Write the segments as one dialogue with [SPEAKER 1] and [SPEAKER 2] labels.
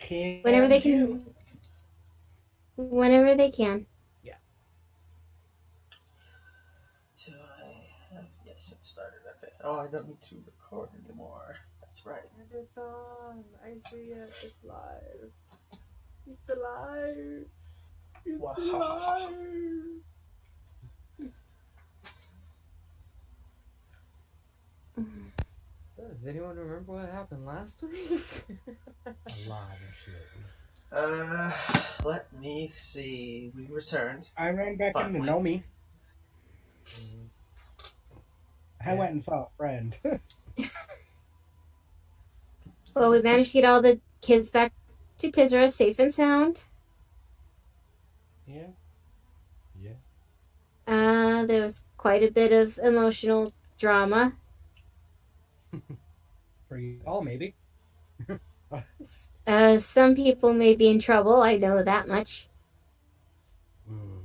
[SPEAKER 1] Whenever they
[SPEAKER 2] do.
[SPEAKER 1] can. Whenever they can.
[SPEAKER 3] Yeah.
[SPEAKER 2] Do I have... Yes, it started. Okay. Oh, I don't need to record anymore. That's right.
[SPEAKER 3] And it's on. I see it. It's live. It's alive. It's
[SPEAKER 2] Wow.
[SPEAKER 3] alive. So, does anyone remember what happened last week?
[SPEAKER 4] A lot of shit.
[SPEAKER 2] Let me see. We returned.
[SPEAKER 4] I ran back into
[SPEAKER 2] Finally.
[SPEAKER 4] Nomi.
[SPEAKER 3] Mhm.
[SPEAKER 4] I went and saw a friend.
[SPEAKER 1] Well, we managed to get all the kids back to Tizra safe and sound.
[SPEAKER 4] Yeah. Yeah.
[SPEAKER 1] There was quite a bit of emotional drama.
[SPEAKER 4] For you all, maybe.
[SPEAKER 1] Some people may be in trouble, I know that much.
[SPEAKER 4] Mm,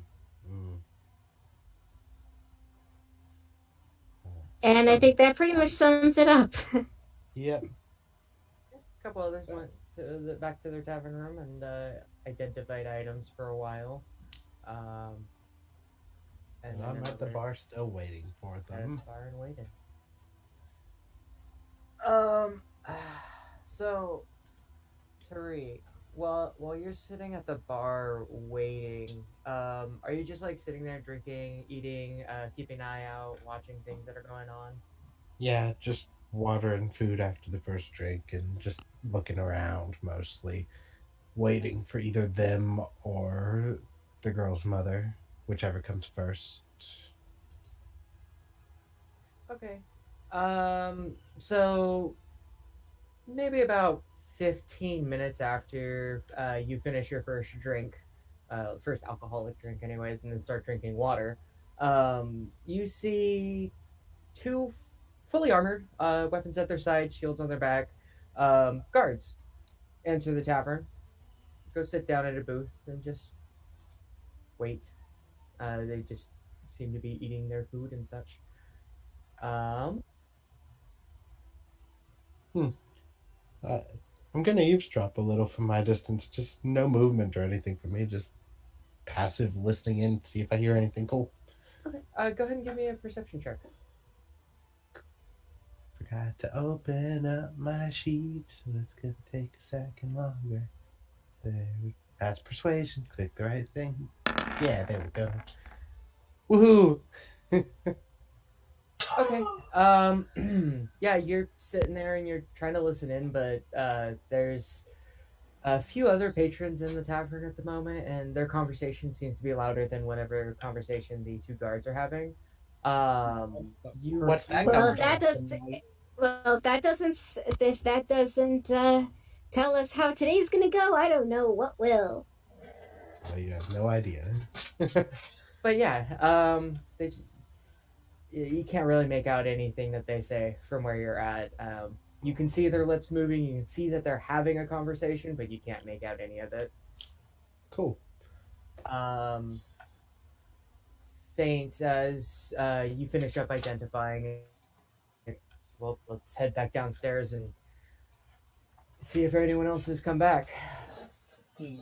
[SPEAKER 4] mm.
[SPEAKER 1] And I think that pretty much sums it up.
[SPEAKER 4] Yep.
[SPEAKER 3] A couple others went back to their tavern room and identified items for a while. Um,
[SPEAKER 4] And
[SPEAKER 3] then
[SPEAKER 4] I'm at the
[SPEAKER 3] another
[SPEAKER 4] bar still waiting for
[SPEAKER 3] at
[SPEAKER 4] them.
[SPEAKER 3] the bar and waited. Um, so Tariq, while you're sitting at the bar waiting, are you just like sitting there drinking, eating, keeping an eye out, watching things that are going on?
[SPEAKER 4] Yeah, just water and food after the first drink and just looking around mostly, waiting for either them or the girl's mother, whichever comes first.
[SPEAKER 3] Okay. So maybe about 15 minutes after you finish your first drink, first alcoholic drink, anyways, and then start drinking water, you see two fully armored, weapons at their side, shields on their back, guards enter the tavern, go sit down at a booth, and just wait. They just seem to be eating their food and such. Um,
[SPEAKER 4] Hmm. Uh, I'm gonna eavesdrop a little from my distance. Just no movement or anything for me. Just passive listening in, see if I hear anything cool.
[SPEAKER 3] okay. Go ahead and give me a perception check.
[SPEAKER 4] Forgot to open up my sheet, so it's gonna take a second longer. That's persuasion. Click the right thing. Yeah, there we go. Woohoo!
[SPEAKER 3] Okay. Yeah, you're sitting there and you're trying to listen in, but there's a few other patrons in the tavern at the moment, and their conversation seems to be louder than whatever conversation the two guards are having. You
[SPEAKER 4] What's that
[SPEAKER 1] Well,
[SPEAKER 4] conversation?
[SPEAKER 1] if that doesn't tell us how today's gonna go, I don't know what will.
[SPEAKER 4] Oh, you have no idea.
[SPEAKER 3] but yeah, you can't really make out anything that they say from where you're at. You can see their lips moving. You can see that they're having a conversation, but you can't make out any of it.
[SPEAKER 4] Cool.
[SPEAKER 3] Um, Faint as you finish up identifying it. Well, let's head back downstairs and see if anyone else has come back.
[SPEAKER 2] Yeah.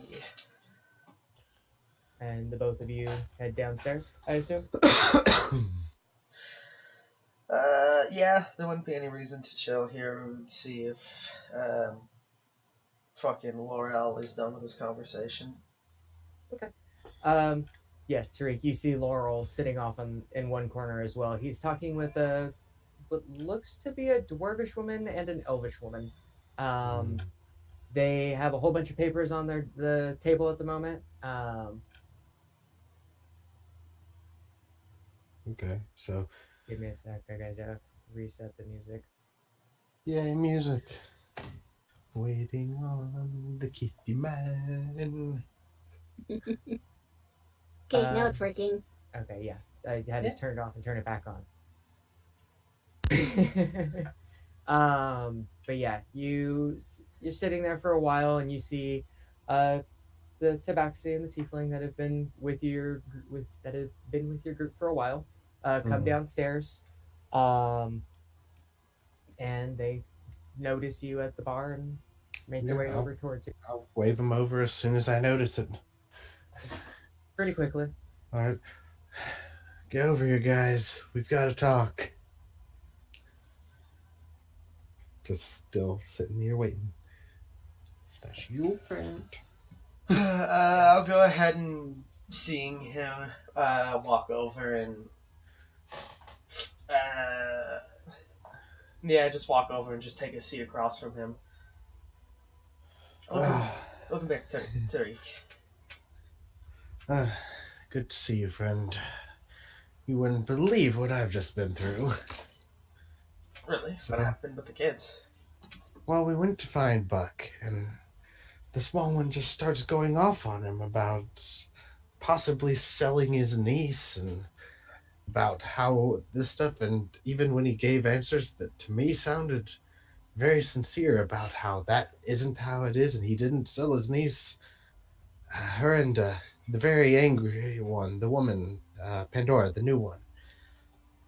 [SPEAKER 3] And the both of you head downstairs, I assume.
[SPEAKER 2] Yeah, there wouldn't be any reason to chill here. We'd see if fucking L'Oreal is done with his conversation.
[SPEAKER 3] Okay. Yeah, Tariq, you see Laurel sitting off in one corner as well. He's talking with what looks to be a dwarvish woman and an elvish woman. Um, they have a whole bunch of papers on the table at the moment.
[SPEAKER 4] Okay, so
[SPEAKER 3] Give me a sec. I gotta reset the music.
[SPEAKER 4] yay, music. Waiting on the kitty man.
[SPEAKER 1] Okay, now it's working.
[SPEAKER 3] Okay, yeah, I had to turn it off and turn it back on. But yeah, you're sitting there for a while and you see uh, the Tabaxi and the Tiefling that have been with your group for a while come downstairs, um, and they notice you at the bar and make
[SPEAKER 4] Yeah,
[SPEAKER 3] their way over towards you
[SPEAKER 4] I'll wave him over as soon as I notice it.
[SPEAKER 3] pretty quickly.
[SPEAKER 4] All right. Get over here, guys. We've got to talk. Just still sitting here waiting. That's your friend.
[SPEAKER 2] I'll go ahead and seeing him walk over and just walk over and just take a seat across from him. Welcome back, Terry.
[SPEAKER 4] Good to see you, friend. You wouldn't believe what I've just been through.
[SPEAKER 2] Really?
[SPEAKER 4] So-
[SPEAKER 2] What happened with the kids?
[SPEAKER 4] Well, we went to find Buck, and the small one just starts going off on him about possibly selling his niece and about how this stuff, and even when he gave answers that to me sounded very sincere about how that isn't how it is and he didn't sell his niece. Her and the very angry one, the woman, Pandora, the new one,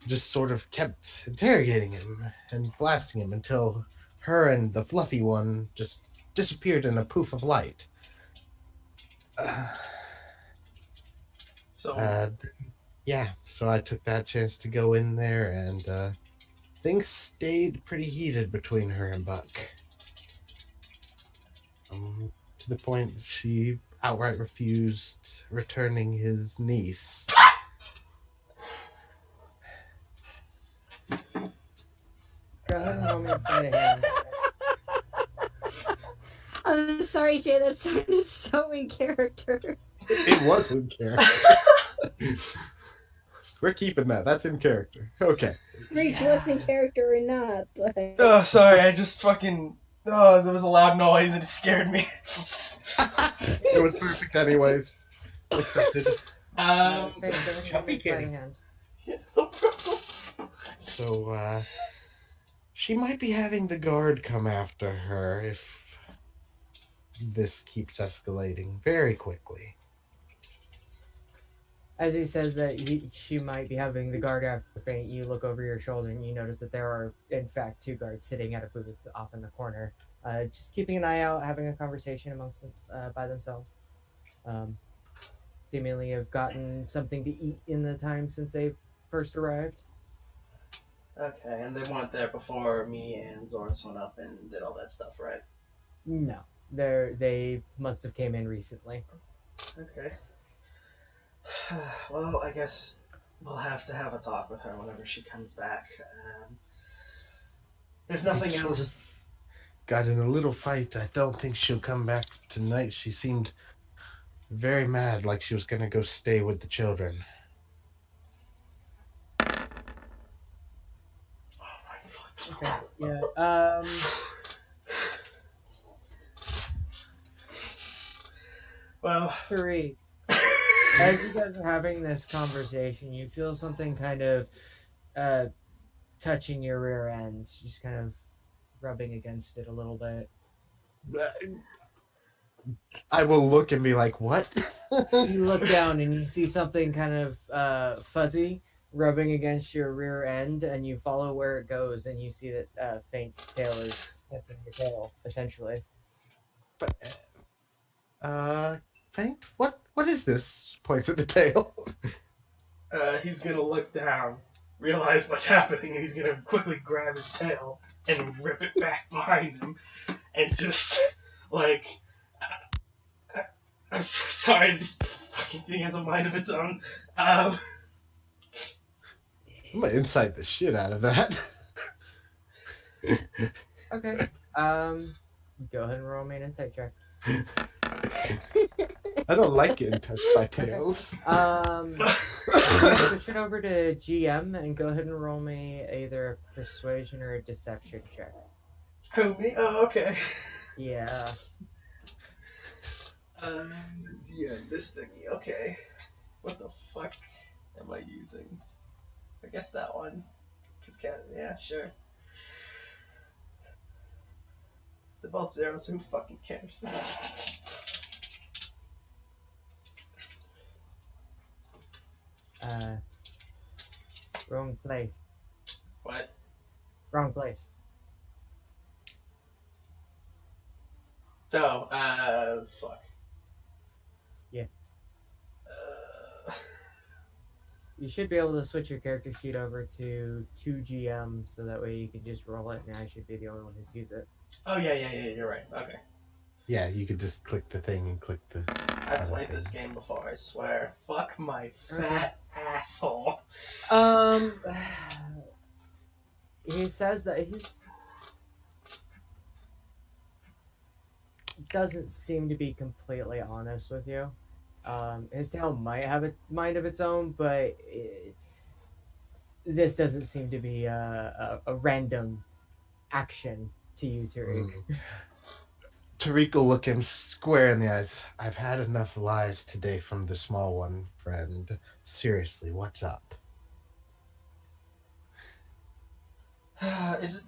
[SPEAKER 4] just sort of kept interrogating him and blasting him until her and the fluffy one just disappeared in a poof of light.
[SPEAKER 2] So
[SPEAKER 4] So I took that chance to go in there, and things stayed pretty heated between her and Buck. To the point she outright refused returning his niece.
[SPEAKER 3] Go ahead and roll me a sleight of hand.
[SPEAKER 1] I'm sorry, Jay. That sounded so in character.
[SPEAKER 4] It was in character. We're keeping that. That's in character. Okay.
[SPEAKER 5] Reach was in character or not, but
[SPEAKER 2] oh, sorry, I just fucking there was a loud noise and it scared me.
[SPEAKER 4] It was perfect anyways. Accepted.
[SPEAKER 3] Fate, go ahead and roll me a sleight of hand.
[SPEAKER 2] No problem.
[SPEAKER 4] So, she might be having the guard come after her if this keeps escalating very quickly.
[SPEAKER 3] As he says that she might be having the guard after Fate, you look over your shoulder and you notice that there are, in fact, 2 guards sitting at a booth off in the corner, just keeping an eye out, having a conversation amongst them by themselves. Seemingly have gotten something to eat in the time since they first arrived.
[SPEAKER 2] Okay, and they weren't there before me and Zoris went up and did all that stuff, right?
[SPEAKER 3] No, they must have came in recently.
[SPEAKER 2] Okay. Well, I guess we'll have to have a talk with her whenever she comes back. If nothing else...
[SPEAKER 4] Got in a little fight. I don't think she'll come back tonight. She seemed very mad, like she was going to go stay with the children.
[SPEAKER 2] Oh my fucking
[SPEAKER 3] Okay, yeah.
[SPEAKER 2] Well...
[SPEAKER 3] Three. As you guys are having this conversation, you feel something kind of touching your rear end, just kind of rubbing against it a little bit.
[SPEAKER 4] I will look and be like, what?
[SPEAKER 3] You look down and you see something kind of fuzzy rubbing against your rear end, and you follow where it goes, and you see that Faint's tail is touching your tail, essentially.
[SPEAKER 4] Faint? What is this? Points at the tail.
[SPEAKER 2] He's gonna look down, realize what's happening, and he's gonna quickly grab his tail and rip it back behind him, and just, like... I'm so sorry, this fucking thing has a mind of its own.
[SPEAKER 4] I'm gonna insight the shit out of that.
[SPEAKER 3] Okay. Go ahead and roll me an insight check.
[SPEAKER 4] I don't like getting touched by tails.
[SPEAKER 3] Switch it over to GM and go ahead and roll me either a persuasion or a deception check.
[SPEAKER 2] Who, me? Oh, okay.
[SPEAKER 3] Yeah.
[SPEAKER 2] Yeah, this thingy, okay. What the fuck am I using? I guess that one. Yeah, sure. They're both zeros, who fucking cares?
[SPEAKER 3] Wrong place.
[SPEAKER 2] What?
[SPEAKER 3] Wrong place.
[SPEAKER 2] Oh, fuck.
[SPEAKER 3] Yeah.
[SPEAKER 2] Uh,
[SPEAKER 3] You should be able to switch your character sheet over to 2GM so that way you can just roll it and I should be the only one who sees it.
[SPEAKER 2] oh, yeah, you're right. Okay.
[SPEAKER 4] Yeah, you could just click the thing and click the.
[SPEAKER 2] I've
[SPEAKER 4] other
[SPEAKER 2] played this
[SPEAKER 4] thing.
[SPEAKER 2] game before, I swear. Fuck my fat asshole.
[SPEAKER 3] Um, he says that he's doesn't seem to be completely honest with you. His tail might have a mind of its own, but this doesn't seem to be a random action to you, Tariq.
[SPEAKER 4] Tariq will look him square in the eyes. I've had enough lies today from the small one, friend. Seriously, what's up?
[SPEAKER 2] Is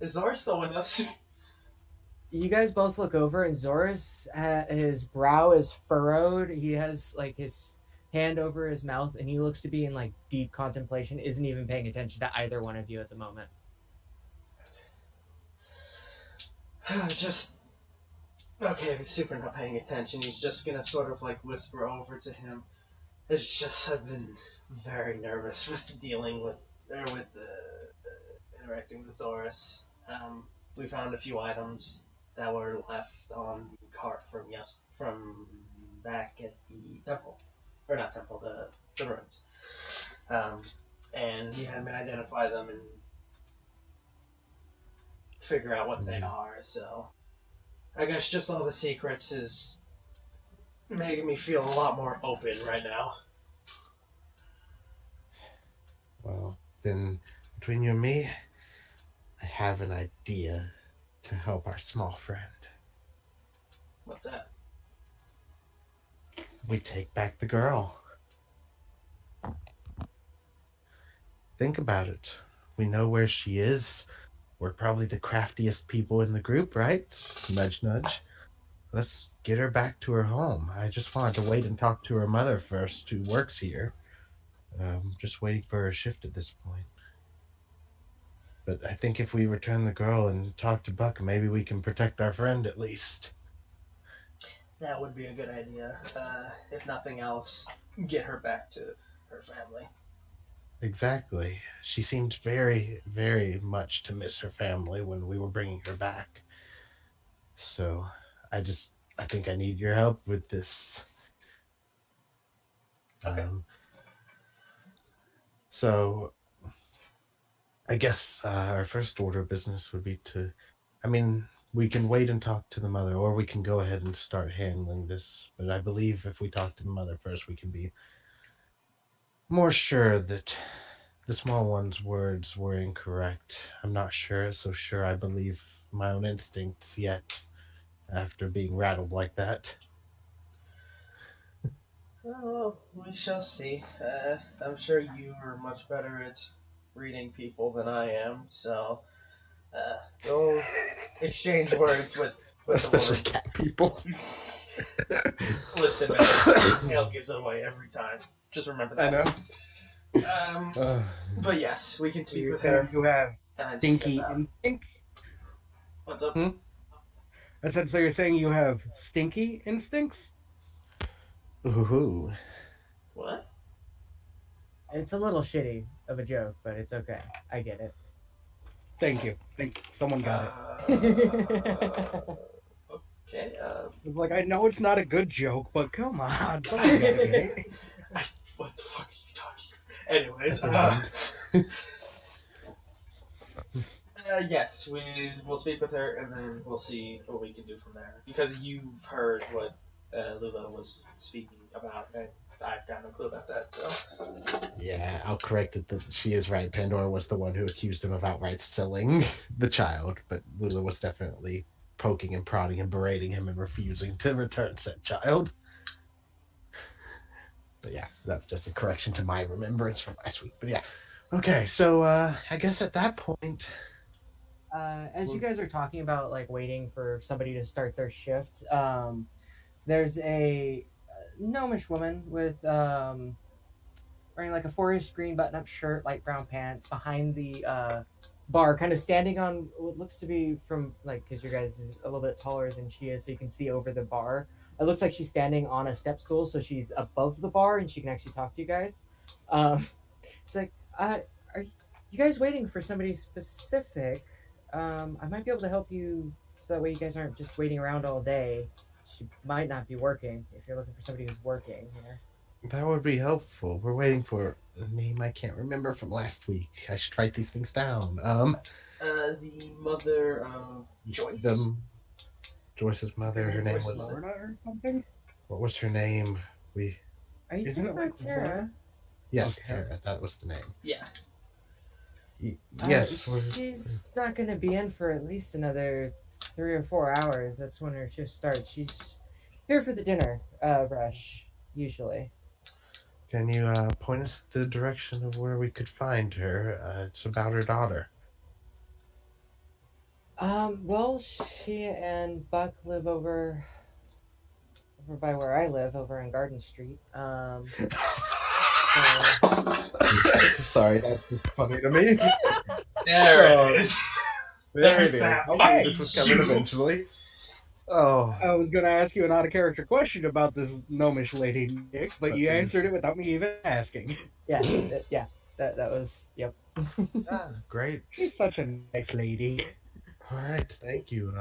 [SPEAKER 2] Zora still with us?
[SPEAKER 3] You guys both look over, and Zoris, his brow is furrowed. He has like his hand over his mouth, and he looks to be in like deep contemplation. Isn't even paying attention to either one of you at the moment.
[SPEAKER 2] Just okay. If he's super not paying attention, he's just gonna sort of like whisper over to him. It's just I've been very nervous with dealing with interacting with Zoris. We found a few items that were left on the cart from back at the temple, or not temple, the ruins. And he had me identify them and figure out what they are. So I guess just all the secrets is making me feel a lot more open right now.
[SPEAKER 4] Well, then, between you and me, I have an idea to help our small friend.
[SPEAKER 2] What's that?
[SPEAKER 4] We take back the girl. Think about it. We know where she is. We're probably the craftiest people in the group, right? Nudge, nudge. Let's get her back to her home. I just wanted to wait and talk to her mother first, who works here. Just waiting for her shift at this point. But I think if we return the girl and talk to Buck, maybe we can protect our friend at least.
[SPEAKER 2] That would be a good idea. If nothing else, get her back to her family.
[SPEAKER 4] Exactly. She seemed very, very much to miss her family when we were bringing her back. So, I think I need your help with this.
[SPEAKER 2] Okay.
[SPEAKER 4] So, I guess our first order of business would be we can wait and talk to the mother, or we can go ahead and start handling this. But I believe if we talk to the mother first, we can be more sure that the small one's words were incorrect. I'm not so sure I believe my own instincts yet, after being rattled like that.
[SPEAKER 2] Oh, we shall see. I'm sure you are much better at reading people than I am, so you'll exchange words with
[SPEAKER 4] Especially
[SPEAKER 2] the
[SPEAKER 4] cat people.
[SPEAKER 2] woman. Listen, man, tail gives it away every time. Just remember
[SPEAKER 4] I
[SPEAKER 2] that.
[SPEAKER 4] know.
[SPEAKER 2] But yes, we can speak
[SPEAKER 3] You
[SPEAKER 2] with her.
[SPEAKER 3] you have
[SPEAKER 2] And see
[SPEAKER 3] stinky
[SPEAKER 2] about
[SPEAKER 3] instincts.
[SPEAKER 2] what's up.
[SPEAKER 3] I said, so you're saying you have stinky instincts?
[SPEAKER 4] Ooh.
[SPEAKER 2] What?
[SPEAKER 3] It's a little shitty of a joke, but it's okay. I get it.
[SPEAKER 6] Thank you. Someone got
[SPEAKER 2] Okay.
[SPEAKER 6] It's like, I know it's not a good joke, but come on. Someone got it.
[SPEAKER 2] What the fuck are you talking? Anyways, yes, we will speak with her and then we'll see what we can do from there. Because you've heard what Lula was speaking about, and I've got no clue about that. So
[SPEAKER 4] Yeah, I'll correct it that she is right. Pandora was the one who accused him of outright selling the child, but Lula was definitely poking and prodding and berating him and refusing to return said child. But yeah, that's just a correction to my remembrance from last week. But yeah, okay, so I guess at that point,
[SPEAKER 3] As you guys are talking about like waiting for somebody to start their shift, there's a gnomish woman with wearing like a forest green button-up shirt, light brown pants behind the bar, kind of standing on what looks to be from like because your guys is a little bit taller than she is, so you can see over the bar. It looks like she's standing on a step stool, so she's above the bar and she can actually talk to you guys. Um, she's like, "Are you guys waiting for somebody specific? I might be able to help you, so that way you guys aren't just waiting around all day. She might not be working if you're looking for somebody who's working here."
[SPEAKER 4] That would be helpful. We're waiting for a name I can't remember from last week. I should write these things down.
[SPEAKER 2] The mother of Joyce.
[SPEAKER 4] Joyce's mother. Her name was.
[SPEAKER 6] Lorna or something?
[SPEAKER 4] What was her name? We.
[SPEAKER 3] Are you
[SPEAKER 6] Isn't
[SPEAKER 3] talking
[SPEAKER 6] it like
[SPEAKER 3] about Tara?
[SPEAKER 4] Yes,
[SPEAKER 6] Okay.
[SPEAKER 4] Tara. That was the name.
[SPEAKER 2] Yeah.
[SPEAKER 4] Yes.
[SPEAKER 3] She's not going to be in for at least another 3 or 4 hours. That's when her shift starts. She's here for the dinner rush, usually.
[SPEAKER 4] Can you point us the direction of where we could find her? It's about her daughter.
[SPEAKER 3] Well, she and Buck live over by where I live, over on Garden Street.
[SPEAKER 4] Sorry, that's just funny to me.
[SPEAKER 2] There it is.
[SPEAKER 4] There
[SPEAKER 2] There's
[SPEAKER 4] it is.
[SPEAKER 2] that
[SPEAKER 4] Okay,
[SPEAKER 2] fucking
[SPEAKER 4] this was coming
[SPEAKER 2] shoe.
[SPEAKER 4] eventually. Oh,
[SPEAKER 6] I was gonna ask you an out of character question about this gnomish lady, Nick, but you
[SPEAKER 4] Okay.
[SPEAKER 6] answered it without me even asking.
[SPEAKER 3] That was yep.
[SPEAKER 4] great.
[SPEAKER 6] She's such a nice lady.
[SPEAKER 4] All right, thank you.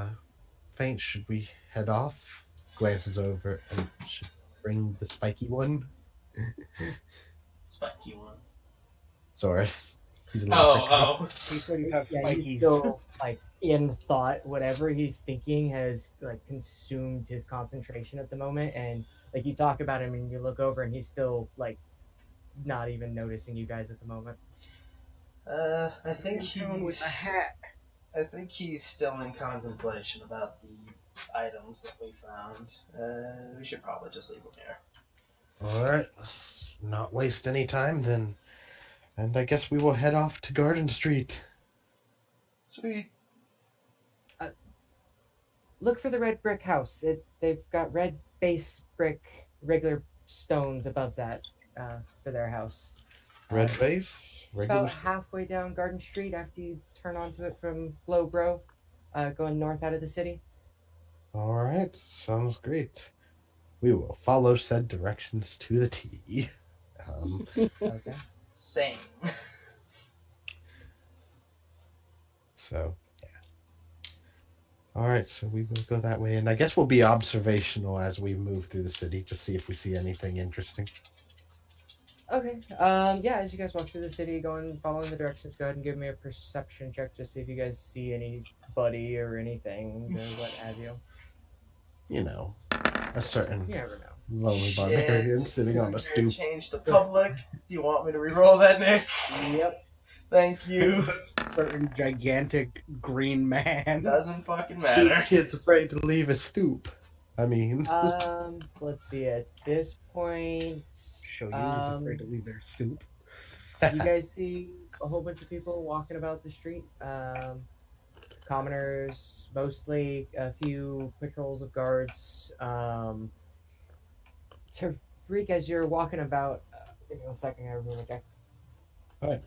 [SPEAKER 4] Faint, should we head off? Glances over and should bring the spiky one.
[SPEAKER 2] Spiky one.
[SPEAKER 4] Zoris. He's an electric cop.
[SPEAKER 2] Oh.
[SPEAKER 6] He said he'd have
[SPEAKER 3] Yeah, he's
[SPEAKER 6] spikies.
[SPEAKER 3] still like in thought. Whatever he's thinking has like consumed his concentration at the moment, and like you talk about him and you look over and he's still like not even noticing you guys at the moment.
[SPEAKER 2] I think
[SPEAKER 6] Down with a
[SPEAKER 2] he's.
[SPEAKER 6] hat.
[SPEAKER 2] I think he's still in contemplation about the items that we found. We should probably just leave him here.
[SPEAKER 4] All right, let's not waste any time then. And I guess we will head off to Garden Street.
[SPEAKER 2] Sweet.
[SPEAKER 3] Look for the red brick house. They've got red base brick, regular stones above that for their house.
[SPEAKER 4] Red
[SPEAKER 3] It's
[SPEAKER 4] base? Regular.
[SPEAKER 3] About halfway down Garden Street after you turn onto it from Glowbro, going north out of the city.
[SPEAKER 4] All right, sounds great. We will follow said directions to the T.
[SPEAKER 3] Okay.
[SPEAKER 2] Same.
[SPEAKER 4] So, yeah. All right, so we will go that way, and I guess we'll be observational as we move through the city to see if we see anything interesting.
[SPEAKER 3] Okay. Yeah, as you guys walk through the city, following the directions, go ahead and give me a perception check to see if you guys see anybody or anything or what have you.
[SPEAKER 4] You know, a certain
[SPEAKER 3] You never know.
[SPEAKER 4] lonely barbarian sitting on a stoop.
[SPEAKER 2] Change to public. Do you want me to re-roll that, Nick?
[SPEAKER 3] Yep.
[SPEAKER 2] Thank you.
[SPEAKER 6] Certain gigantic green man.
[SPEAKER 2] Doesn't fucking
[SPEAKER 4] Stoop
[SPEAKER 2] matter.
[SPEAKER 4] kid's afraid to leave his stoop. I mean,
[SPEAKER 3] Let's see. At this point,
[SPEAKER 6] Show you who's afraid to leave their stoop.
[SPEAKER 3] you guys see a whole bunch of people walking about the street. Commoners, mostly a few patrols of guards. Tariq, as you're walking about, give me 1 second. I remember that guy.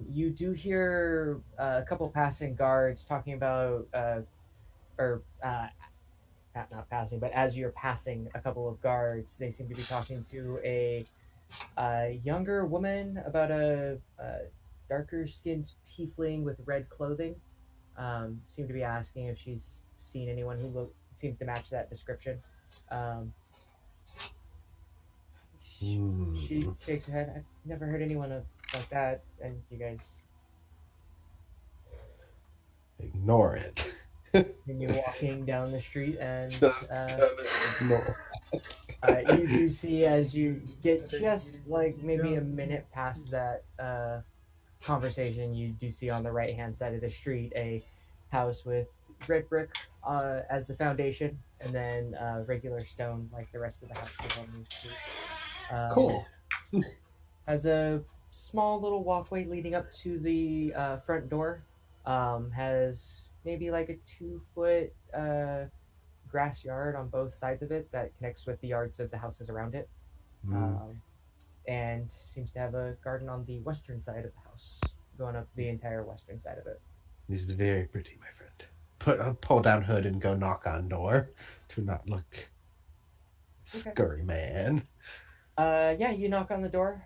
[SPEAKER 3] You do hear a couple passing guards talking about, not passing, but as you're passing a couple of guards, they seem to be talking to a younger woman about a darker skinned tiefling with red clothing. Seem to be asking if she's seen anyone who seems to match that description. She shakes her head. I've never heard anyone like that, and you guys
[SPEAKER 4] ignore it.
[SPEAKER 3] continue walking down the street, and
[SPEAKER 4] Ignore.
[SPEAKER 3] you do see as you get just like maybe a minute past that conversation, you do see on the right hand side of the street a house with red brick as the foundation, and then regular stone like the rest of the houses on the street.
[SPEAKER 4] Cool.
[SPEAKER 3] Has a small little walkway leading up to the front door. Has maybe like a 2-foot grass yard on both sides of it that connects with the yards of the houses around it. and seems to have a garden on the western side of the house, going up the entire western side of it.
[SPEAKER 4] This is very pretty, my friend. Pull down hood and go knock on door to not look scurry man.
[SPEAKER 3] Yeah, you knock on the door.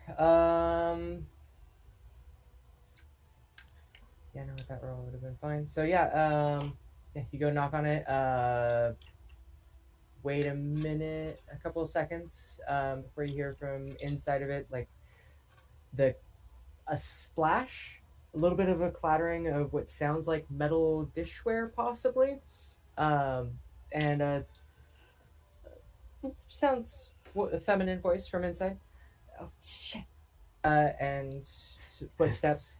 [SPEAKER 3] Yeah, no, with that roll would have been fine. So yeah, yeah, you go knock on it. Wait a minute, a couple of seconds, before you hear from inside of it, like the a splash, a little bit of a clattering of what sounds like metal dishware, possibly, um, and sounds a feminine voice from inside. Oh shit! And footsteps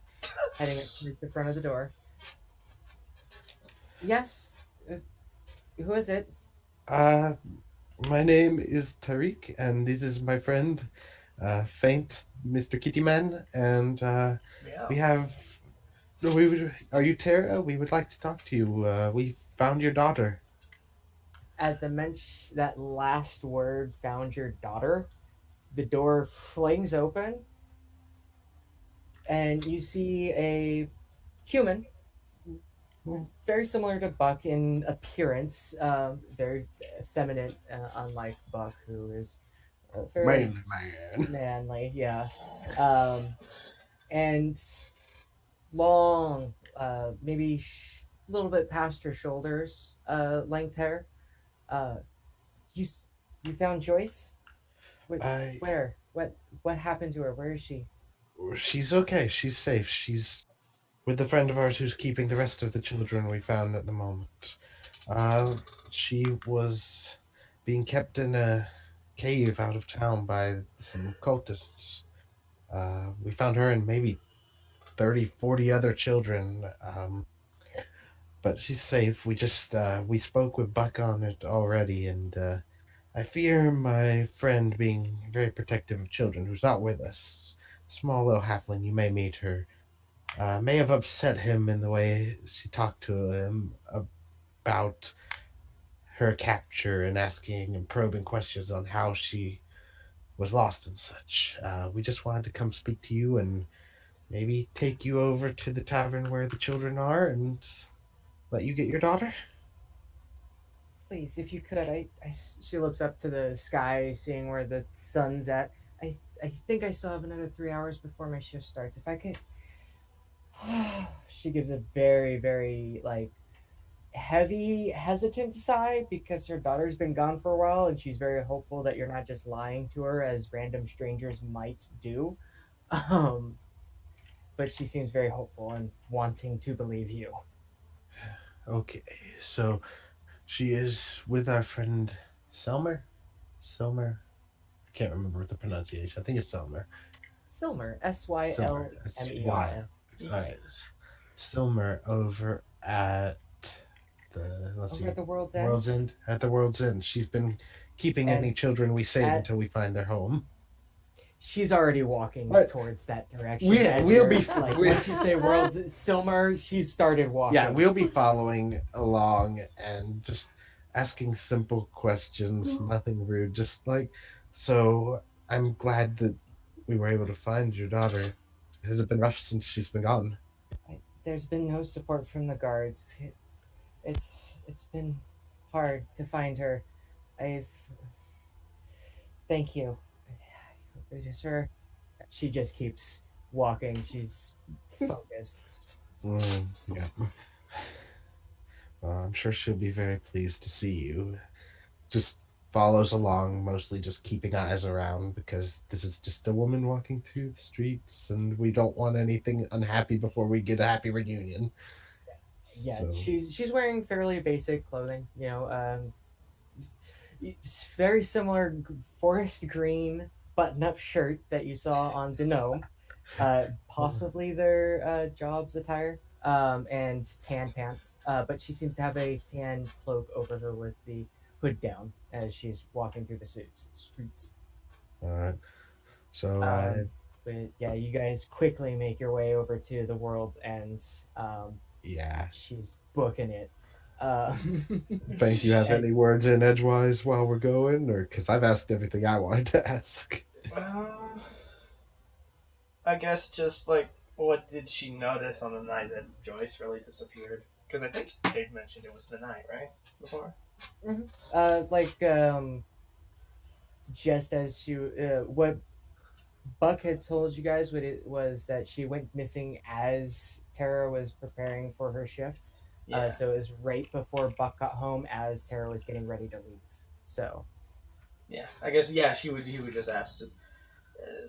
[SPEAKER 3] heading up to the front of the door. Yes, who is it?
[SPEAKER 4] Uh, my name is Tariq, and this is my friend, Faint, Mr. Kittyman, and
[SPEAKER 2] Yeah.
[SPEAKER 4] we have. Are you Tara? We would like to talk to you. We found your daughter.
[SPEAKER 3] At the mention that last word, found your daughter, the door flings open, and you see a human, very similar to Buck in appearance, very feminine, unlike Buck, who is fairly
[SPEAKER 4] Manly man.
[SPEAKER 3] manly, yeah, and long, maybe a little bit past her shoulders, length hair. Uh, you you found Joyce?
[SPEAKER 4] I.
[SPEAKER 3] Where? What happened to her? Where is she?
[SPEAKER 4] She's okay. She's safe. She's with a friend of ours who's keeping the rest of the children we found at the moment. Uh, she was being kept in a cave out of town by some cultists. We found her and maybe 30, 40 other children. But she's safe. We spoke with Buck on it already, and I fear my friend being very protective of children who's not with us. Small little halfling, you may meet her. May have upset him in the way she talked to him about her capture and asking and probing questions on how she was lost and such. We just wanted to come speak to you and maybe take you over to the tavern where the children are and let you get your daughter.
[SPEAKER 3] Please, if you could, she looks up to the sky, seeing where the sun's at. I think I still have another 3 hours before my shift starts. If I could, she gives a very, very like heavy, hesitant sigh because her daughter's been gone for a while, and she's very hopeful that you're not just lying to her as random strangers might do. Um, but she seems very hopeful and wanting to believe you.
[SPEAKER 4] Okay, so she is with our friend Selmer? Selmer? I can't remember the pronunciation. I think it's Selmer.
[SPEAKER 3] Silmer,
[SPEAKER 4] Silmer.
[SPEAKER 3] Sylmer.
[SPEAKER 4] Alright. Silmer over at
[SPEAKER 3] Over at the World's End.
[SPEAKER 4] World's End. At the World's End. She's been keeping
[SPEAKER 3] And
[SPEAKER 4] any children we save
[SPEAKER 3] at-
[SPEAKER 4] until we find their home.
[SPEAKER 3] She's already walking
[SPEAKER 4] What?
[SPEAKER 3] towards that direction.
[SPEAKER 4] We'll be
[SPEAKER 3] like
[SPEAKER 4] we-
[SPEAKER 3] once you say World's Silmer, she's started walking.
[SPEAKER 4] Yeah, we'll be following along and just asking simple questions, nothing rude. Just like, so I'm glad that we were able to find your daughter. Has it been rough since she's been gone?
[SPEAKER 3] There's been no support from the guards. It's been hard to find her. Thank you. Sir, she just keeps walking. She's focused.
[SPEAKER 4] Yeah. Well, I'm sure she'll be very pleased to see you. Just follows along, mostly just keeping eyes around because this is just a woman walking through the streets, and we don't want anything unhappy before we get a happy reunion.
[SPEAKER 3] Yeah,
[SPEAKER 4] So-
[SPEAKER 3] she's wearing fairly basic clothing. It's very similar forest green button-up shirt that you saw on the gnome. Possibly their job's attire, and tan pants. But she seems to have a tan cloak over her with the hood down as she's walking through the streets.
[SPEAKER 4] All right. So
[SPEAKER 3] But yeah, you guys quickly make your way over to the World's End.
[SPEAKER 4] yeah.
[SPEAKER 3] She's booking it.
[SPEAKER 4] Thank you. Have
[SPEAKER 3] And-
[SPEAKER 4] any words in edgewise while we're going, or because I've asked everything I wanted to ask.
[SPEAKER 2] I guess just like, what did she notice on the night that Joyce really disappeared? Because I think Dave mentioned it was the night, right? Before.
[SPEAKER 3] Like just as she what Buck had told you guys what it was that she went missing as Tara was preparing for her shift.
[SPEAKER 2] Yeah.
[SPEAKER 3] So it was right before Buck got home as Tara was getting ready to leave. So
[SPEAKER 2] Yeah. I guess yeah. He would just ask. Just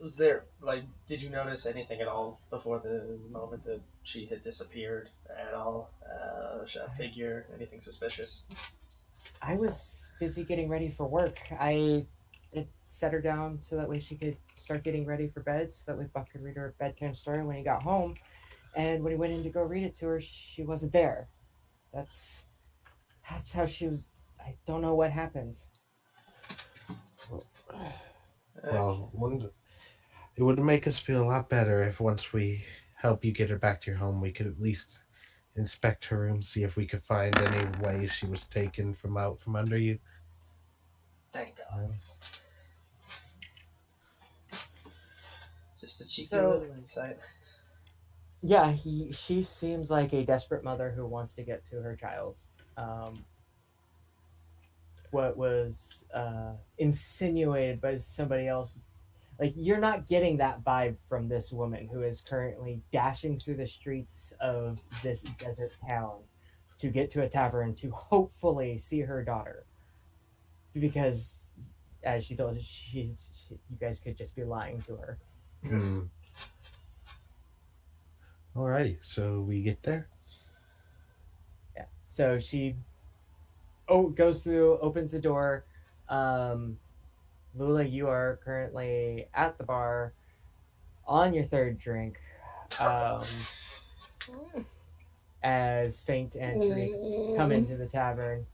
[SPEAKER 2] was there like? Did you notice anything at all before the moment that she had disappeared at all? A figure? Anything suspicious?
[SPEAKER 3] I was busy getting ready for work. I it set her down so that way she could start getting ready for bed, so that way Buck could read her a bedtime story when he got home. And when he went in to go read it to her, she wasn't there. That's how she was. I don't know what happened.
[SPEAKER 4] Well, it would make us feel a lot better if once we help you get her back to your home, we could at least inspect her room, see if we could find any way she was taken from out from under you.
[SPEAKER 2] Thank God. Just a cheeky
[SPEAKER 3] So-
[SPEAKER 2] little insight.
[SPEAKER 3] Yeah, she seems like a desperate mother who wants to get to her child. What was insinuated by somebody else, like, you're not getting that vibe from this woman who is currently dashing through the streets of this desert town to get to a tavern to hopefully see her daughter, because as she told us, you guys could just be lying to her.
[SPEAKER 4] Alrighty, so we get there.
[SPEAKER 3] Yeah. So she goes through, opens the door. Lula, you are currently at the bar on your third drink. As Faint and Tariq come into the tavern.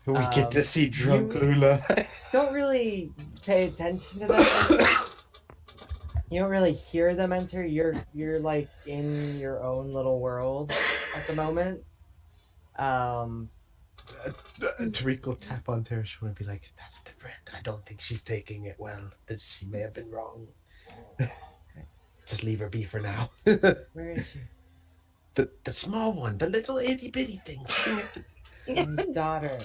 [SPEAKER 4] We get to see drunk
[SPEAKER 3] you-
[SPEAKER 4] Lula.
[SPEAKER 3] Don't really pay attention to them enter. You don't really hear them enter. You're like in your own little world at the moment.
[SPEAKER 4] Tariq will tap on Tara's shoulder and be like, "That's the friend. I don't think she's taking it well. That she may have been wrong. Just leave her be for now."
[SPEAKER 3] Where is she?
[SPEAKER 4] The small one, the little itty bitty thing.
[SPEAKER 3] My daughter.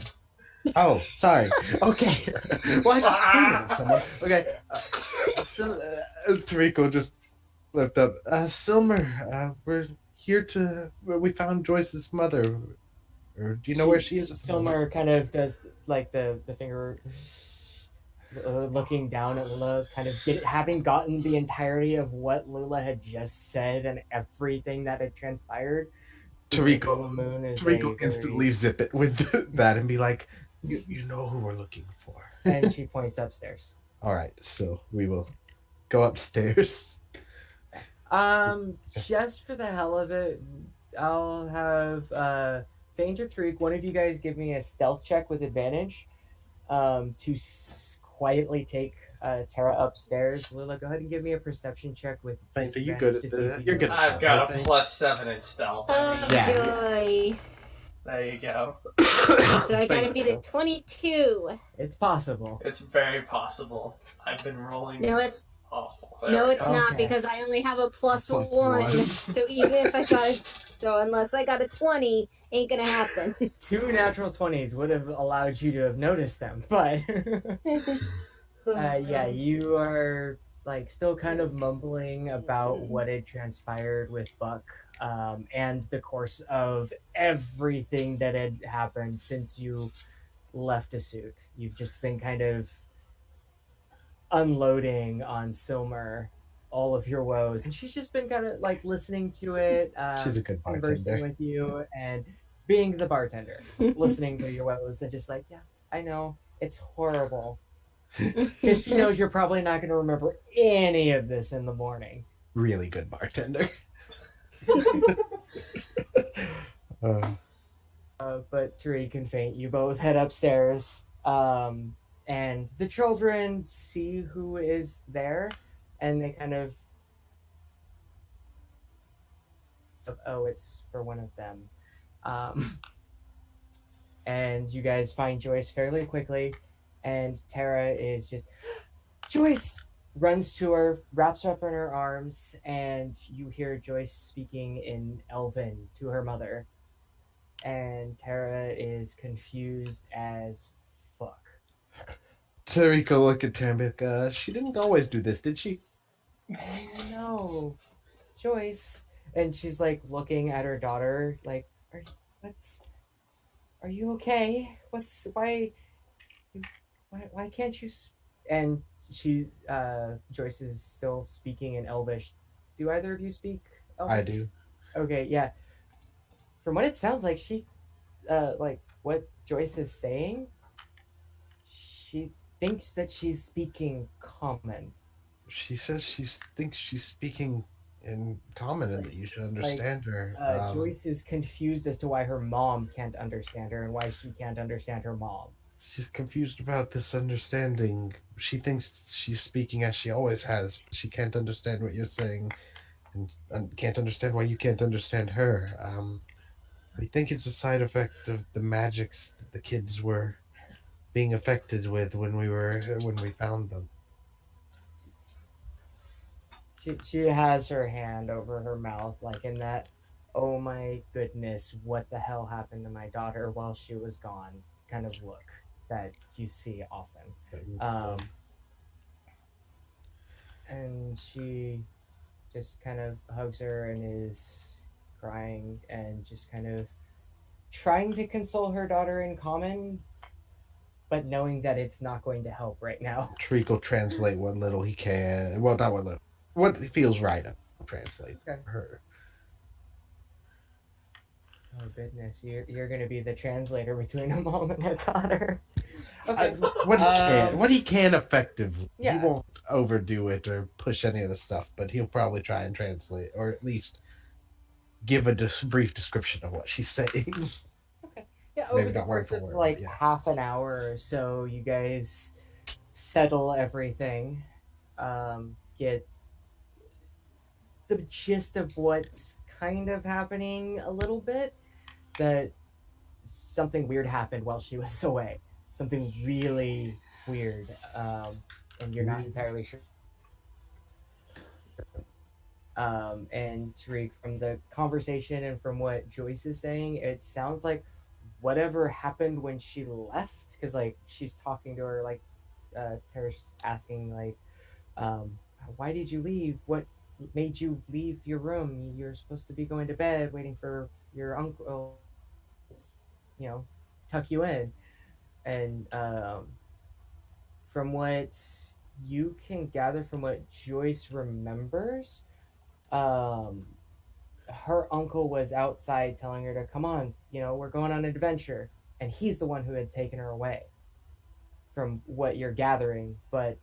[SPEAKER 4] Oh, sorry. Okay. Why just screaming at someone? Okay. Tariq will just lift up. Silmer, we're here we found Joyce's mother. Or do you know where she is?
[SPEAKER 3] Silmer kind of does like the finger looking down at Lula, kind of having gotten the entirety of what Lula had just said and everything that had transpired.
[SPEAKER 4] Tariq
[SPEAKER 3] will
[SPEAKER 4] instantly zip it with that and be like, you know who we're looking for.
[SPEAKER 3] And she points upstairs.
[SPEAKER 4] All right, so we will go upstairs.
[SPEAKER 3] Just for the hell of it, I'll have Faint or Tariq, one of you guys give me a stealth check with advantage to quietly take Tara upstairs. Lula, go ahead and give me a perception check with
[SPEAKER 4] Faint, are you good at
[SPEAKER 3] disadvantage to see if
[SPEAKER 4] the-
[SPEAKER 3] you
[SPEAKER 4] you're
[SPEAKER 3] know
[SPEAKER 4] good at
[SPEAKER 3] it.
[SPEAKER 2] I've got a +7 in stealth.
[SPEAKER 1] Oh,
[SPEAKER 4] Yeah.
[SPEAKER 1] joy.
[SPEAKER 2] There you go.
[SPEAKER 1] So I gotta beat a 22.
[SPEAKER 3] It's possible.
[SPEAKER 2] It's very possible. I've been rolling
[SPEAKER 1] No, it's
[SPEAKER 2] awful.
[SPEAKER 1] no, it's not
[SPEAKER 3] Okay.
[SPEAKER 1] because I only have a plus
[SPEAKER 4] Plus
[SPEAKER 1] one.
[SPEAKER 4] one.
[SPEAKER 1] So even if I got so unless I got a 20, ain't gonna happen.
[SPEAKER 3] 2 natural 20s would have allowed you to have noticed them, but yeah, you are like still kind of mumbling about what had transpired with Buck, and the course of everything that had happened since you left a suit. You've just been kind of unloading on Silmer all of your woes, and she's just been kind of like listening to it,
[SPEAKER 4] She's a good
[SPEAKER 3] conversing
[SPEAKER 4] bartender.
[SPEAKER 3] with you and being the bartender, listening to your woes and just like, yeah, I know it's horrible. Because she knows you're probably not going to remember any of this in the morning.
[SPEAKER 4] Really good bartender.
[SPEAKER 3] But Tariq and Faint, you both head upstairs, and the children see who is there, and they kind of, oh, it's for one of them. And you guys find Joyce fairly quickly, and Tara is just, Joyce, runs to her, wraps her up in her arms, and you hear Joyce speaking in Elven to her mother. And Tara is confused as fuck.
[SPEAKER 4] Tariko look at Tamika. She didn't always do this, did she?
[SPEAKER 3] No, Joyce. And she's like looking at her daughter, like, what's, are you okay? Why can't you? And Joyce is still speaking in Elvish. Do either of you speak
[SPEAKER 4] I
[SPEAKER 3] Elvish?
[SPEAKER 4] do.
[SPEAKER 3] Okay, yeah. From what it sounds like, like what Joyce is saying, she thinks that she's speaking common.
[SPEAKER 4] She says she thinks she's speaking in common and that you should understand her.
[SPEAKER 3] Joyce is confused as to why her mom can't understand her and why she can't understand her mom.
[SPEAKER 4] She's confused about this understanding. She thinks she's speaking as she always has, but she can't understand what you're saying and can't understand why you can't understand her. We think it's a side effect of the magics that the kids were being affected with when we found them.
[SPEAKER 3] She has her hand over her mouth, like in that, oh my goodness, what the hell happened to my daughter while she was gone kind of look that you see often. And she just kind of hugs her and is crying and just kind of trying to console her daughter in common, but knowing that it's not going to help right now.
[SPEAKER 4] Tariq will translate what little he can. Well, not what little. What feels right. I'll translate
[SPEAKER 3] Okay.
[SPEAKER 4] for her.
[SPEAKER 3] Oh goodness, you're gonna be the translator between a mom and a daughter. Okay.
[SPEAKER 4] What he can effectively.
[SPEAKER 3] Yeah.
[SPEAKER 4] He won't overdo it or push any of the stuff, but he'll probably try and translate, or at least give a brief description of what she's saying.
[SPEAKER 3] Okay. Yeah,
[SPEAKER 4] Maybe
[SPEAKER 3] over the
[SPEAKER 4] not word
[SPEAKER 3] course
[SPEAKER 4] for
[SPEAKER 3] of
[SPEAKER 4] word,
[SPEAKER 3] like
[SPEAKER 4] but yeah.
[SPEAKER 3] half an hour or so, you guys settle everything, get the gist of what's kind of happening a little bit. That something weird happened while she was away. Something really weird, and you're not entirely sure. And Tariq, from the conversation and from what Joyce is saying, it sounds like whatever happened when she left, because like she's talking to her, like Tara's asking, like, um, why did you leave? What made you leave your room? You're supposed to be going to bed, waiting for your uncle, you know, tuck you in. And from what you can gather from what Joyce remembers, um, her uncle was outside telling her to come on, we're going on an adventure, and he's the one who had taken her away. From what you're gathering, but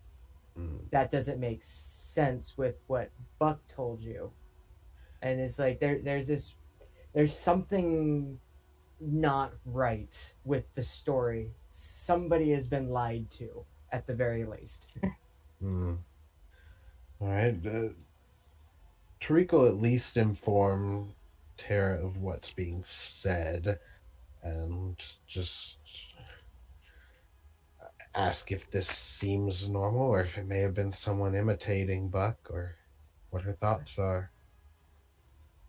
[SPEAKER 3] that doesn't make sense with what Buck told you. And it's like there's something not right with the story. Somebody has been lied to, at the very least.
[SPEAKER 4] All right. Tariq will at least inform Tara of what's being said and just ask if this seems normal or if it may have been someone imitating Buck or what her thoughts are.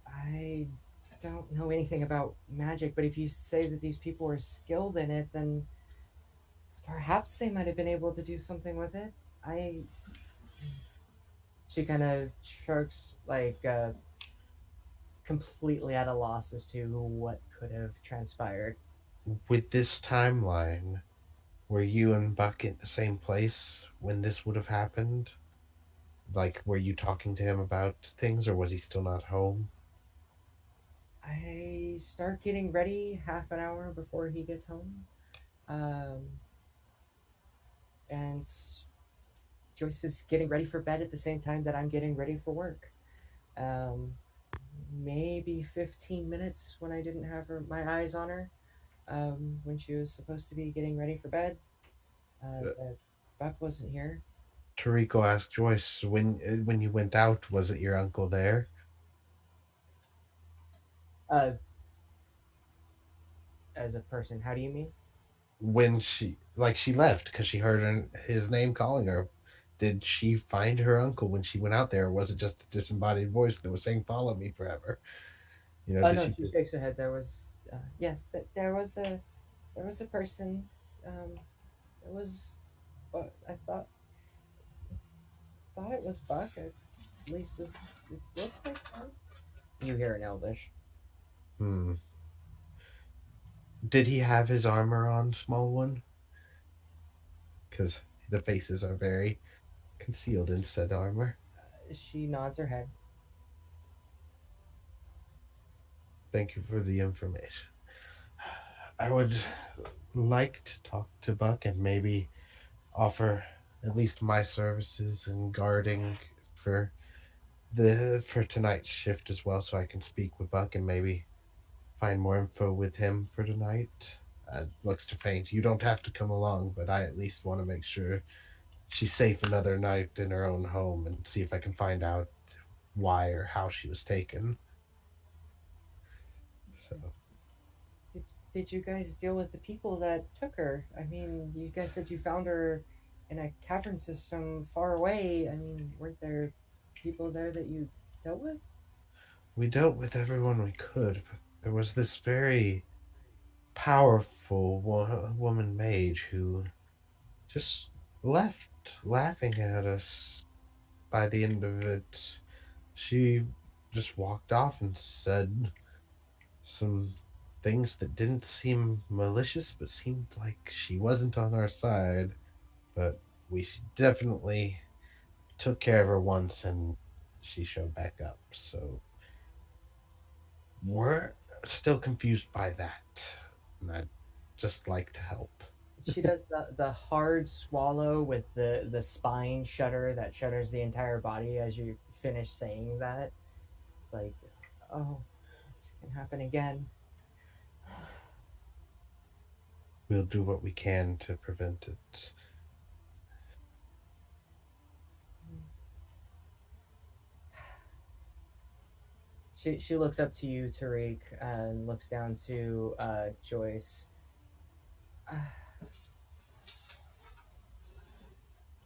[SPEAKER 3] I don't know anything about magic, but if you say that these people are skilled in it, then perhaps they might have been able to do something with it. She kind of shrugs, like completely at a loss as to what could have transpired.
[SPEAKER 4] With this timeline, were you and Buck at the same place when this would have happened? Like, were you talking to him about things, or was he still not home?
[SPEAKER 3] I start getting ready half an hour before he gets home. And Joyce is getting ready for bed at the same time that I'm getting ready for work. Maybe 15 minutes when I didn't have my eyes on her, when she was supposed to be getting ready for bed. Buck wasn't here.
[SPEAKER 4] Tariko asked Joyce, when you went out, was it your uncle there?
[SPEAKER 3] As a person, how do you mean?
[SPEAKER 4] When she left because she heard his name calling her. did she find her uncle when she went out there, or was it just a disembodied voice that was saying "Follow me" forever?
[SPEAKER 3] Oh
[SPEAKER 4] Did
[SPEAKER 3] no,
[SPEAKER 4] she
[SPEAKER 3] she
[SPEAKER 4] just?
[SPEAKER 3] shakes her head. There was yes, there was a person. It was, but I thought it was Buck. At least it looked like that. You hear in Elvish.
[SPEAKER 4] Hmm. Did he have his armor on, small one? Because the faces are very concealed in said armor.
[SPEAKER 3] She nods her head.
[SPEAKER 4] Thank you for the information. I would like to talk to Buck and maybe offer at least my services in guarding for for tonight's shift as well, so I can speak with Buck and maybe find more info with him for tonight. Looks to faint. You don't have to come along, but I at least want to make sure she's safe another night in her own home and see if I can find out why or how she was taken. So
[SPEAKER 3] Did you guys deal with the people that took her? I mean, you guys said you found her in a cavern system far away. I mean, weren't there people there that you dealt with?
[SPEAKER 4] we dealt with everyone we could, but there was this very powerful woman mage who just left laughing at us by the end of it. She just walked off and said some things that didn't seem malicious, but seemed like she wasn't on our side. But we definitely took care of her once, and she showed back up. So we're still confused by that, and I'd just like to help.
[SPEAKER 3] She does the hard swallow with the spine shudder that shudders the entire body as you finish saying that. Like, oh, this can happen again.
[SPEAKER 4] We'll do what we can to prevent it.
[SPEAKER 3] She looks up to you, Tariq, and looks down to Joyce. Uh,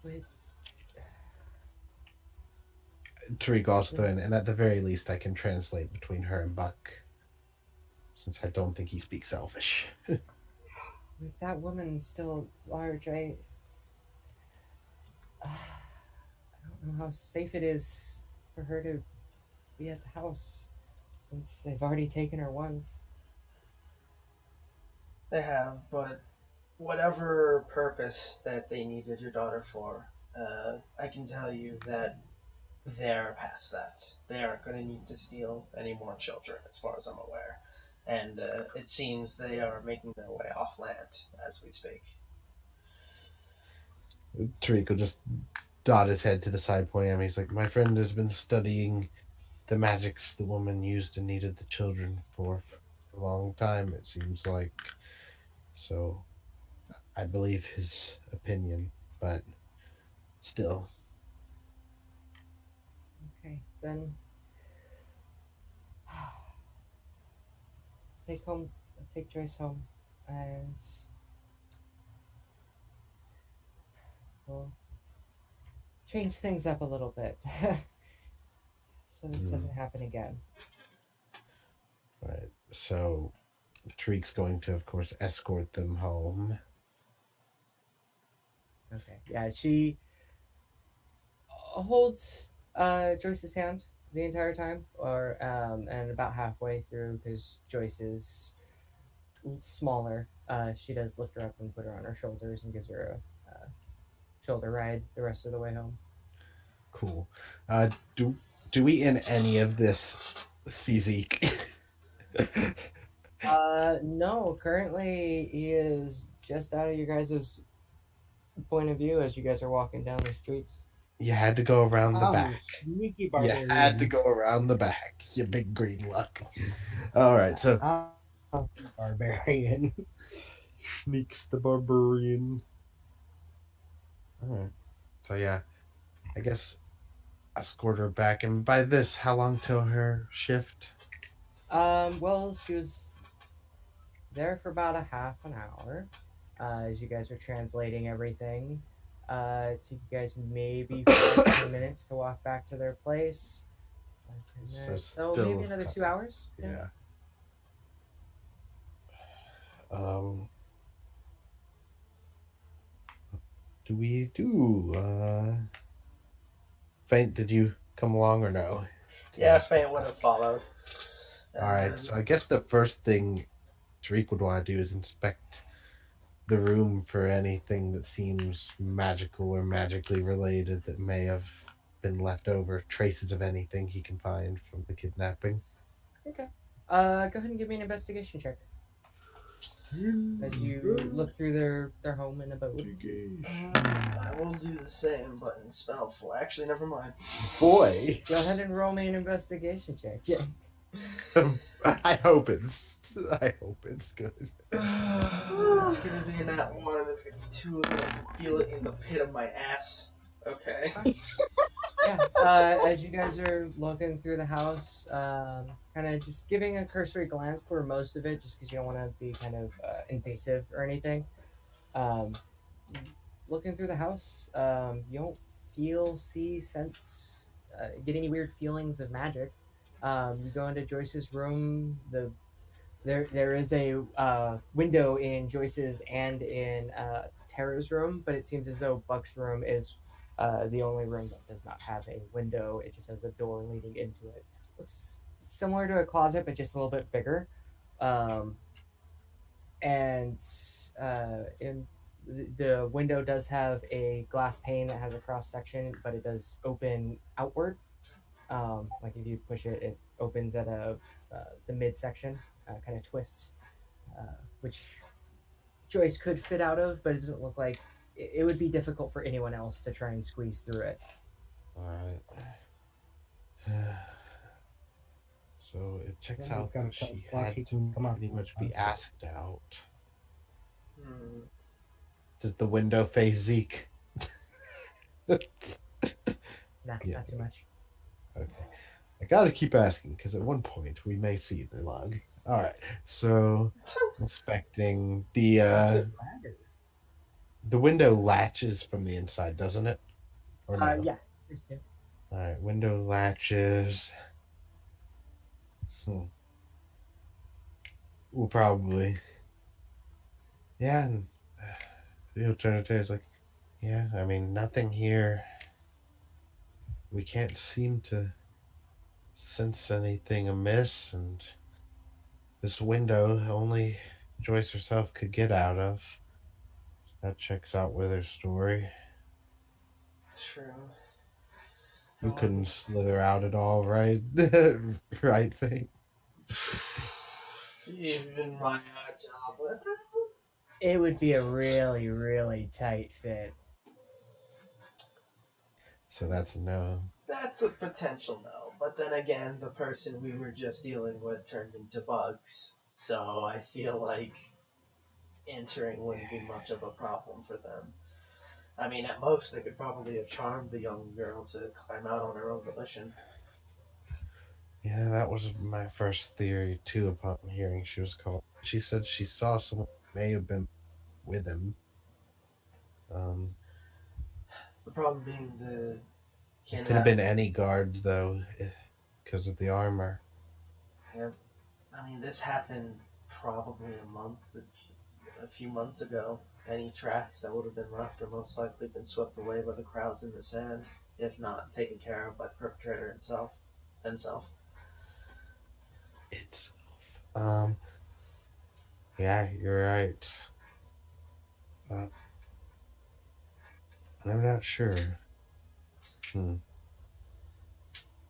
[SPEAKER 3] wait,
[SPEAKER 4] Tariq also, and at the very least, I can translate between her and Buck, since I don't think he speaks Elvish.
[SPEAKER 3] with that woman still large, I don't know how safe it is for her to be at the house since they've already taken her once.
[SPEAKER 2] They have, but whatever purpose that they needed your daughter for, I can tell you that they're past that. They aren't going to need to steal any more children, as far as I'm aware. And it seems they are making their way off land as we speak.
[SPEAKER 4] Tariq will just dot his head to the side, pointing at me. He's like, "My friend has been studying the magics the woman used and needed the children for a long time, it seems like. So I believe his opinion, but still."
[SPEAKER 3] Okay, then take home, take Joyce home, and we'll change things up a little bit so this doesn't happen again.
[SPEAKER 4] Right. So Tariq's going to, of course, escort them home.
[SPEAKER 3] Okay, yeah, she holds Joyce's hand the entire time, or and about halfway through, because Joyce is smaller, she does lift her up and put her on her shoulders and gives her a shoulder ride the rest of the way home.
[SPEAKER 4] Cool. Do we in any of this see Zeke?
[SPEAKER 3] No, currently he is just out of your guys' point of view as you guys are walking down the streets.
[SPEAKER 4] You had to go around the back.
[SPEAKER 6] Sneaky
[SPEAKER 4] You
[SPEAKER 6] barbarian.
[SPEAKER 4] had to go around the back, you big green luck. All right, so
[SPEAKER 6] Barbarian.
[SPEAKER 4] sneaks the barbarian. All right. So yeah, I guess escort her back. And by this, how long till her shift?
[SPEAKER 3] Well, she was there for about a half an hour as you guys were translating everything. It took you guys maybe 14 minutes to walk back to their place.
[SPEAKER 4] So
[SPEAKER 3] So
[SPEAKER 4] still
[SPEAKER 3] maybe another 2 hours.
[SPEAKER 4] Yeah. Um, do we do? Faint, did you come along or no?
[SPEAKER 2] Yeah, Faint would have followed.
[SPEAKER 4] All right. So I guess the first thing Tariq would want to do is inspect the room for anything that seems magical or magically related that may have been left over, traces of anything he can find from the kidnapping.
[SPEAKER 3] Okay. Go ahead and give me an investigation check as you look through their home and abode.
[SPEAKER 2] I will do the same, but in spellful. Actually, never mind.
[SPEAKER 4] Boy,
[SPEAKER 3] Go ahead and roll me an investigation check, Jay.
[SPEAKER 4] I hope it's good.
[SPEAKER 2] It's gonna be in that one, and it's gonna be two of them. I can feel it in the pit of my ass. Okay.
[SPEAKER 3] Yeah. As you guys are looking through the house, kind of just giving a cursory glance through most of it, just because you don't want to be kind of invasive or anything. Um, Looking through the house, you don't feel, see, sense, get any weird feelings of magic. You go into Joyce's room. There is a window in Joyce's and in Tara's room, but it seems as though Buck's room is the only room that does not have a window. It just has a door leading into it. Looks similar to a closet, but just a little bit bigger. Um, and in the window does have a glass pane that has a cross section, but it does open outward. Like if you push it, it opens at the midsection, kind of twists, which Joyce could fit out of, but it doesn't look like it would be difficult for anyone else to try and squeeze through it.
[SPEAKER 4] All right. So it checks
[SPEAKER 6] Yeah,
[SPEAKER 4] out
[SPEAKER 6] we've got
[SPEAKER 4] that
[SPEAKER 6] to tell
[SPEAKER 4] she
[SPEAKER 6] Buck
[SPEAKER 4] had
[SPEAKER 6] he
[SPEAKER 4] to
[SPEAKER 6] can come out
[SPEAKER 4] pretty
[SPEAKER 6] with
[SPEAKER 4] much be
[SPEAKER 6] us.
[SPEAKER 4] asked out.
[SPEAKER 2] Hmm.
[SPEAKER 4] Does the window face Zeke?
[SPEAKER 3] Nah,
[SPEAKER 4] Yeah.
[SPEAKER 3] not too much.
[SPEAKER 4] Okay. I gotta keep asking because at one point we may see the log. All right. So inspecting the window latches from the inside, doesn't it? Or no?
[SPEAKER 3] Yeah. There's two.
[SPEAKER 4] All right. Window latches. We'll probably. Yeah. And the alternative is like, yeah. I mean, nothing here. We can't seem to sense anything amiss, and this window only Joyce herself could get out of. That checks out with her story.
[SPEAKER 2] True.
[SPEAKER 4] You couldn't slither out at all, right? Right thing.
[SPEAKER 2] Even my job.
[SPEAKER 3] It would be a really, really tight fit.
[SPEAKER 4] So that's a no.
[SPEAKER 2] That's a potential no. But then again, the person we were just dealing with turned into bugs. So I feel like entering wouldn't be much of a problem for them. I mean, at most, they could probably have charmed the young girl to climb out on her own volition.
[SPEAKER 4] Yeah, that was my first theory too upon hearing she was called. She said she saw someone who may have been with him.
[SPEAKER 2] The problem being the
[SPEAKER 4] It could have been
[SPEAKER 2] kidnapping.
[SPEAKER 4] any guard though, because of the armor.
[SPEAKER 2] Yeah, I mean, this happened probably a few months ago. Any tracks that would have been left are most likely been swept away by the crowds in the sand, if not taken care of by the perpetrator himself.
[SPEAKER 4] Itself. Yeah, you're right. I'm not sure.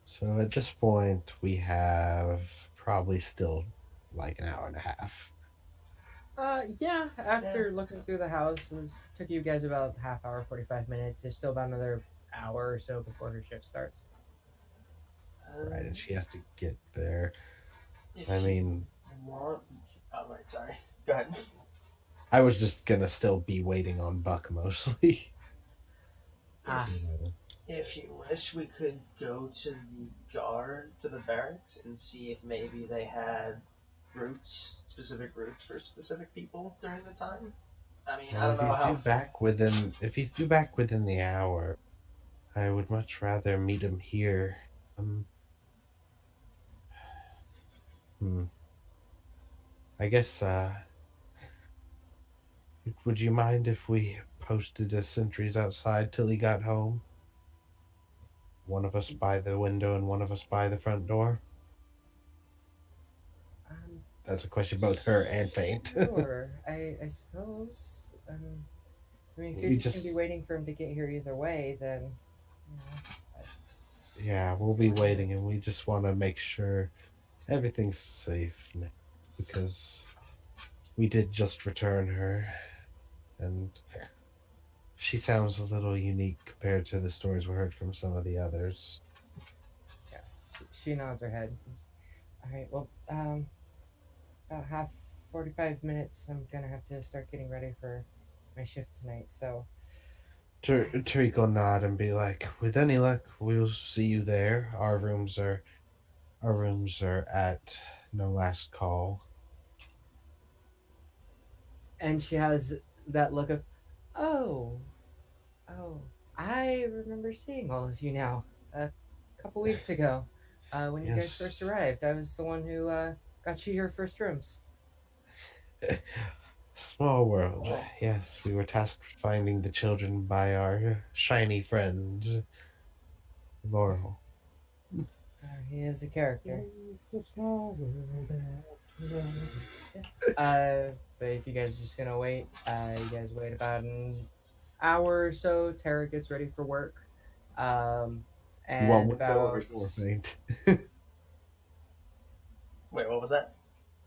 [SPEAKER 4] So at this point, we have probably still like an hour and a half.
[SPEAKER 3] Yeah. After looking through the house, it took you guys about half hour, 45 minutes. There's still about another hour or so before her shift starts.
[SPEAKER 4] Right, and she has to get there.
[SPEAKER 2] If
[SPEAKER 4] I mean,
[SPEAKER 2] you want, oh right, sorry. Go ahead.
[SPEAKER 4] I was just gonna still be waiting on Buck mostly.
[SPEAKER 3] Ah.
[SPEAKER 2] If you wish, we could go to the barracks, and see if maybe they had specific routes for specific people during the time. I mean, I
[SPEAKER 4] Well,
[SPEAKER 2] don't know how.
[SPEAKER 4] if he's due back within the hour, I would much rather meet him here. Um, hmm. I guess. Would you mind if we posted a sentries outside till he got home? One of us by the window and one of us by the front door.
[SPEAKER 3] Um,
[SPEAKER 4] That's a question both her and Faint.
[SPEAKER 3] sure. I suppose. I mean, if you're
[SPEAKER 4] We
[SPEAKER 3] just gonna be
[SPEAKER 4] just,
[SPEAKER 3] waiting for him to get here either way, then you know,
[SPEAKER 4] yeah, we'll
[SPEAKER 3] that's
[SPEAKER 4] be
[SPEAKER 3] fine.
[SPEAKER 4] waiting, and we just want to make sure everything's safe now because we did just return her, and she sounds a little unique compared to the stories we heard from some of the others.
[SPEAKER 3] Yeah, she nods her head. All right. Well, about half 45 minutes. I'm gonna have to start getting ready for my shift tonight. So
[SPEAKER 4] Tariq will nod and be like, "With any luck, we'll see you there. Our rooms are at no last call."
[SPEAKER 3] and she has that look of, oh, oh, I remember seeing all of you now. A couple weeks ago, when you guys first
[SPEAKER 4] Yes.
[SPEAKER 3] arrived, I was the one who got you your first rooms.
[SPEAKER 4] Small world. Yes, we were tasked with finding the children by our shiny friend, Laurel.
[SPEAKER 3] He is a character. But if you guys are just gonna wait, you guys wait about an hour or so. Tara gets ready for work, um,
[SPEAKER 4] You want
[SPEAKER 3] and
[SPEAKER 4] window or
[SPEAKER 3] about
[SPEAKER 4] door, Faint?
[SPEAKER 2] Wait, what was that?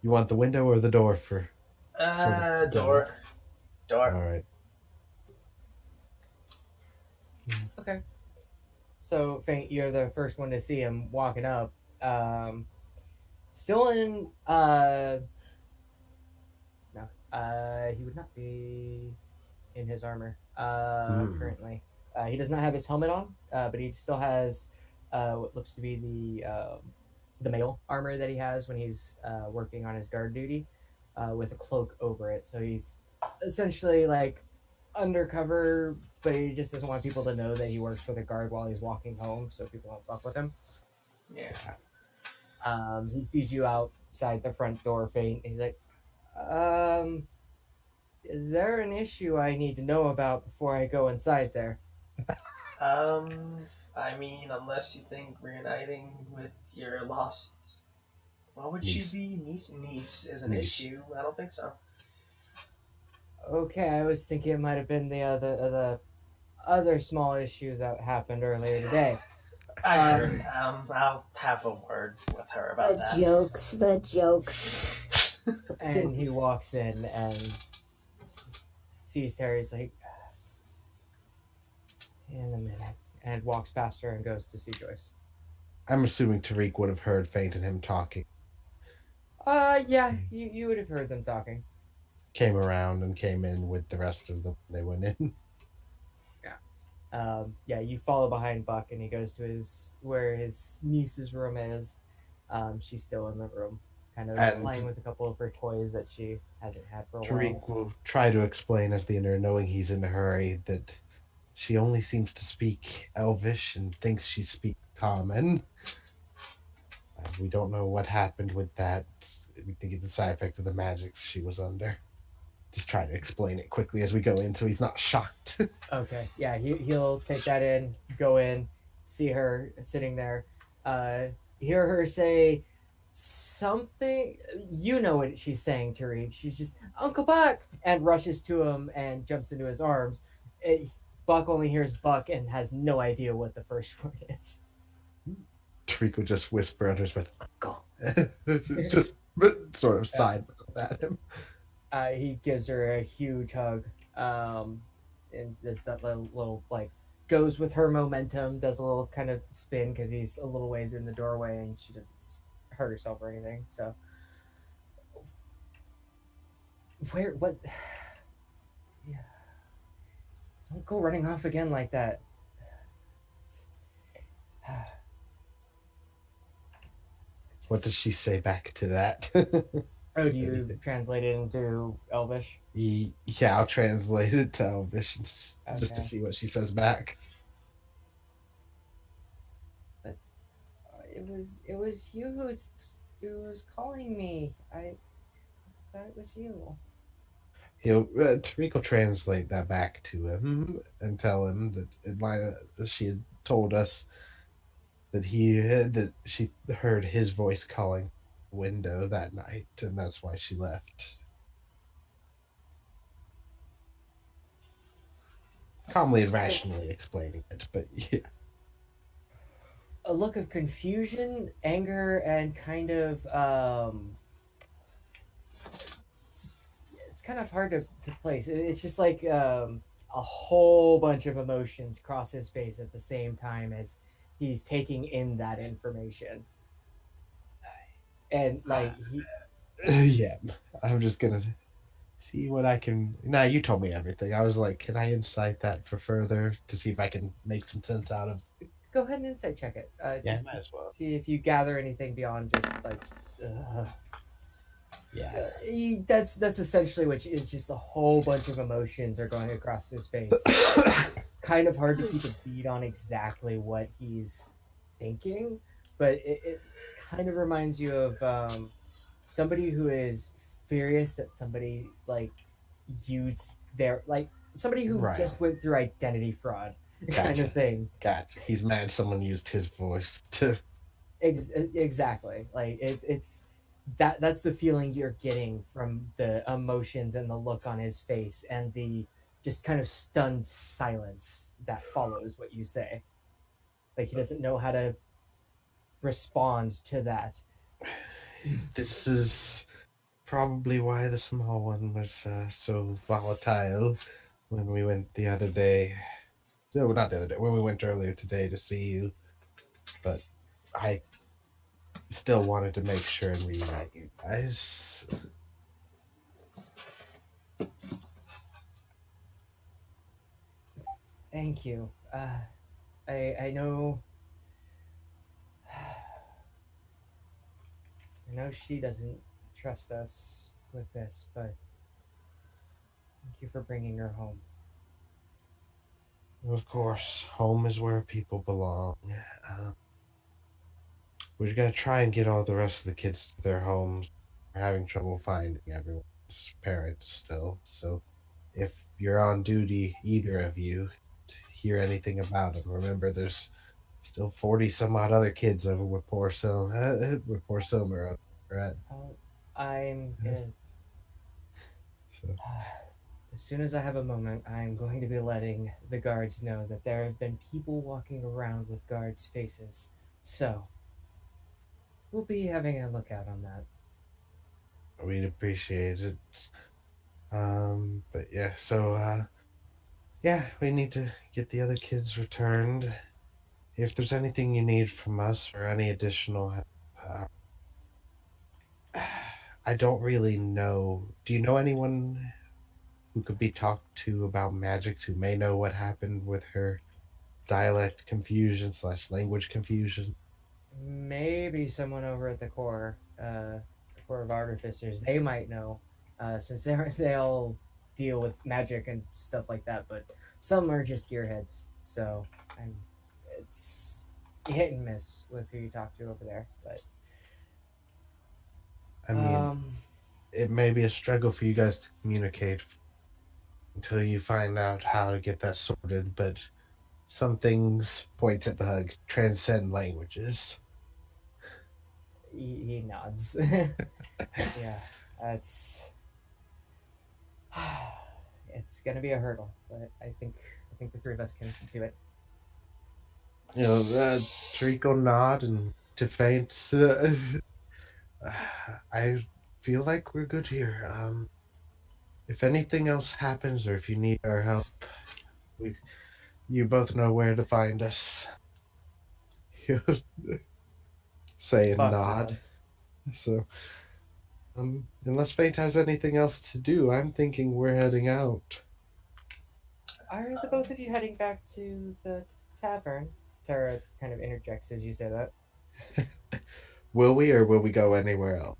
[SPEAKER 4] You want the window or the door for sort of done?
[SPEAKER 2] Door. Door.
[SPEAKER 4] Alright.
[SPEAKER 3] okay. So Faint, you're the first one to see him walking up. Still in no, he would not be in his armor currently. He does not have his helmet on, but he still has what looks to be the mail armor that he has when he's working on his guard duty, with a cloak over it. So he's essentially like undercover, but he just doesn't want people to know that he works for the guard while he's walking home, so people don't fuck with him.
[SPEAKER 2] Yeah.
[SPEAKER 3] He sees you outside the front door, Faint. He's like, um, is there an issue I need to know about before I go inside there?
[SPEAKER 2] I mean, unless you think reuniting with your lost, what would
[SPEAKER 4] Niece.
[SPEAKER 2] she be? Niece is an
[SPEAKER 4] Niece.
[SPEAKER 2] issue. I don't think so.
[SPEAKER 3] Okay, I was thinking it might have been the other small issue that happened earlier today.
[SPEAKER 2] I heard. I'll have a word with her about
[SPEAKER 5] The
[SPEAKER 2] that.
[SPEAKER 5] the jokes.
[SPEAKER 3] And he walks in and sees Terry's like, in a minute, and walks past her and goes to see Joyce.
[SPEAKER 4] I'm assuming Tariq would have heard Faint and him talking.
[SPEAKER 3] Yeah, you would have heard them talking.
[SPEAKER 4] Came around and came in with the rest of them. They went in.
[SPEAKER 3] Yeah, you follow behind Buck, and he goes to where his niece's room is. She's still in the room, kind of
[SPEAKER 4] And
[SPEAKER 3] playing with a couple of her toys that she hasn't had for a while.
[SPEAKER 4] Tariq will try to explain as the inner, knowing he's in a hurry, that she only seems to speak Elvish and thinks she speaks Common. We don't know what happened with that. We think it's a side effect of the magic she was under. Just try to explain it quickly as we go in so he's not shocked.
[SPEAKER 3] Okay, yeah, he'll take that in, go in, see her sitting there, hear her say something. You know what she's saying, Tariq. She's just, Uncle Buck, and rushes to him and jumps into his arms. Buck only hears Buck and has no idea what the first word is.
[SPEAKER 4] Tariq will just whisper under his breath, Uncle. Just sort of side at him.
[SPEAKER 3] He gives her a huge hug, and does that little like goes with her momentum, does a little kind of spin because he's a little ways in the doorway, and she doesn't hurt herself or anything. So, what? Yeah, don't go running off again like that.
[SPEAKER 4] What does she say back to that?
[SPEAKER 3] Oh, do you
[SPEAKER 4] anything.
[SPEAKER 3] translate it into Elvish?
[SPEAKER 4] Yeah, I'll translate it to Elvish just to
[SPEAKER 3] Okay.
[SPEAKER 4] see what she says back.
[SPEAKER 3] But it was you who was calling me. I thought it was you.
[SPEAKER 4] Tariq will translate that back to him and tell him that she had told us that she heard his voice calling the window that night, and that's why she left. Calmly and
[SPEAKER 3] So
[SPEAKER 4] rationally explaining it, but yeah,
[SPEAKER 3] a look of confusion, anger, and kind of it's kind of hard to place. It's just like a whole bunch of emotions cross his face at the same time as he's taking in that information. And like he
[SPEAKER 4] yeah. I'm just gonna see what I can. Nah, you told me everything. I was like, can I incite that for further to see if I can make some sense out of?
[SPEAKER 3] go ahead and insight check it.
[SPEAKER 4] Yeah,
[SPEAKER 3] Just
[SPEAKER 4] might
[SPEAKER 3] to
[SPEAKER 4] as well.
[SPEAKER 3] see if you gather anything beyond just like uh,
[SPEAKER 4] Yeah.
[SPEAKER 3] that's essentially what is just a whole bunch of emotions are going across his face. Kind of hard to keep a beat on exactly what he's thinking, but it kind of reminds you of somebody who is furious that somebody like used their like somebody who
[SPEAKER 4] Right.
[SPEAKER 3] just went through identity fraud kind
[SPEAKER 4] Gotcha.
[SPEAKER 3] of thing.
[SPEAKER 4] Gotcha. He's mad someone used his voice to.
[SPEAKER 3] Exactly. Like it's that's the feeling you're getting from the emotions and the look on his face and the just kind of stunned silence that follows what you say. Like he doesn't know how to respond to that.
[SPEAKER 4] This is probably why the small one was so volatile when we went the other day. No, not the other day. When we went earlier today to see you, but I still wanted to make sure and reunite you guys.
[SPEAKER 3] Thank you. I know I know she doesn't trust us with this, but thank you for bringing her home.
[SPEAKER 4] Of course, home is where people belong. Uh, we're gonna try and get all the rest of the kids to their homes. We're having trouble finding everyone's parents still, so if you're on duty, either of you, to hear anything about them, remember there's still 40 some odd other kids over with poor Silmer over at.
[SPEAKER 3] I'm gonna
[SPEAKER 4] So,
[SPEAKER 3] as soon as I have a moment, I'm going to be letting the guards know that there have been people walking around with guards' faces. So, we'll be having a lookout on that.
[SPEAKER 4] we'd appreciate it. But yeah, so, yeah, we need to get the other kids returned. If there's anything you need from us or any additional help, I don't really know. Do you know anyone who could be talked to about magic who may know what happened with her dialect confusion slash language confusion?
[SPEAKER 3] Maybe someone over at the Corps of Artificers, they might know, since they'll deal with magic and stuff like that. But some are just gearheads, so I'm, it's hit and miss with who you talk to over there. But
[SPEAKER 4] I mean,
[SPEAKER 3] um,
[SPEAKER 4] it may be a struggle for you guys to communicate until you find out how to get that sorted, but some things, points at the hug, transcend languages.
[SPEAKER 3] he nods. Yeah, that's it's gonna be a hurdle, but I think the three of us can do it.
[SPEAKER 4] You know, Trico nod and to faint. I feel like we're good here. If anything else happens or if you need our help, we, you both know where to find us. He'll say and
[SPEAKER 3] Buck
[SPEAKER 4] nod.
[SPEAKER 3] nods.
[SPEAKER 4] So, unless Fate has anything else to do, I'm thinking we're heading out.
[SPEAKER 3] Are the both of you heading back to the tavern? Tara kind of interjects as you say that.
[SPEAKER 4] Will we, or will we go anywhere else?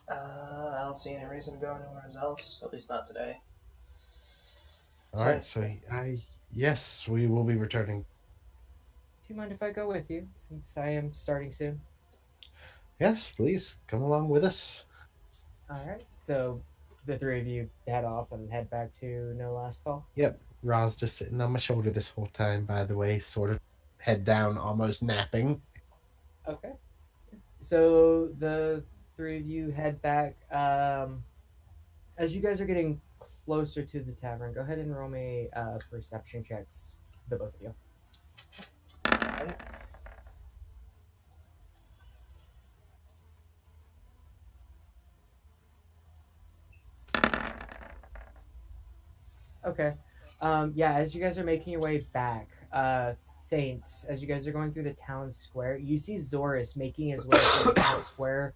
[SPEAKER 2] I don't see any reason to go anywhere else. At least not today.
[SPEAKER 4] All right, so yes, we will be returning.
[SPEAKER 3] Do you mind if I go with you, since I am starting soon?
[SPEAKER 4] Yes, please come along with us.
[SPEAKER 3] All right. So the three of you head off and head back to No Last Call.
[SPEAKER 4] Yep, Ra's just sitting on my shoulder this whole time, by the way, sort of head down, almost napping.
[SPEAKER 3] Okay. So the three of you head back. As you guys are getting closer to the tavern, go ahead and roll me perception checks, the both of you.
[SPEAKER 2] Alright.
[SPEAKER 3] Okay. Yeah, as you guys are making your way back, Faint, as you guys are going through the town square, you see Zorus making his way through the town square.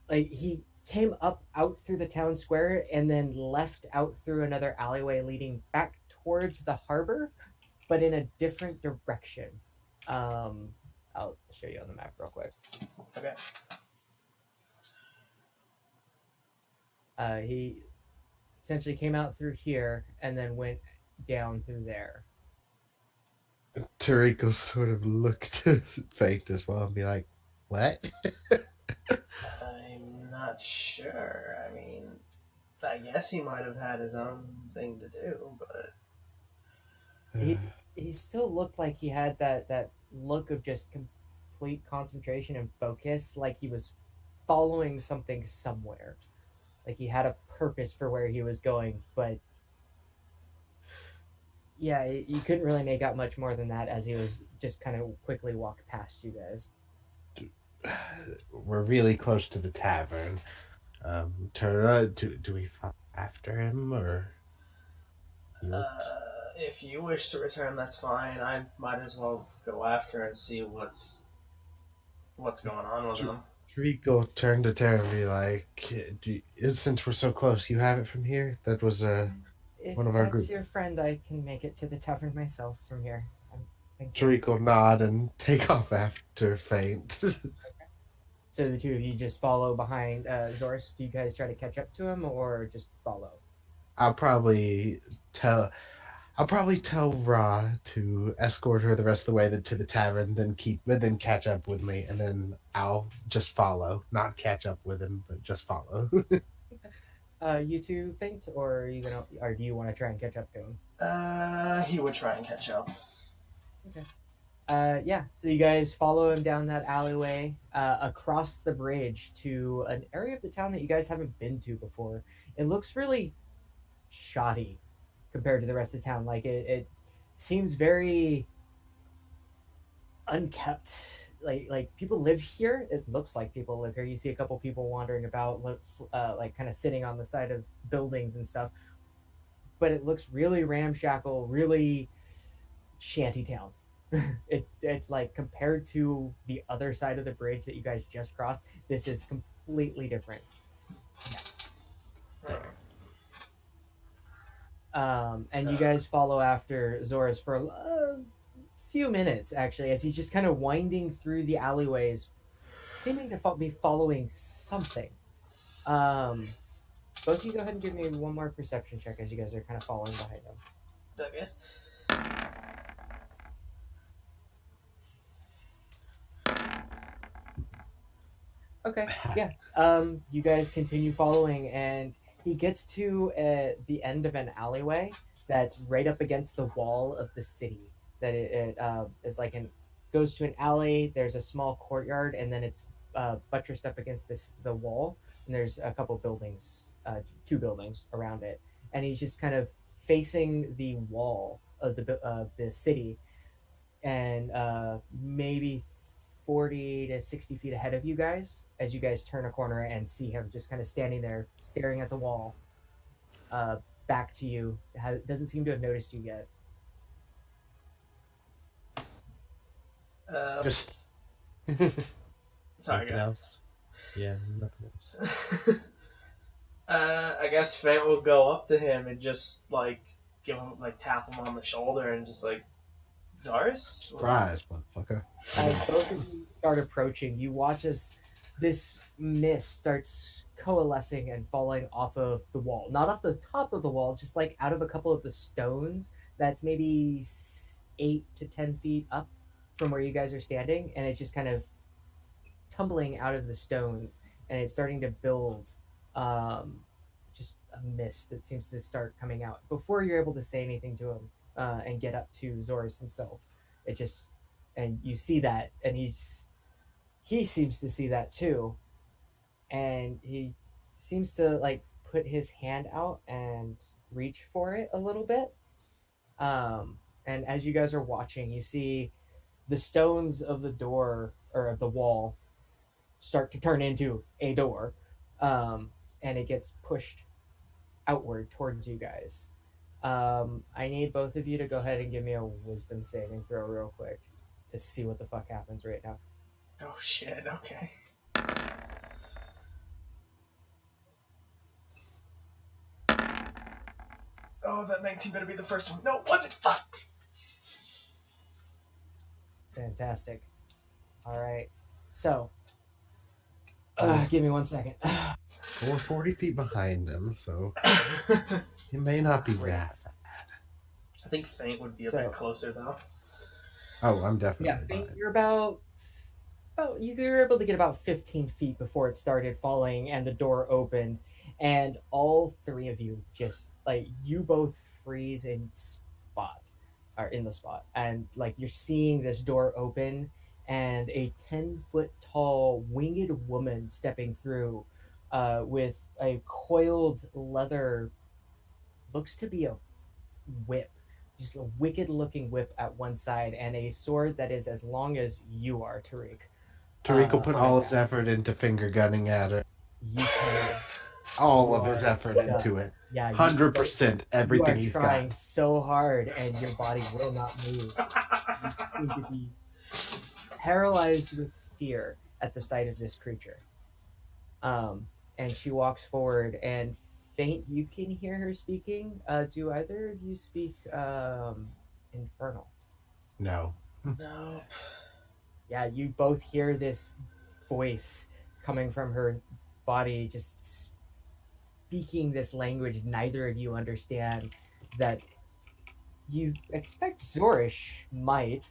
[SPEAKER 3] Like he came up out through the town square and then left out through another alleyway leading back towards the harbor, but in a different direction. I'll show you on the map real quick.
[SPEAKER 2] Okay.
[SPEAKER 3] He essentially came out through here and then went down through there.
[SPEAKER 4] Tariq will sort of look to Faith as well and be like, what?
[SPEAKER 2] I'm not sure. I mean, I guess he might have had his own thing to do, but
[SPEAKER 3] He still looked like he had that look of just complete concentration and focus, like he was following something somewhere. Like he had a purpose for where he was going, but yeah, you couldn't really make out much more than that as he was just kind of quickly walked past you guys.
[SPEAKER 4] We're really close to the tavern. Do we follow after him, or?
[SPEAKER 2] if you wish to return, that's fine. I might as well go after and see what's going on with him.
[SPEAKER 4] Tariq will turn to Tara and be like, since we're so close, you have it from here? That was
[SPEAKER 3] If
[SPEAKER 4] one of our
[SPEAKER 3] that's
[SPEAKER 4] group.
[SPEAKER 3] your friend, I can make it to the tavern myself from here. Thank you.
[SPEAKER 4] Tariq will nod and take off after Faint.
[SPEAKER 3] So the two of you just follow behind Zorus. Do you guys try to catch up to him or just follow?
[SPEAKER 4] I'll probably tell Ra to escort her the rest of the way to the tavern, then catch up with me, and then I'll just follow, not catch up with him, but just follow.
[SPEAKER 3] You two Faint, or do you want to try and catch up to him?
[SPEAKER 2] He would try and catch up.
[SPEAKER 3] Okay. Yeah, so you guys follow him down that alleyway, across the bridge to an area of the town that you guys haven't been to before. It looks really shoddy compared to the rest of town. Like it seems very unkept. Like people live here. It looks like people live here. You see a couple people wandering about, like kind of sitting on the side of buildings and stuff. But it looks really ramshackle, really shantytown. it like compared to the other side of the bridge that you guys just crossed, this is completely different. And you guys follow after Zorus for a few minutes, actually, as he's just kind of winding through the alleyways, seeming to be following something. Both of you go ahead and give me one more perception check as you guys are kind of following behind him.
[SPEAKER 2] Okay.
[SPEAKER 3] Okay, yeah. You guys continue following, and he gets to the end of an alleyway that's right up against the wall of the city. That it is like goes to an alley. There's a small courtyard, and then it's buttressed up against the wall. And there's a couple buildings, two buildings around it, and he's just kind of facing the wall of the city, and maybe 40 to 60 feet ahead of you guys as you guys turn a corner and see him just kind of standing there staring at the wall, back to you. Doesn't seem to have noticed you yet.
[SPEAKER 4] Just
[SPEAKER 2] Sorry,
[SPEAKER 4] nothing
[SPEAKER 2] guys.
[SPEAKER 4] else. Yeah, nothing else.
[SPEAKER 2] I guess Fant will go up to him and just like give him tap him on the shoulder and just like Zaris?
[SPEAKER 4] Surprise, motherfucker.
[SPEAKER 3] As both of you start approaching, you watch as this mist starts coalescing and falling off of the wall. Not off the top of the wall, just like out of a couple of the stones that's maybe 8 to 10 feet up from where you guys are standing. And it's just kind of tumbling out of the stones and it's starting to build um, just a mist that seems to start coming out. Before you're able to say anything to him and get up to Zoris himself, it just, and you see that, and he seems to see that too, and he seems to like put his hand out and reach for it a little bit. And as you guys are watching, you see the stones of the door or of the wall start to turn into a door, and it gets pushed outward towards you guys. I need both of you to go ahead and give me a wisdom saving throw real quick to see what the fuck happens right now.
[SPEAKER 2] Oh shit, okay. Oh, that 19 better be the first one. No, was it? Fuck!
[SPEAKER 3] Fantastic. All right. So, give me 1 second.
[SPEAKER 4] We're 40 feet behind them, so it may not be
[SPEAKER 3] Great.
[SPEAKER 4] that.
[SPEAKER 2] I think Faint would be a
[SPEAKER 3] So-
[SPEAKER 2] bit closer, though.
[SPEAKER 4] Oh, I'm
[SPEAKER 3] Yeah,
[SPEAKER 4] definitely behind.
[SPEAKER 3] you're about you were able to get about 15 feet before it started falling and the door opened, and all three of you just like you both freeze in the spot, and like you're seeing this door open and a 10-foot tall winged woman stepping through with a coiled leather, looks to be a whip, just a wicked looking whip at one side, and a sword that is as long as you are, Tariq.
[SPEAKER 4] Tariq will put
[SPEAKER 3] on
[SPEAKER 4] all
[SPEAKER 3] her
[SPEAKER 4] his
[SPEAKER 3] back.
[SPEAKER 4] effort into finger gunning at her.
[SPEAKER 3] You can,
[SPEAKER 4] All of his
[SPEAKER 3] are
[SPEAKER 4] effort
[SPEAKER 3] done.
[SPEAKER 4] into it.
[SPEAKER 3] yeah, you-
[SPEAKER 4] 100%
[SPEAKER 3] you
[SPEAKER 4] everything
[SPEAKER 3] are
[SPEAKER 4] he's
[SPEAKER 3] trying
[SPEAKER 4] got.
[SPEAKER 3] so hard, and your body will not move. You seem to be paralyzed with fear at the sight of this creature. And she walks forward, and Faint, you can hear her speaking. Do either of you speak Infernal?
[SPEAKER 4] No.
[SPEAKER 2] No.
[SPEAKER 3] Yeah, you both hear this voice coming from her body, just speaking this language neither of you understand, that you expect Zorish might.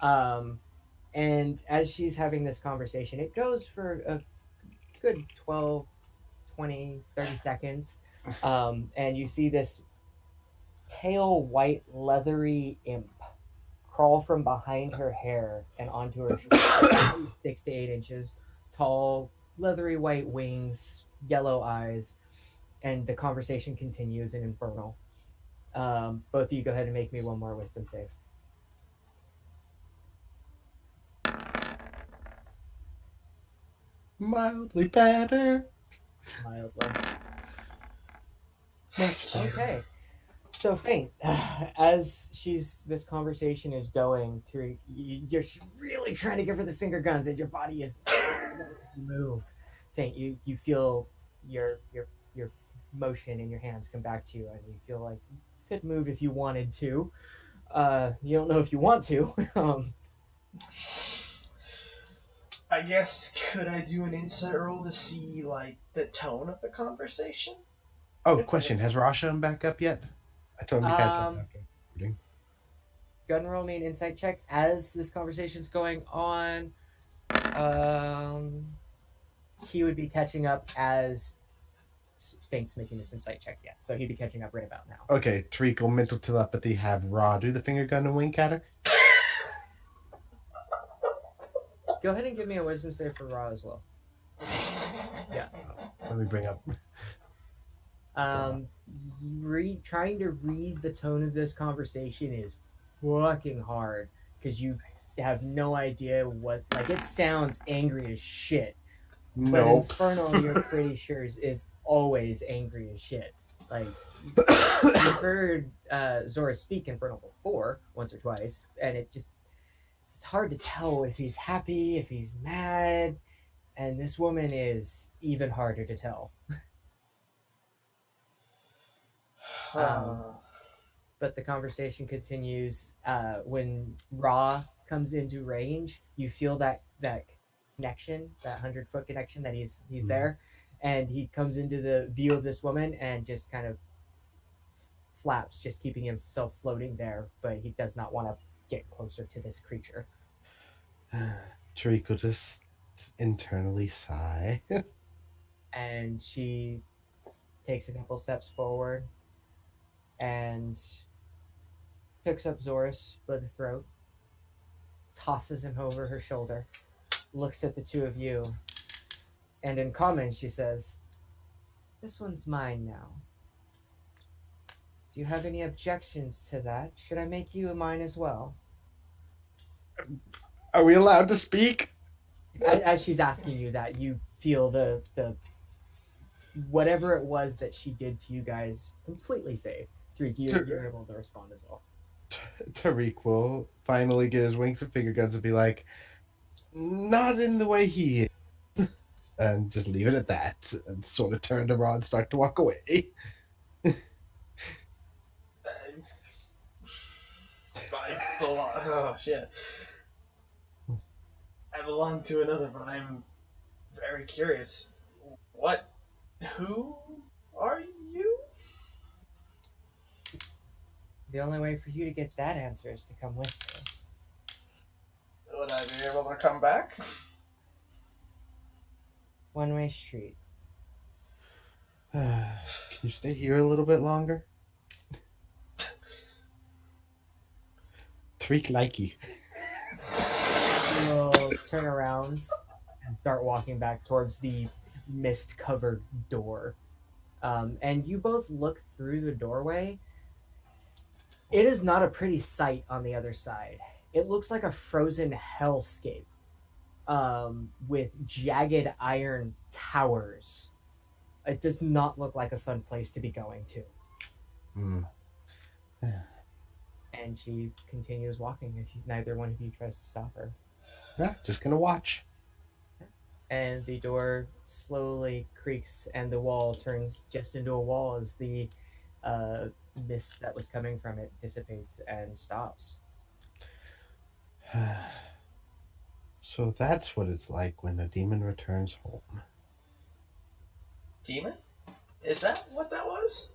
[SPEAKER 3] And as she's having this conversation, it goes for a good 12, 20, 30 seconds. And you see this pale white leathery imp crawl from behind her hair and onto her shoulder. 6 to 8 inches tall, leathery white wings, yellow eyes, and the conversation continues in Infernal. Both of you go ahead and make me one more wisdom save.
[SPEAKER 4] Mildly better.
[SPEAKER 3] Mildly.
[SPEAKER 4] Much better.
[SPEAKER 3] Okay. So Faint, as this conversation is going to, you're really trying to give her the finger guns, and your body is move. Faint, you feel your motion in your hands come back to you, and you feel like you could move if you wanted to. You don't know if you want to.
[SPEAKER 2] I guess, could I do an insight roll to see, like, the tone of the conversation?
[SPEAKER 4] Oh, question. Has Ra shown back up yet? I told him to catch up after recording.
[SPEAKER 3] Go ahead and roll me an insight check as this conversation's going on. He would be catching up as Faint's making this insight check yet, so he'd be catching up right about now.
[SPEAKER 4] Okay, Tariq will mental telepathy have Ra do the finger gun and wink at her.
[SPEAKER 3] Go ahead and give me a wisdom save for Ra as well. Yeah.
[SPEAKER 4] Let me bring up.
[SPEAKER 3] Trying to read the tone of this conversation is fucking hard because you have no idea what. Like, it sounds angry as shit. But
[SPEAKER 4] Nope.
[SPEAKER 3] Infernal, you're pretty sure is always angry as shit. Like, you've heard Zora speak Infernal before, once or twice, and it's hard to tell if he's happy, if he's mad, and this woman is even harder to tell. but the conversation continues. When Ra comes into range, you feel that connection, that 100-foot connection, that he's there, and he comes into the view of this woman and just kind of flaps, just keeping himself floating there, but he does not want to get closer to this creature.
[SPEAKER 4] Tariq will just internally sigh.
[SPEAKER 3] And she takes a couple steps forward and picks up Zorus by the throat, tosses him over her shoulder, looks at the two of you, and in common she says, "This one's mine now. Do you have any objections to that? Should I make you mine as well?"
[SPEAKER 4] Are we allowed to speak?
[SPEAKER 3] As she's asking you that, you feel the whatever it was that she did to you guys completely fade. Tariq, you're able to respond as well.
[SPEAKER 4] Tariq will finally get his wings and finger guns and be like, not in the way he is. And just leave it at that. And sort of turn to Rod and start to walk away.
[SPEAKER 2] Oh shit. I belong to another, but I'm very curious. Who are you?
[SPEAKER 3] The only way for you to get that answer is to come with me.
[SPEAKER 2] Would I be able to come back?
[SPEAKER 3] One-way street.
[SPEAKER 4] Can you stay here a little bit longer? Tariq likey.
[SPEAKER 3] You'll turn around and start walking back towards the mist-covered door. And you both look through the doorway. It is not a pretty sight on the other side. It looks like a frozen hellscape with jagged iron towers. It does not look like a fun place to be going to. And she continues walking if neither one of you tries to stop her.
[SPEAKER 4] Yeah, just gonna watch.
[SPEAKER 3] And the door slowly creaks and the wall turns just into a wall as the mist that was coming from it dissipates and stops.
[SPEAKER 4] So that's what it's like when a demon returns home.
[SPEAKER 2] Demon? Is that what that was?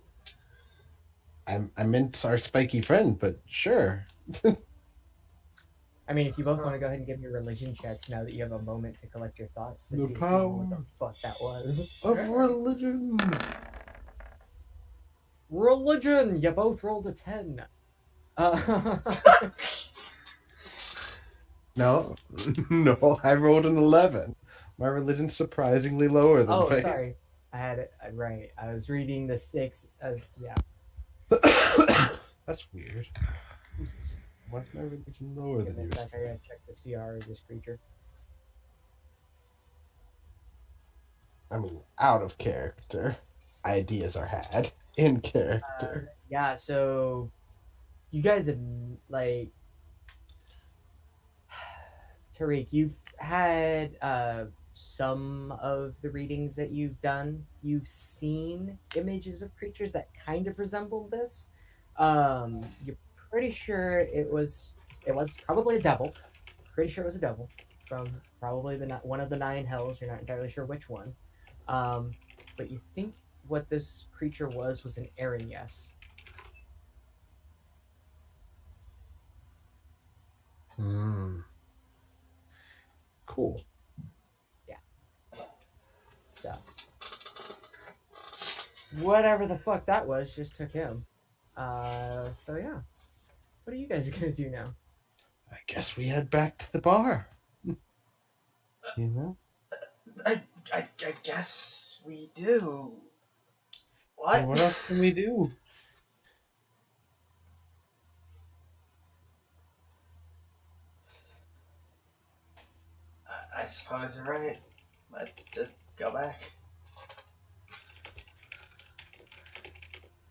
[SPEAKER 4] I meant our spiky friend, but sure.
[SPEAKER 3] I mean, if you both want to go ahead and give me religion checks now that you have a moment to collect your thoughts to
[SPEAKER 4] The
[SPEAKER 3] see if you know what the fuck that was.
[SPEAKER 4] Of religion.
[SPEAKER 3] Religion! You both rolled a 10.
[SPEAKER 4] No, no, I rolled an 11. My religion's surprisingly lower than faith.
[SPEAKER 3] Sorry. I had it right. I was reading the 6 as, yeah.
[SPEAKER 4] That's weird. Why's my religion lower
[SPEAKER 3] Give
[SPEAKER 4] than
[SPEAKER 3] me a
[SPEAKER 4] yours?
[SPEAKER 3] sec, I gotta check the CR of this creature.
[SPEAKER 4] I mean, out of character. Ideas are had. In character.
[SPEAKER 3] Yeah, so you guys have, like, Tariq, you've had some of the readings that you've done. You've seen images of creatures that kind of resemble this. You're pretty sure it was probably a devil. Pretty sure it was a devil from probably one of the 9 hells. You're not entirely sure which one. But you think what this creature was an Arian-yes.
[SPEAKER 4] Cool.
[SPEAKER 3] So whatever the fuck that was just took him. So yeah. What are you guys gonna do now?
[SPEAKER 4] I guess we head back to the bar. You know?
[SPEAKER 2] I guess we do. What?
[SPEAKER 4] Well, what else can we do?
[SPEAKER 2] I suppose you're right. Let's just go back.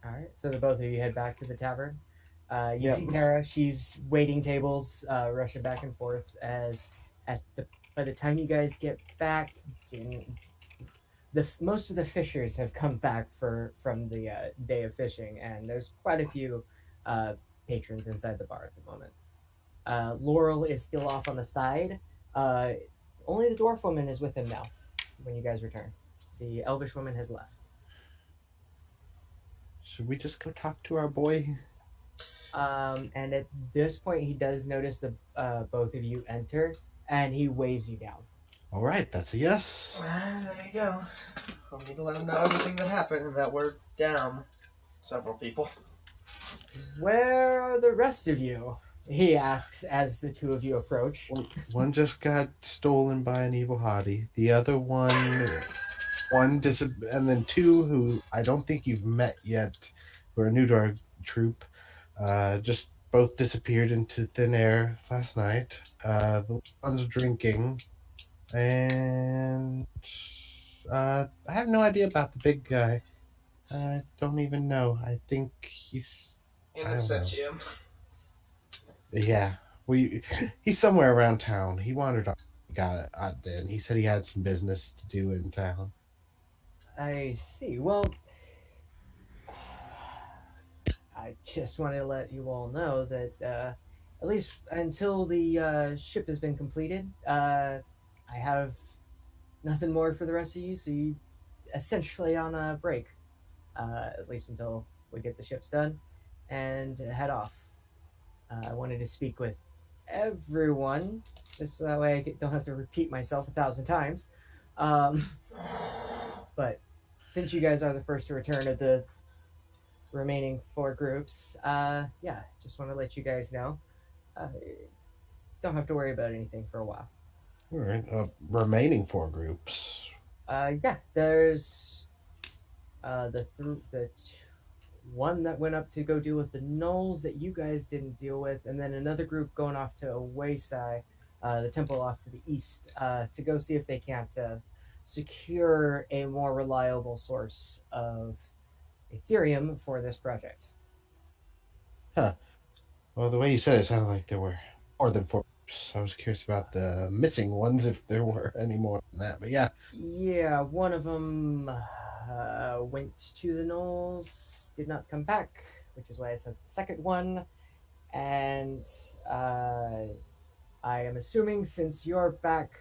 [SPEAKER 3] Alright, so the both of you head back to the tavern. You
[SPEAKER 4] Yep.
[SPEAKER 3] see Tara, she's waiting tables, rushing back and forth as by the time you guys get back, most of the fishers have come back from the day of fishing, and there's quite a few patrons inside the bar at the moment. Laurel is still off on the side. Uh, Only the dwarf woman is with him now when you guys return. The elvish woman has left.
[SPEAKER 4] Should we just go talk to our boy?
[SPEAKER 3] And at this point, he does notice the both of you enter, and he waves you down.
[SPEAKER 4] All right, that's a yes.
[SPEAKER 2] There you go. I'll need to let him know everything that happened and that we're down several people.
[SPEAKER 3] Where are the rest of you? He asks as the two of you approach.
[SPEAKER 4] One just got stolen by an evil hottie. The other one and then two who I don't think you've met yet, who are new to our troop, just both disappeared into thin air last night. The one's drinking, and I have no idea about the big guy. I don't even know. I think he's
[SPEAKER 2] Innocentium.
[SPEAKER 4] yeah. He's somewhere around town. He wandered off. Got it out there, and he said he had some business to do in town.
[SPEAKER 3] I see. Well, I just wanted to let you all know that at least until the ship has been completed, I have nothing more for the rest of you. So you essentially on a break, at least until we get the ships done and head off. I wanted to speak with everyone, just so that way I don't have to repeat myself 1,000 times. But since you guys are the first to return of the remaining 4 groups, yeah, just want to let you guys know. Don't have to worry about anything for a while.
[SPEAKER 4] All right. Remaining 4 groups.
[SPEAKER 3] Yeah, there's the one that went up to go deal with the gnolls that you guys didn't deal with, and then another group going off to a wayside, the temple off to the east, to go see if they can't secure a more reliable source of Ethereum for this project.
[SPEAKER 4] Huh. Well, the way you said it sounded like there were more than 4 groups. I was curious about the missing ones, if there were any more than that. But yeah.
[SPEAKER 3] Yeah, one of them went to the gnolls, did not come back, which is why I sent the second one. And I am assuming since you're back,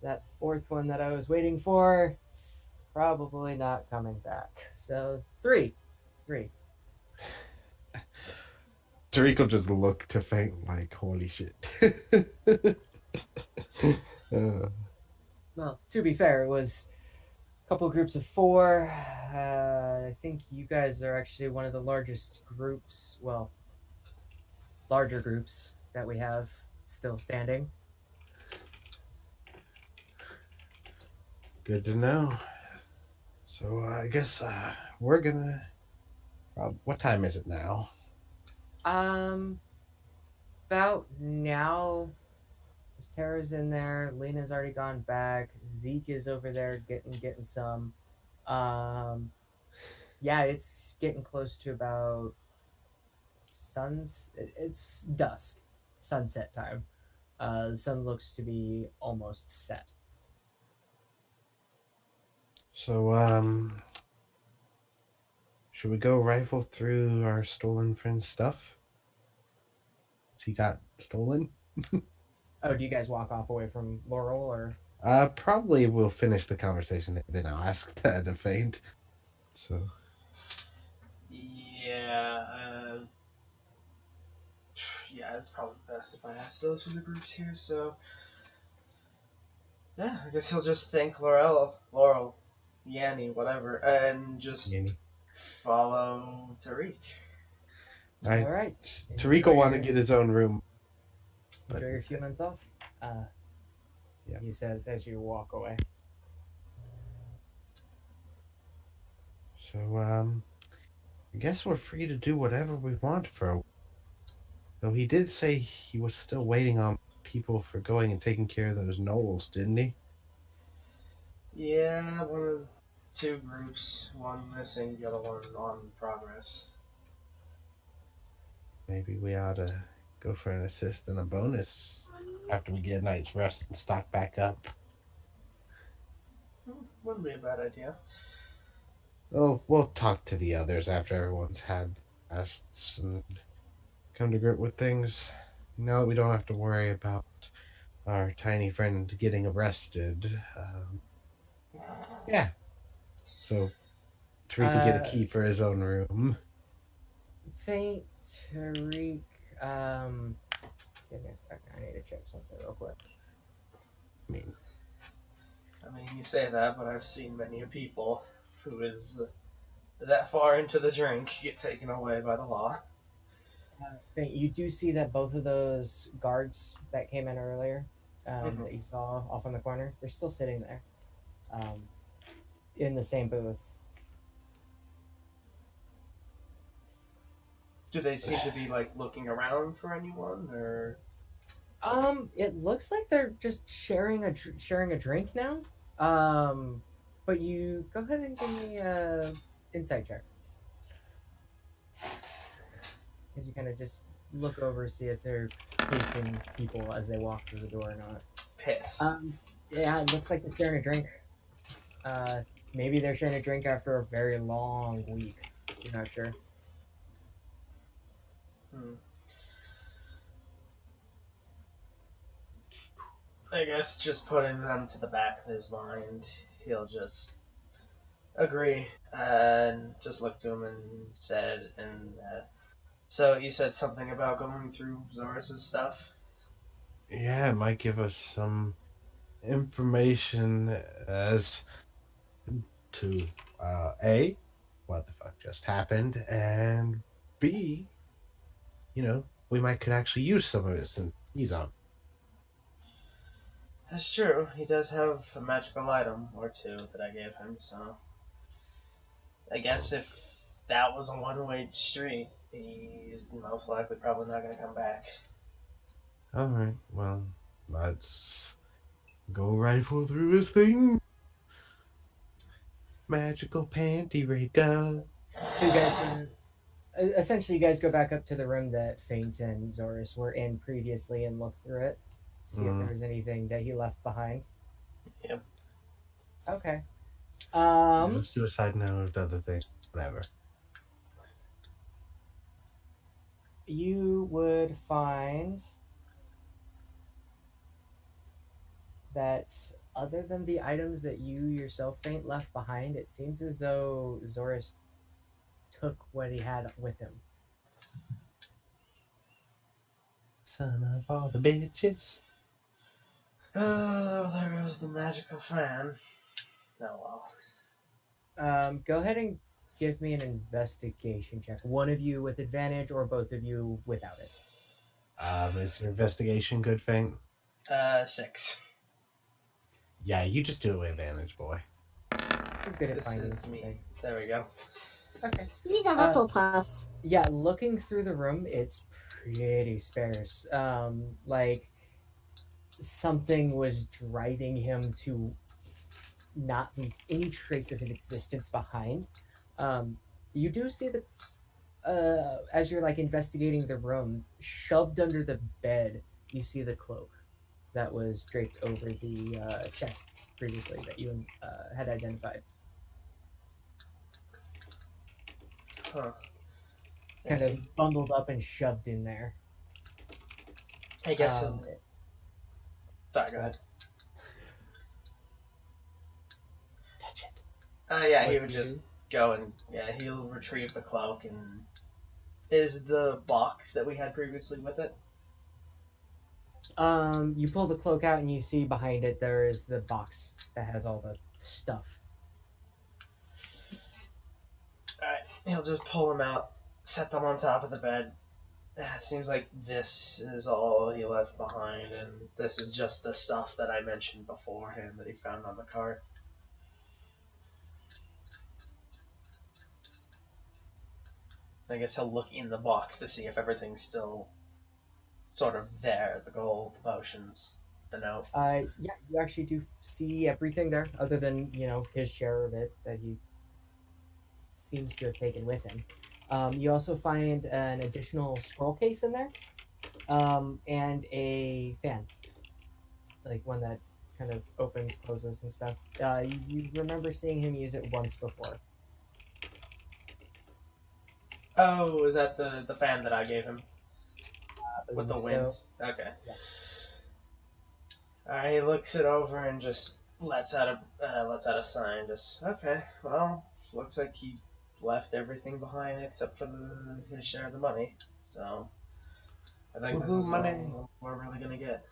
[SPEAKER 3] that 4th one that I was waiting for, probably not coming back. So 3.
[SPEAKER 4] Tariko just looked to faint like, holy shit.
[SPEAKER 3] Well, to be fair, it was a couple of groups of 4. I think you guys are actually one of the largest groups, well, larger groups that we have still standing.
[SPEAKER 4] Good to know. So I guess we're gonna. What time is it now?
[SPEAKER 3] About now. Tara's in there. Lena's already gone back. Zeke is over there getting some. Yeah, it's getting close to about It's dusk, sunset time. The sun looks to be almost set.
[SPEAKER 4] So should we go rifle through our stolen friend's stuff? He got stolen?
[SPEAKER 3] Oh, do you guys walk off away from Laurel, or?
[SPEAKER 4] Probably we'll finish the conversation, then I'll ask that to faint. So.
[SPEAKER 2] Yeah, yeah, it's probably best if I ask those from the groups here, so. Yeah, I guess he'll just thank Laurel, Yanni, whatever, and just
[SPEAKER 4] Yanni.
[SPEAKER 2] follow Tariq.
[SPEAKER 3] All right.
[SPEAKER 4] Tariq will want to get his own room.
[SPEAKER 3] Enjoy your few months off.
[SPEAKER 4] Yeah.
[SPEAKER 3] He says as you walk away.
[SPEAKER 4] So, I guess we're free to do whatever we want for a while. Though he did say he was still waiting on people for going and taking care of those gnolls, didn't he?
[SPEAKER 2] Yeah, one of 2 groups, one missing, the other one on progress.
[SPEAKER 4] Maybe we ought to go for an assist and a bonus after we get a night's rest and stock back up.
[SPEAKER 2] Wouldn't be a bad idea.
[SPEAKER 4] Oh, we'll talk to the others after everyone's had rests and come to grip with things. Now that we don't have to worry about our tiny friend getting arrested. Yeah. So Tariq will get a key for his own room.
[SPEAKER 3] Faint Tariq. Give me a second. I need to check something real quick.
[SPEAKER 2] I mean, you say that, but I've seen many people who is that far into the drink get taken away by the law.
[SPEAKER 3] Faint, you do see that both of those guards that came in earlier, that you saw off in the corner, they're still sitting there, in the same booth.
[SPEAKER 2] Do they seem to be like looking around for anyone, or?
[SPEAKER 3] It looks like they're just sharing a drink now. But you go ahead and give me a insight check. As you kind of just look over, see if they're chasing people as they walk through the door or not.
[SPEAKER 2] Piss.
[SPEAKER 3] Yeah, it looks like they're sharing a drink. Maybe they're sharing a drink after a very long week. You're not sure.
[SPEAKER 2] I guess just putting them to the back of his mind, he'll just agree and just look to him and said, so you said something about going through Zoris's stuff?
[SPEAKER 4] Yeah, it might give us some information as to A, what the fuck just happened, and B, we could actually use some of it since he's on.
[SPEAKER 2] That's true. He does have a magical item or two that I gave him, so I guess if that was a one-way street, he's most likely probably not going to come back.
[SPEAKER 4] Alright, well, let's go rifle through his thing. Magical panty raid-go.
[SPEAKER 3] So you guys, essentially, you guys go back up to the room that Faint and Zoris were in previously and look through it. See if there was anything that he left behind.
[SPEAKER 2] Yep.
[SPEAKER 3] Okay.
[SPEAKER 4] Let's do a side note of other things. Whatever.
[SPEAKER 3] You would find that other than the items that you yourself, Faint, left behind, it seems as though Zoris took what he had with him.
[SPEAKER 4] Son of all the bitches.
[SPEAKER 2] Oh, there goes the magical fan. Oh
[SPEAKER 3] well. Go ahead and give me an investigation check. One of you with advantage or both of you without it.
[SPEAKER 4] Is your investigation good, Faint?
[SPEAKER 2] 6.
[SPEAKER 4] Yeah, you just do it with advantage, boy.
[SPEAKER 3] He's good at
[SPEAKER 2] This
[SPEAKER 3] finding
[SPEAKER 2] is me.
[SPEAKER 3] something.
[SPEAKER 2] There we go.
[SPEAKER 3] Okay.
[SPEAKER 5] He's a Hufflepuff.
[SPEAKER 3] Yeah, looking through the room, it's pretty sparse. Like something was driving him to not leave any trace of his existence behind. You do see the, as you're like investigating the room, shoved under the bed, you see the cloak that was draped over the chest previously that you had identified.
[SPEAKER 2] Huh.
[SPEAKER 3] Kind of bundled up and shoved in there.
[SPEAKER 2] I guess sorry, go ahead.
[SPEAKER 4] Touch it.
[SPEAKER 2] Yeah,
[SPEAKER 3] What
[SPEAKER 2] he would
[SPEAKER 3] do
[SPEAKER 2] just go and he'll retrieve the cloak and is the box that we had previously with it.
[SPEAKER 3] You pull the cloak out and you see behind it there is the box that has all the stuff.
[SPEAKER 2] Alright, he'll just pull them out, set them on top of the bed. It seems like this is all he left behind, and this is just the stuff that I mentioned beforehand that he found on the cart. I guess he'll look in the box to see if everything's still sort of there, the gold, the potions, the note.
[SPEAKER 3] Yeah, you actually do see everything there, other than, his share of it that he seems to have taken with him. You also find an additional scroll case in there, and a fan, like one that kind of opens, closes, and stuff. You remember seeing him use it once before.
[SPEAKER 2] Oh, is that the fan that I gave him? With the
[SPEAKER 3] So,
[SPEAKER 2] wind. Okay.
[SPEAKER 3] Yeah.
[SPEAKER 2] Alright, he looks it over and just lets out a sign. Just okay. Well, looks like he left everything behind except for his share of the money. So I think this
[SPEAKER 4] Woohoo,
[SPEAKER 2] is
[SPEAKER 4] money.
[SPEAKER 2] all we're really gonna get.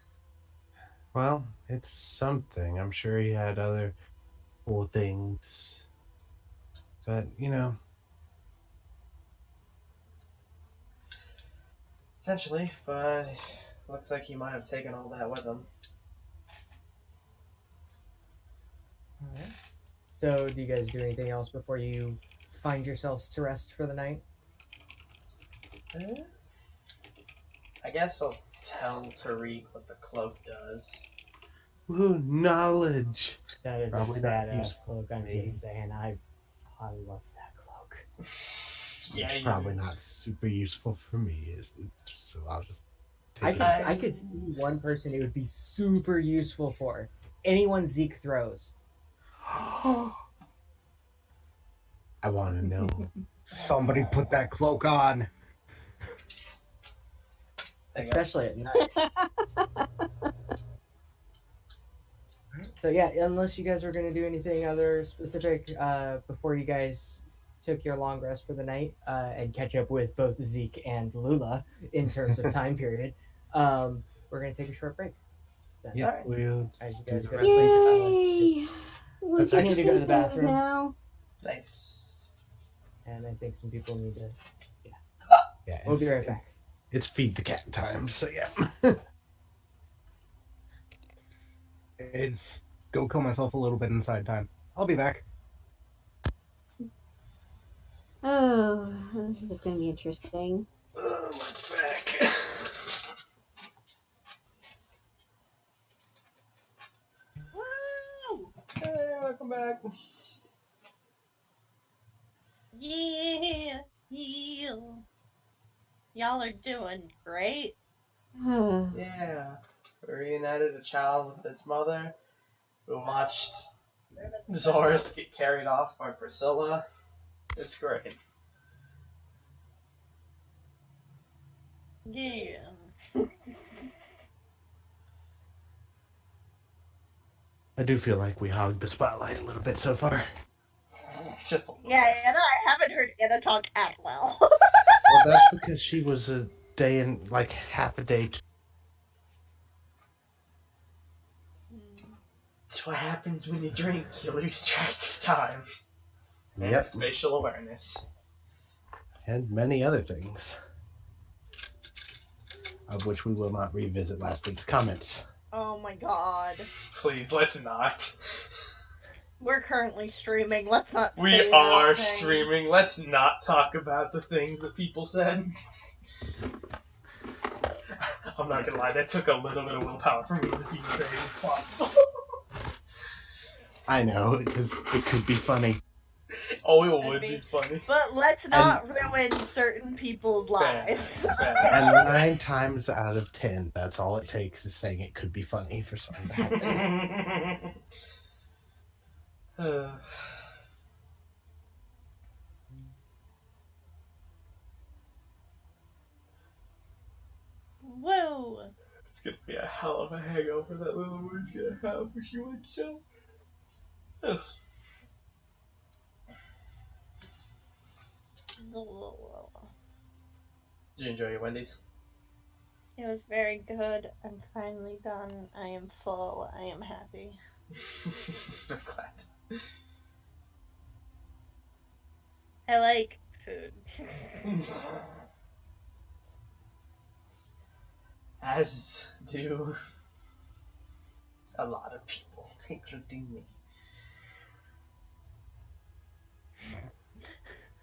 [SPEAKER 4] Well, it's something. I'm sure he had other cool things. But,
[SPEAKER 2] Potentially, but looks like he might have taken all that with him.
[SPEAKER 3] alright. So, do you guys do anything else before you find yourselves to rest for the night?
[SPEAKER 2] I guess I'll tell Tariq what the cloak does.
[SPEAKER 4] woohoo, knowledge.
[SPEAKER 3] That is
[SPEAKER 4] Probably
[SPEAKER 3] a
[SPEAKER 4] not
[SPEAKER 3] badass
[SPEAKER 4] useful
[SPEAKER 3] cloak.
[SPEAKER 4] to
[SPEAKER 3] I'm
[SPEAKER 4] me.
[SPEAKER 3] just saying, I love that cloak.
[SPEAKER 2] Yeah,
[SPEAKER 4] It's probably not super useful for me, is it? So I'll just
[SPEAKER 3] I
[SPEAKER 4] take
[SPEAKER 3] could,
[SPEAKER 4] it.
[SPEAKER 3] I could see one person it would be super useful for. Anyone Zeke throws.
[SPEAKER 4] I want to know.
[SPEAKER 6] Somebody put that cloak on.
[SPEAKER 3] Especially at night. So yeah, unless you guys were going to do anything other specific before you guys took your long rest for the night and catch up with both Zeke and Lula in terms of time period, we're going to take a short break. Then.
[SPEAKER 4] Yeah,
[SPEAKER 2] Alright.
[SPEAKER 4] we'll
[SPEAKER 3] As you
[SPEAKER 4] do
[SPEAKER 3] guys
[SPEAKER 4] the
[SPEAKER 3] go to
[SPEAKER 4] rest.
[SPEAKER 3] sleep.
[SPEAKER 5] Yay! We
[SPEAKER 4] That's
[SPEAKER 5] can
[SPEAKER 3] I need to go to the
[SPEAKER 5] do things
[SPEAKER 3] bathroom.
[SPEAKER 5] now.
[SPEAKER 2] Nice.
[SPEAKER 3] And I think some people need to.
[SPEAKER 4] Yeah,
[SPEAKER 3] We'll be right back.
[SPEAKER 4] It's feed the cat time, so yeah.
[SPEAKER 6] It's go kill myself a little bit inside time. I'll be back.
[SPEAKER 5] Oh, this is going to be interesting.
[SPEAKER 2] Oh, my back.
[SPEAKER 7] Woo!
[SPEAKER 2] Hey, welcome back.
[SPEAKER 7] Yeah, yeah. Y'all are doing great.
[SPEAKER 2] Yeah. We reunited a child with its mother. We watched Zoris get carried off by Priscilla. It's great.
[SPEAKER 7] Yeah.
[SPEAKER 4] I do feel like we hogged the spotlight a little bit so far.
[SPEAKER 2] Just a little
[SPEAKER 7] Yeah,
[SPEAKER 2] bit.
[SPEAKER 7] and I haven't heard Anna talk at well.
[SPEAKER 4] Well, that's because she was a day and like half a day.
[SPEAKER 2] That's what happens when you drink. You lose track of time. And
[SPEAKER 4] Yep,
[SPEAKER 2] spatial awareness.
[SPEAKER 4] and many other things, of which we will not revisit last week's comments.
[SPEAKER 7] Oh my god.
[SPEAKER 2] Please, let's not.
[SPEAKER 7] We're currently streaming. Let's not say
[SPEAKER 2] We
[SPEAKER 7] those
[SPEAKER 2] are
[SPEAKER 7] things.
[SPEAKER 2] streaming. Let's not talk about the things that people said. I'm not gonna lie, that took a little bit of willpower for me to be as brave as possible.
[SPEAKER 4] I know, because it could be funny.
[SPEAKER 2] Oh, it would be funny.
[SPEAKER 7] But let's not ruin certain people's
[SPEAKER 2] Fair,
[SPEAKER 7] lives.
[SPEAKER 2] fair.
[SPEAKER 4] And 9 times out of 10, that's all it takes is saying it could be funny for something to happen.
[SPEAKER 7] Whoa.
[SPEAKER 2] It's gonna be a hell of a hangover that little boy's gonna have when she wakes up. Ugh. Did you enjoy your Wendy's?
[SPEAKER 7] It was very good. I'm finally done. I am full. I am happy.
[SPEAKER 2] I'm glad.
[SPEAKER 7] I like food.
[SPEAKER 2] As do a lot of people, including me.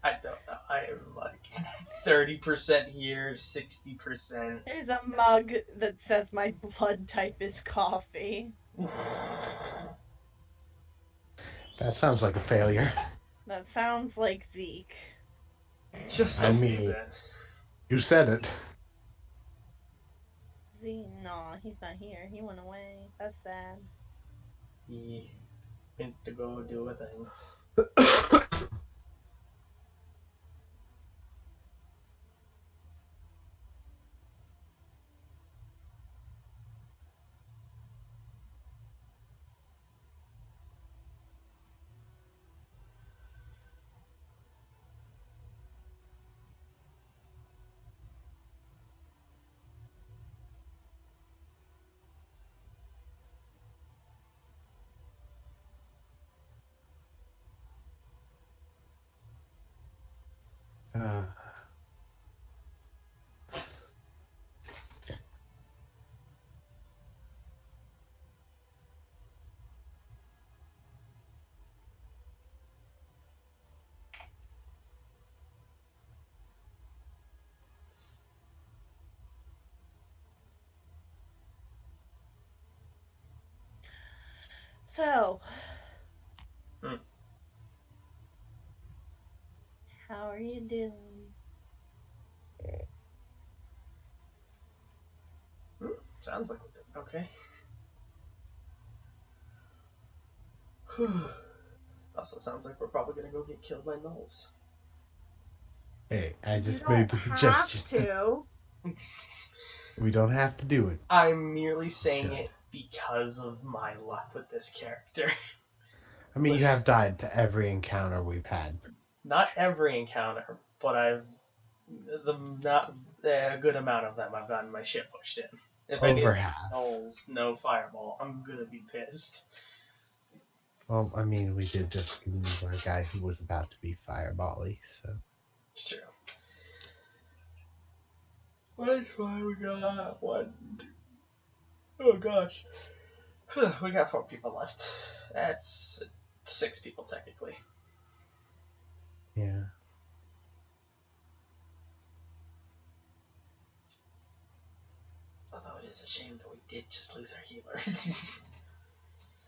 [SPEAKER 2] I don't know. I am like 30% here, 60%.
[SPEAKER 7] There's a mug that says my blood type is coffee.
[SPEAKER 4] That sounds like a failure.
[SPEAKER 7] That sounds like Zeke.
[SPEAKER 2] Just
[SPEAKER 4] I
[SPEAKER 2] a
[SPEAKER 4] mean-
[SPEAKER 2] wee bit.
[SPEAKER 4] You said it.
[SPEAKER 7] Zeke, no, he's not here. He went away. That's sad.
[SPEAKER 2] He went to go do a thing.
[SPEAKER 7] So,
[SPEAKER 2] Hmm.
[SPEAKER 7] how are you doing?
[SPEAKER 2] Sounds like okay. Also, sounds like we're probably gonna go get killed by gnolls.
[SPEAKER 4] Hey, I
[SPEAKER 7] You
[SPEAKER 4] just
[SPEAKER 7] don't
[SPEAKER 4] made the
[SPEAKER 7] have
[SPEAKER 4] suggestion.
[SPEAKER 7] to.
[SPEAKER 4] We don't have to do it.
[SPEAKER 2] I'm merely saying
[SPEAKER 4] Sure.
[SPEAKER 2] it because of my luck with this character.
[SPEAKER 4] I mean, you have died to every encounter we've had.
[SPEAKER 2] Not every encounter, but not a good amount of them. I've gotten my shit pushed in. If I
[SPEAKER 4] Over
[SPEAKER 2] get
[SPEAKER 4] half.
[SPEAKER 2] gnolls, no fireball, I'm gonna be pissed.
[SPEAKER 4] Well, I mean, we did just lose our guy who was about to be firebally, so.
[SPEAKER 2] It's true. That's why we got one. Oh gosh. We got 4 people left. That's 6 people technically.
[SPEAKER 4] Yeah.
[SPEAKER 2] Although it is a shame that we did just lose our healer.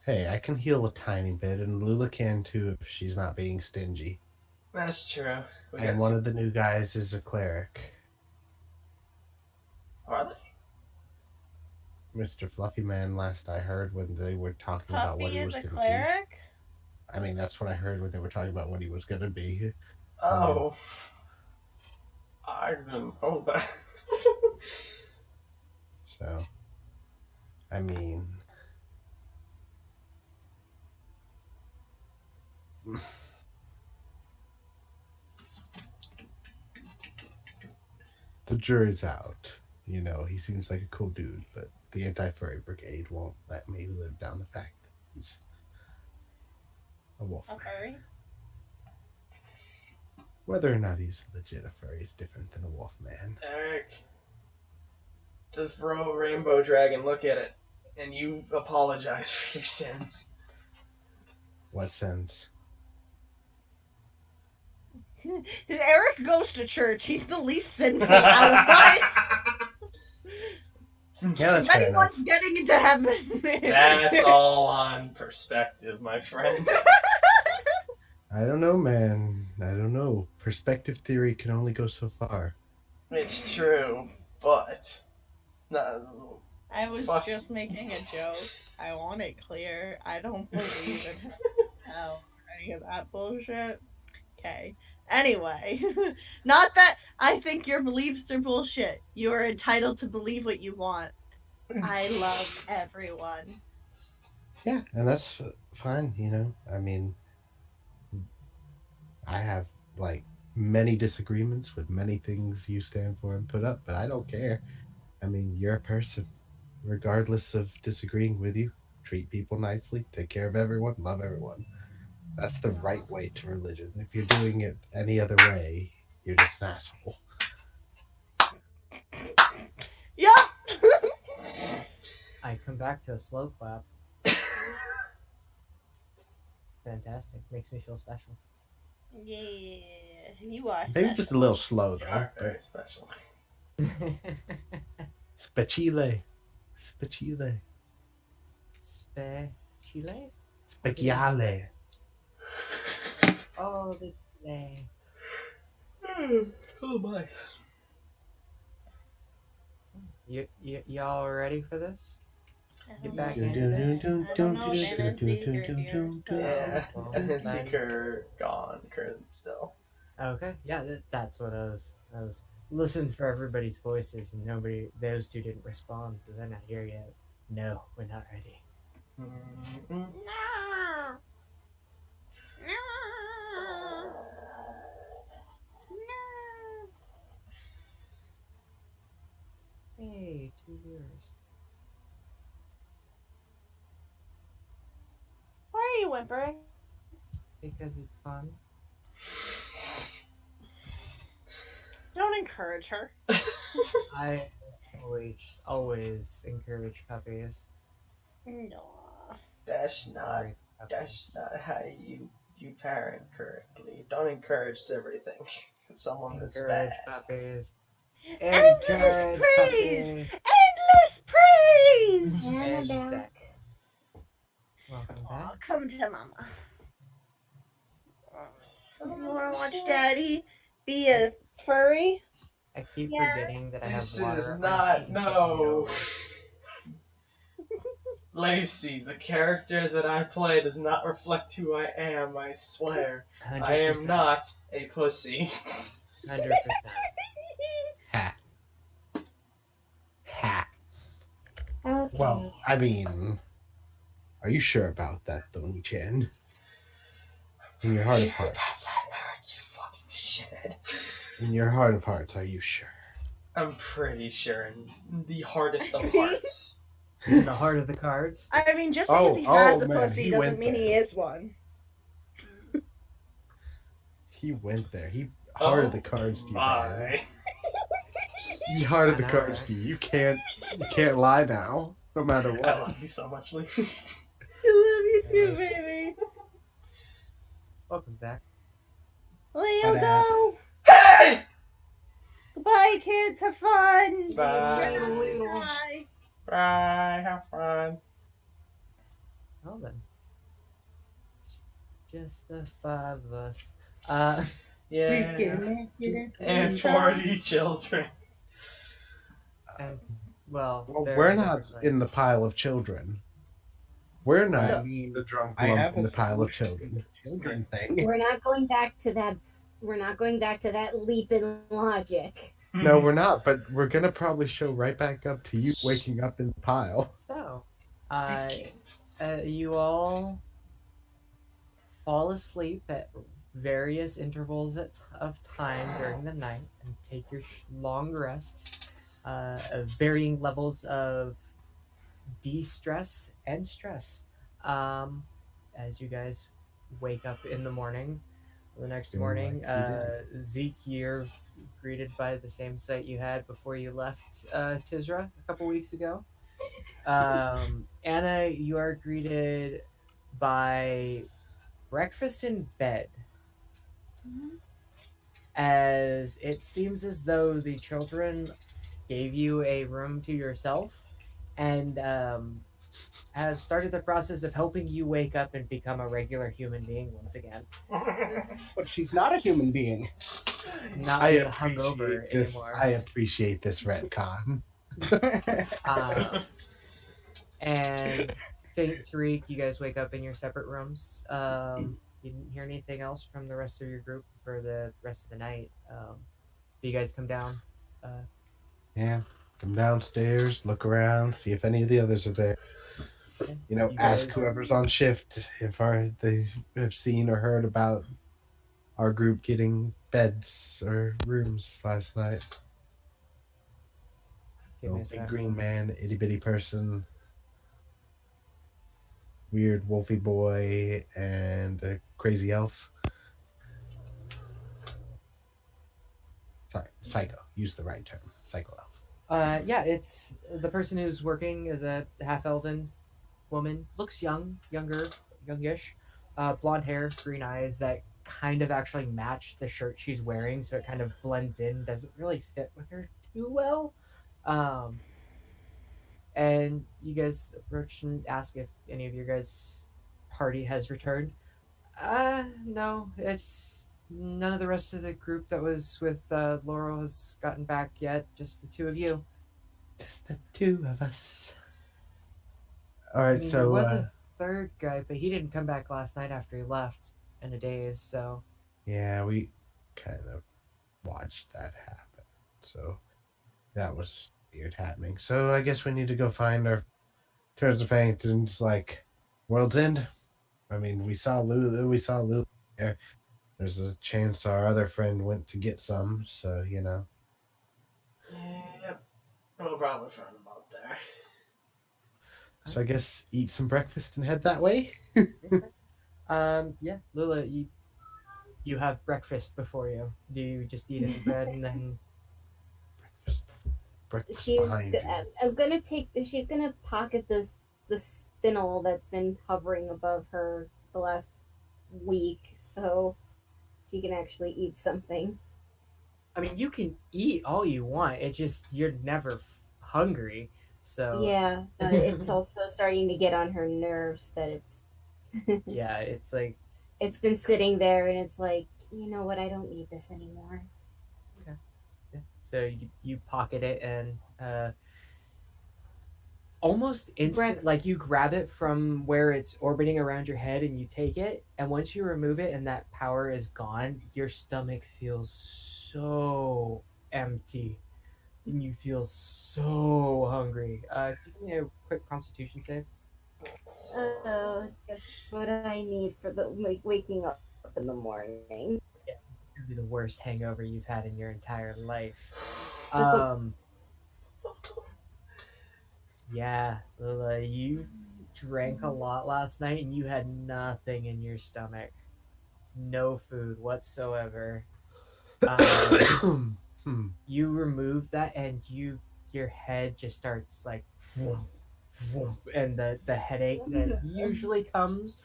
[SPEAKER 4] Hey, I can heal a tiny bit, and Lula can too if she's not being stingy.
[SPEAKER 2] That's true.
[SPEAKER 4] And one of the new guys is a cleric.
[SPEAKER 2] Are they?
[SPEAKER 4] Mr. Fluffy Man, last I heard when they were talking about what
[SPEAKER 7] Puffy
[SPEAKER 4] he
[SPEAKER 7] is
[SPEAKER 4] was
[SPEAKER 7] a
[SPEAKER 4] going to be.
[SPEAKER 7] cleric?
[SPEAKER 4] I mean, that's what I heard when they were talking about what he was going to be.
[SPEAKER 2] Oh. I didn't know that.
[SPEAKER 4] So, I mean... the jury's out. You know, he seems like a cool dude, but the Anti-Furry Brigade won't let me live down the fact that he's a wolf.
[SPEAKER 7] A furry?
[SPEAKER 4] Whether or not he's legit a furry is different than a wolf man.
[SPEAKER 2] Eric. The rainbow dragon, look at it. And you apologize for your sins.
[SPEAKER 4] What sense?
[SPEAKER 7] Eric goes to church. He's the least sinful out of us.
[SPEAKER 4] Yeah, that's
[SPEAKER 7] If
[SPEAKER 4] fair enough.
[SPEAKER 7] anyone's getting into heaven.
[SPEAKER 2] That's all on perspective, my friend.
[SPEAKER 4] I don't know, man. I don't know. Perspective theory can only go so far.
[SPEAKER 2] It's true, but... No,
[SPEAKER 7] I was
[SPEAKER 2] Fuck.
[SPEAKER 7] just making a joke. I want it clear. I don't believe in hell or any of that bullshit. Okay. Anyway, not that I think your beliefs are bullshit. You are entitled to believe what you want. I love everyone.
[SPEAKER 4] Yeah, and that's fine, you know. I mean, I have, like, many disagreements with many things you stand for and put up, but I don't care. I mean, you're a person. Regardless of disagreeing with you, treat people nicely, take care of everyone, love everyone. That's the right way to religion. If you're doing it any other way, you're just an asshole.
[SPEAKER 7] Yup!
[SPEAKER 3] I come back to a slow clap. Fantastic. Makes me feel special.
[SPEAKER 7] Yeah, you are.
[SPEAKER 4] Maybe just a little slow,
[SPEAKER 2] You
[SPEAKER 4] though.
[SPEAKER 2] are very
[SPEAKER 4] But
[SPEAKER 2] special.
[SPEAKER 4] speciale. Speciale.
[SPEAKER 3] Chile?
[SPEAKER 4] Speciale.
[SPEAKER 3] Oh, the day.
[SPEAKER 2] Oh my.
[SPEAKER 3] Y'all ready for this? Get back
[SPEAKER 7] I
[SPEAKER 3] into this.
[SPEAKER 7] don't know, man, it's easier here, so-
[SPEAKER 2] Yeah,
[SPEAKER 3] Well,
[SPEAKER 2] and then
[SPEAKER 3] then-
[SPEAKER 2] Seeker gone, current still.
[SPEAKER 3] Okay, yeah, that's what I was listening for everybody's voices, and those two didn't respond, so they're not here yet. No, we're not ready.
[SPEAKER 2] Mm-mm.
[SPEAKER 7] No. No. No.
[SPEAKER 3] Hey, 2 viewers.
[SPEAKER 7] Why are you whimpering?
[SPEAKER 3] Because it's fun.
[SPEAKER 7] encourage her.
[SPEAKER 3] I always encourage puppies.
[SPEAKER 7] No.
[SPEAKER 2] That's not
[SPEAKER 3] Great
[SPEAKER 2] that's
[SPEAKER 3] puppies.
[SPEAKER 2] not how you parent correctly. Don't encourage everything. Someone that's
[SPEAKER 3] Encourage
[SPEAKER 2] bad.
[SPEAKER 3] puppies.
[SPEAKER 7] Endless
[SPEAKER 3] Encourage
[SPEAKER 7] praise!
[SPEAKER 3] puppies.
[SPEAKER 7] Endless praise!
[SPEAKER 5] Yeah,
[SPEAKER 3] And
[SPEAKER 5] down.
[SPEAKER 3] Zach. Welcome
[SPEAKER 7] Aw,
[SPEAKER 3] back.
[SPEAKER 7] come to mama. You wanna watch daddy be a furry?
[SPEAKER 3] I keep
[SPEAKER 7] Yeah.
[SPEAKER 3] forgetting that I have
[SPEAKER 2] This
[SPEAKER 3] water
[SPEAKER 2] is
[SPEAKER 3] at my
[SPEAKER 2] not
[SPEAKER 3] feet and tipping it
[SPEAKER 2] no.
[SPEAKER 3] over.
[SPEAKER 2] Lacey, the character that I play does not reflect who I am, I swear. I am
[SPEAKER 3] 100%.
[SPEAKER 2] not a pussy.
[SPEAKER 3] 100%.
[SPEAKER 4] Ha. Ha.
[SPEAKER 5] Okay.
[SPEAKER 4] Well, I mean, are you sure about that, though, Chan? In your heart of hearts.
[SPEAKER 2] You fucking shithead.
[SPEAKER 4] In your heart of hearts, are you sure?
[SPEAKER 2] I'm pretty sure in the hardest of hearts.
[SPEAKER 3] In the heart of the cards.
[SPEAKER 7] I mean, just because he has a
[SPEAKER 4] man,
[SPEAKER 7] pussy
[SPEAKER 4] he
[SPEAKER 7] doesn't
[SPEAKER 4] went
[SPEAKER 7] mean he
[SPEAKER 4] there.
[SPEAKER 7] is one.
[SPEAKER 4] He went there. He hearted the cards to you, man.
[SPEAKER 2] My.
[SPEAKER 4] He hearted
[SPEAKER 3] I
[SPEAKER 4] the
[SPEAKER 3] know,
[SPEAKER 4] cards
[SPEAKER 3] right?
[SPEAKER 4] to you. You can't lie now, no matter
[SPEAKER 2] I
[SPEAKER 4] what.
[SPEAKER 2] love you so much, Lee.
[SPEAKER 7] I love you too, baby.
[SPEAKER 3] Welcome, Zach.
[SPEAKER 7] Leo,
[SPEAKER 6] Ta-da.
[SPEAKER 7] go.
[SPEAKER 2] Hey!
[SPEAKER 7] Goodbye, kids. Have fun.
[SPEAKER 2] Bye.
[SPEAKER 7] Bye.
[SPEAKER 2] Bye, have fun.
[SPEAKER 3] Well then. It's just the 5 of us.
[SPEAKER 2] Yeah. And 40 children.
[SPEAKER 3] And, well,
[SPEAKER 4] Well,
[SPEAKER 3] they're
[SPEAKER 4] we're
[SPEAKER 3] in
[SPEAKER 4] not
[SPEAKER 3] different
[SPEAKER 4] in the
[SPEAKER 3] places.
[SPEAKER 4] pile of children. We're not
[SPEAKER 3] So-
[SPEAKER 6] I mean,
[SPEAKER 4] the drunk
[SPEAKER 6] I
[SPEAKER 4] lump
[SPEAKER 6] have
[SPEAKER 4] in
[SPEAKER 6] a
[SPEAKER 4] the pile of
[SPEAKER 6] solution to
[SPEAKER 4] children.
[SPEAKER 6] the children thing.
[SPEAKER 1] We're not going back to that. We're not going back to that leap in logic.
[SPEAKER 4] No, we're not, but we're gonna probably show right back up to you waking up in the pile.
[SPEAKER 3] So, you all fall asleep at various intervals of time during the night and take your long rests, of varying levels of de-stress and stress. As you guys wake up in the morning, the next
[SPEAKER 4] Feeling
[SPEAKER 3] morning,
[SPEAKER 4] like
[SPEAKER 3] Zeke, you're greeted by the same sight you had before you left Tisra a couple weeks ago. Anna, you are greeted by breakfast in bed, as it seems as though the children gave you a room to yourself and have started the process of helping you wake up and become a regular human being once again.
[SPEAKER 6] But she's not a human being.
[SPEAKER 3] Not
[SPEAKER 4] I
[SPEAKER 3] being hungover
[SPEAKER 4] appreciate this.
[SPEAKER 3] anymore.
[SPEAKER 4] I appreciate this retcon.
[SPEAKER 3] And Tariq, you guys wake up in your separate rooms. You didn't hear anything else from the rest of your group for the rest of the night. Do you guys come down?
[SPEAKER 4] Yeah, come downstairs, look around, see if any of the others are there. You know,
[SPEAKER 3] You
[SPEAKER 4] ask
[SPEAKER 3] guys-
[SPEAKER 4] whoever's on shift if they have seen or heard about our group getting beds or rooms last night.
[SPEAKER 3] Give me a
[SPEAKER 4] Big
[SPEAKER 3] sec.
[SPEAKER 4] green man, itty bitty person, weird wolfy boy, and a crazy elf. Sorry, psycho. Use the right term. Psycho elf.
[SPEAKER 3] Yeah, it's the person who's working is a half-elven woman. Looks youngish. Blonde hair, green eyes that kind of actually match the shirt she's wearing, so it kind of blends in. Doesn't really fit with her too well. And you guys approach and ask if any of your guys' party has returned. No, it's none of the rest of the group that was with Laurel has gotten back yet. Just the two of you.
[SPEAKER 4] Just the two of us. All
[SPEAKER 3] I
[SPEAKER 4] right,
[SPEAKER 3] mean,
[SPEAKER 4] so
[SPEAKER 3] there was a third guy, but he didn't come back last night after he left in a daze. So
[SPEAKER 4] yeah, we kind of watched that happen. So that was weird happening. So I guess we need to go find our Turns of Fangton's like World's End. I mean, we saw Lulu there. There's a chance our other friend went to get some, so you know.
[SPEAKER 2] Yep. We'll probably find them out there.
[SPEAKER 4] So I guess eat some breakfast and head that way.
[SPEAKER 3] yeah, Lula, you have breakfast before you. Do you just eat it in bed and then
[SPEAKER 4] Breakfast
[SPEAKER 1] she's.
[SPEAKER 4] behind you.
[SPEAKER 1] I'm gonna take. She's gonna pocket the spinel that's been hovering above her the last week, so she can actually eat something.
[SPEAKER 3] I mean, you can eat all you want. It's just you're never hungry. So
[SPEAKER 1] Yeah, but it's also starting to get on her nerves that
[SPEAKER 3] yeah, it's like
[SPEAKER 1] it's been sitting there and it's like, you know what, I don't need this anymore.
[SPEAKER 3] okay. Yeah. So you pocket it and almost
[SPEAKER 1] Breck
[SPEAKER 3] instant, like you grab it from where it's orbiting around your head and you take it, and once you remove it and that power is gone, your stomach feels so empty and you feel so hungry. Can you give me a quick constitution save?
[SPEAKER 1] Just what I need for the waking up in the morning.
[SPEAKER 3] Yeah, it's gonna be the worst hangover you've had in your entire life.
[SPEAKER 1] This will.
[SPEAKER 3] Yeah, Lila, you drank a lot last night and you had nothing in your stomach. No food whatsoever.
[SPEAKER 4] Hmm.
[SPEAKER 3] You remove that and your head just starts like vroom, vroom, and the headache that usually comes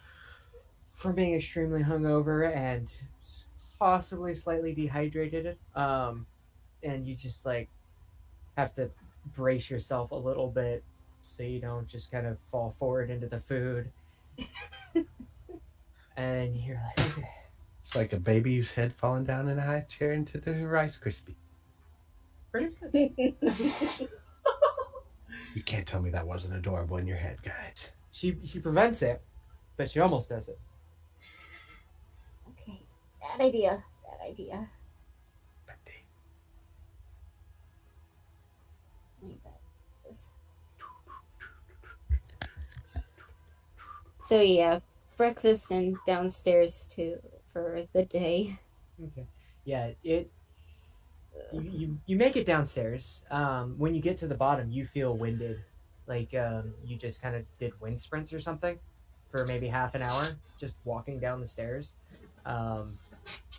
[SPEAKER 3] from being extremely hungover and possibly slightly dehydrated and you just like have to brace yourself a little bit so you don't just kind of fall forward into the food and you're like okay.
[SPEAKER 4] It's like a baby whose head falling down in a high chair into the Rice Krispie.
[SPEAKER 3] Pretty much.
[SPEAKER 4] You can't tell me that wasn't adorable in your head, guys.
[SPEAKER 3] She prevents it, but she almost does it.
[SPEAKER 1] Okay, bad idea. Bad idea.
[SPEAKER 4] But they-
[SPEAKER 1] Leave that. So yeah, breakfast and downstairs too for the day.
[SPEAKER 3] Okay. Yeah, it you make it downstairs. When you get to the bottom, you feel winded, like you just kind of did wind sprints or something for maybe half an hour, just walking down the stairs. Um,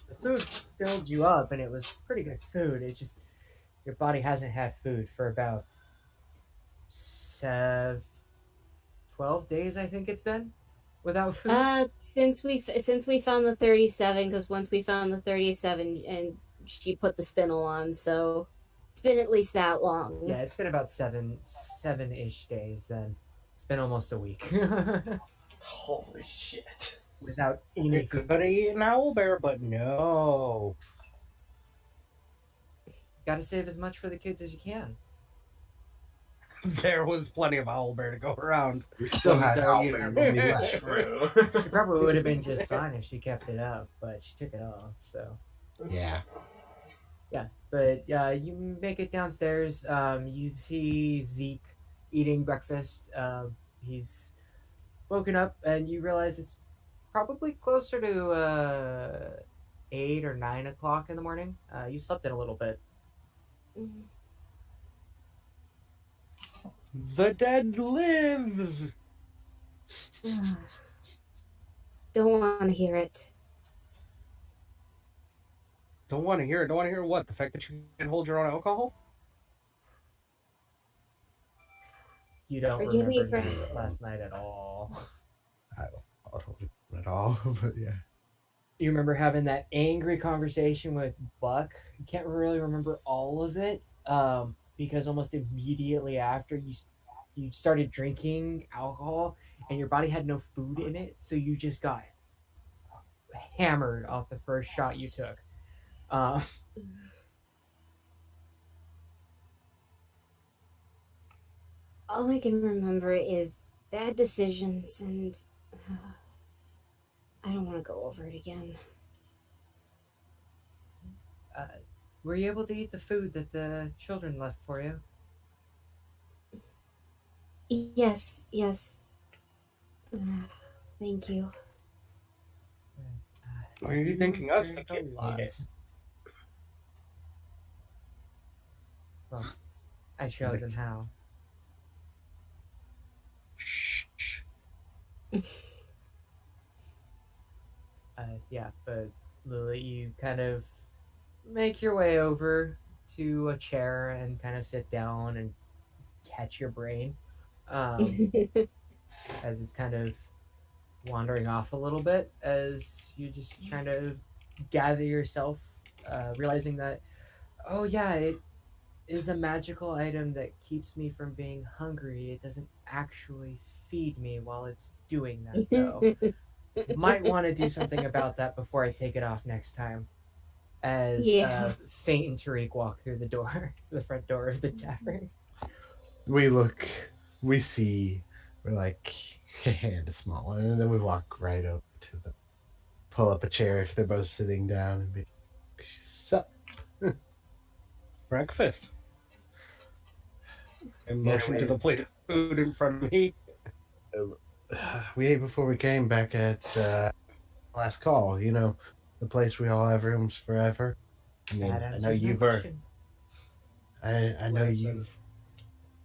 [SPEAKER 3] the food filled you up, and it was pretty good food. It just your body hasn't had food for about 12 days, I think it's been, without food.
[SPEAKER 1] Since we found the 37, because once we found the 37 and she put the spinel on, so it's been at least that long.
[SPEAKER 3] Yeah, it's been about seven-ish days. Then it's been almost a week
[SPEAKER 2] Holy shit.
[SPEAKER 3] without
[SPEAKER 6] You
[SPEAKER 3] any food.
[SPEAKER 6] could have eaten owlbear, but no.
[SPEAKER 3] Got to save as much for the kids as you can.
[SPEAKER 6] There was plenty of owlbear to go around.
[SPEAKER 4] We still had
[SPEAKER 6] Don't you-
[SPEAKER 4] owlbear when we left.
[SPEAKER 2] True.
[SPEAKER 3] She probably would have been just fine if she kept it up, but she took it off. So
[SPEAKER 4] Yeah.
[SPEAKER 3] yeah, but you make it downstairs. You see Zeke eating breakfast. He's woken up, and you realize it's probably closer to 8 or 9 o'clock in the morning. You slept in a little bit.
[SPEAKER 6] The dead lives.
[SPEAKER 1] Don't want to hear it.
[SPEAKER 6] Don't want to hear it. Don't want to hear what? The fact that you can hold your own alcohol?
[SPEAKER 3] You don't
[SPEAKER 1] Forgive me
[SPEAKER 3] remember
[SPEAKER 1] for-
[SPEAKER 3] last night at all.
[SPEAKER 4] I don't hold it at all, but yeah.
[SPEAKER 3] You remember having that angry conversation with Buck. You can't really remember all of it because almost immediately after you started drinking alcohol and your body had no food in it, so you just got hammered off the first shot you took.
[SPEAKER 1] All I can remember is bad decisions, and I don't want to go over it again.
[SPEAKER 3] Were you able to eat the food that the children left for you?
[SPEAKER 1] Yes, yes. Thank you.
[SPEAKER 6] Are you thinking us?
[SPEAKER 3] Drank
[SPEAKER 6] The
[SPEAKER 3] a
[SPEAKER 6] kids
[SPEAKER 3] lot.
[SPEAKER 6] need it.
[SPEAKER 3] Well, I showed them how. Yeah, but Lily, you kind of make your way over to a chair and kind of sit down and catch your brain, um, as it's kind of wandering off a little bit as you're just trying to gather yourself, realizing that, oh yeah, it is a magical item that keeps me from being hungry. It doesn't actually feed me while it's doing that, though. Might want to do something about that before I take it off next time. As
[SPEAKER 1] Yeah.
[SPEAKER 3] Faint and Tariq walk through the door, the front door of the tavern.
[SPEAKER 4] We look, we see, we're like, and a small one, and then we walk right over to them, pull up a chair if they're both sitting down, and be, sup?
[SPEAKER 6] Breakfast. And
[SPEAKER 4] Yeah,
[SPEAKER 6] motion to the plate of food in front of me.
[SPEAKER 4] we ate before we came back at last call. You know, the place we all have rooms forever. I mean,
[SPEAKER 3] That
[SPEAKER 4] I know
[SPEAKER 3] answers my
[SPEAKER 4] you've earned.
[SPEAKER 3] question.
[SPEAKER 4] I know
[SPEAKER 6] Listen,
[SPEAKER 4] you've.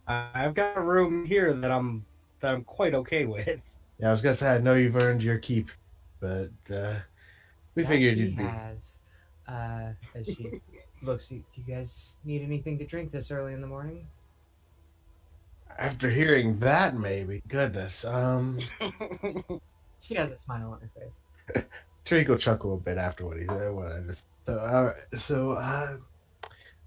[SPEAKER 6] I've got a room here that I'm quite okay with.
[SPEAKER 4] Yeah, I was gonna say I know you've earned your keep, but we
[SPEAKER 3] That
[SPEAKER 4] figured
[SPEAKER 3] he
[SPEAKER 4] you'd be.
[SPEAKER 3] has. As she looks, do you guys need anything to drink this early in the morning?
[SPEAKER 4] After hearing that, maybe. Goodness.
[SPEAKER 3] She has a smile on her face.
[SPEAKER 4] Trick will chuckle a bit after what he said. What I just.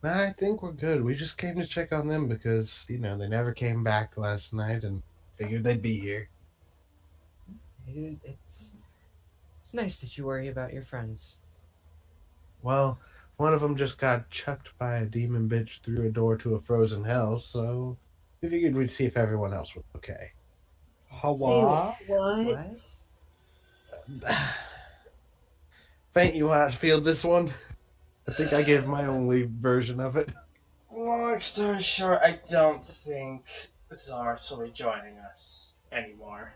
[SPEAKER 4] Nah, I think we're good. We just came to check on them because they never came back last night, and figured they'd be here.
[SPEAKER 3] It's nice that you worry about your friends.
[SPEAKER 4] Well, one of them just got chucked by a demon bitch through a door to a frozen hell, so we figured we'd see if everyone else was okay.
[SPEAKER 1] Say
[SPEAKER 6] Hawa?
[SPEAKER 1] what?
[SPEAKER 4] Faint, you last field this one? I think I gave my only version of it.
[SPEAKER 2] Long story short, I don't think Zars will be joining us anymore.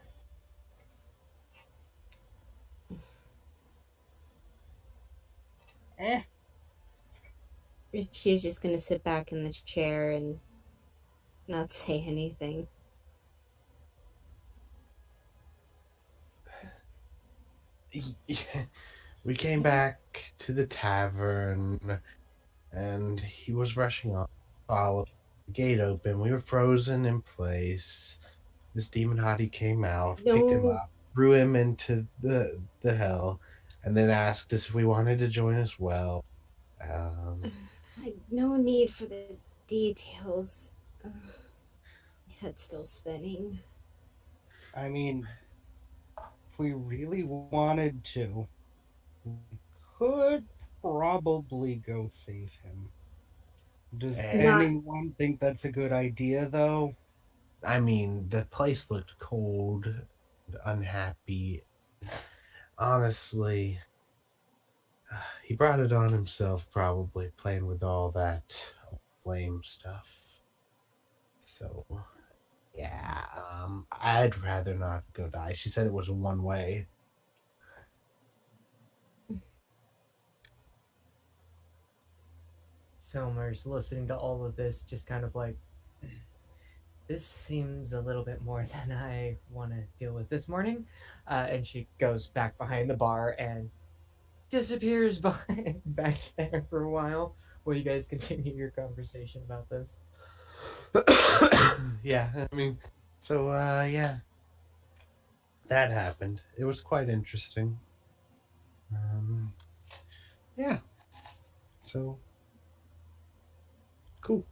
[SPEAKER 6] Eh.
[SPEAKER 1] She's just gonna sit back in the chair and not say anything.
[SPEAKER 4] We came back to the tavern, and he was rushing off. Followed the gate open. We were frozen in place. This demon hottie came out, picked him
[SPEAKER 1] No,
[SPEAKER 4] up, threw him into the hell, and then asked us if we wanted to join as well.
[SPEAKER 1] no need for the details. My head's still spinning.
[SPEAKER 6] I mean, if we really wanted to, we could probably go save him. Does
[SPEAKER 1] Not
[SPEAKER 6] anyone think that's a good idea, though?
[SPEAKER 4] I mean, the place looked cold and unhappy. Honestly, he brought it on himself, probably playing with all that flame stuff. So, yeah, I'd rather not go die. She said it was one way.
[SPEAKER 3] Silmer's listening to all of this, just kind of like, this seems a little bit more than I want to deal with this morning. And she goes back behind the bar and disappears back there for a while while you guys continue your conversation about this.
[SPEAKER 4] Yeah, I mean, so, yeah. That happened. It was quite interesting. Yeah. So, cool.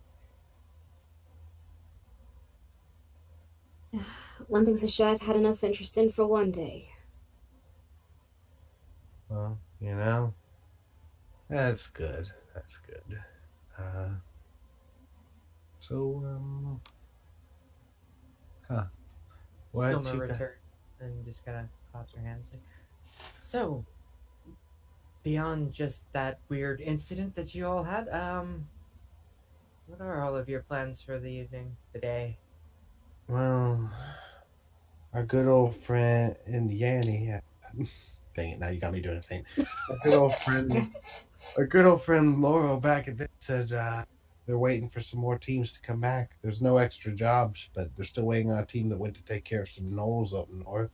[SPEAKER 1] one thing I've had enough interest in for one day.
[SPEAKER 4] Well, that's good. That's good. So, what
[SPEAKER 3] Silmer
[SPEAKER 4] you got?
[SPEAKER 3] returns and just kind of claps her hands. Like, so, beyond just that weird incident that you all had, what are all of your plans for the evening, the day?
[SPEAKER 4] Well, our good old friend Yanni. Dang it! Now you got me doing a thing. Our good old friend Laurel back at this said they're waiting for some more teams to come back. There's no extra jobs, but they're still waiting on a team that went to take care of some gnolls up north.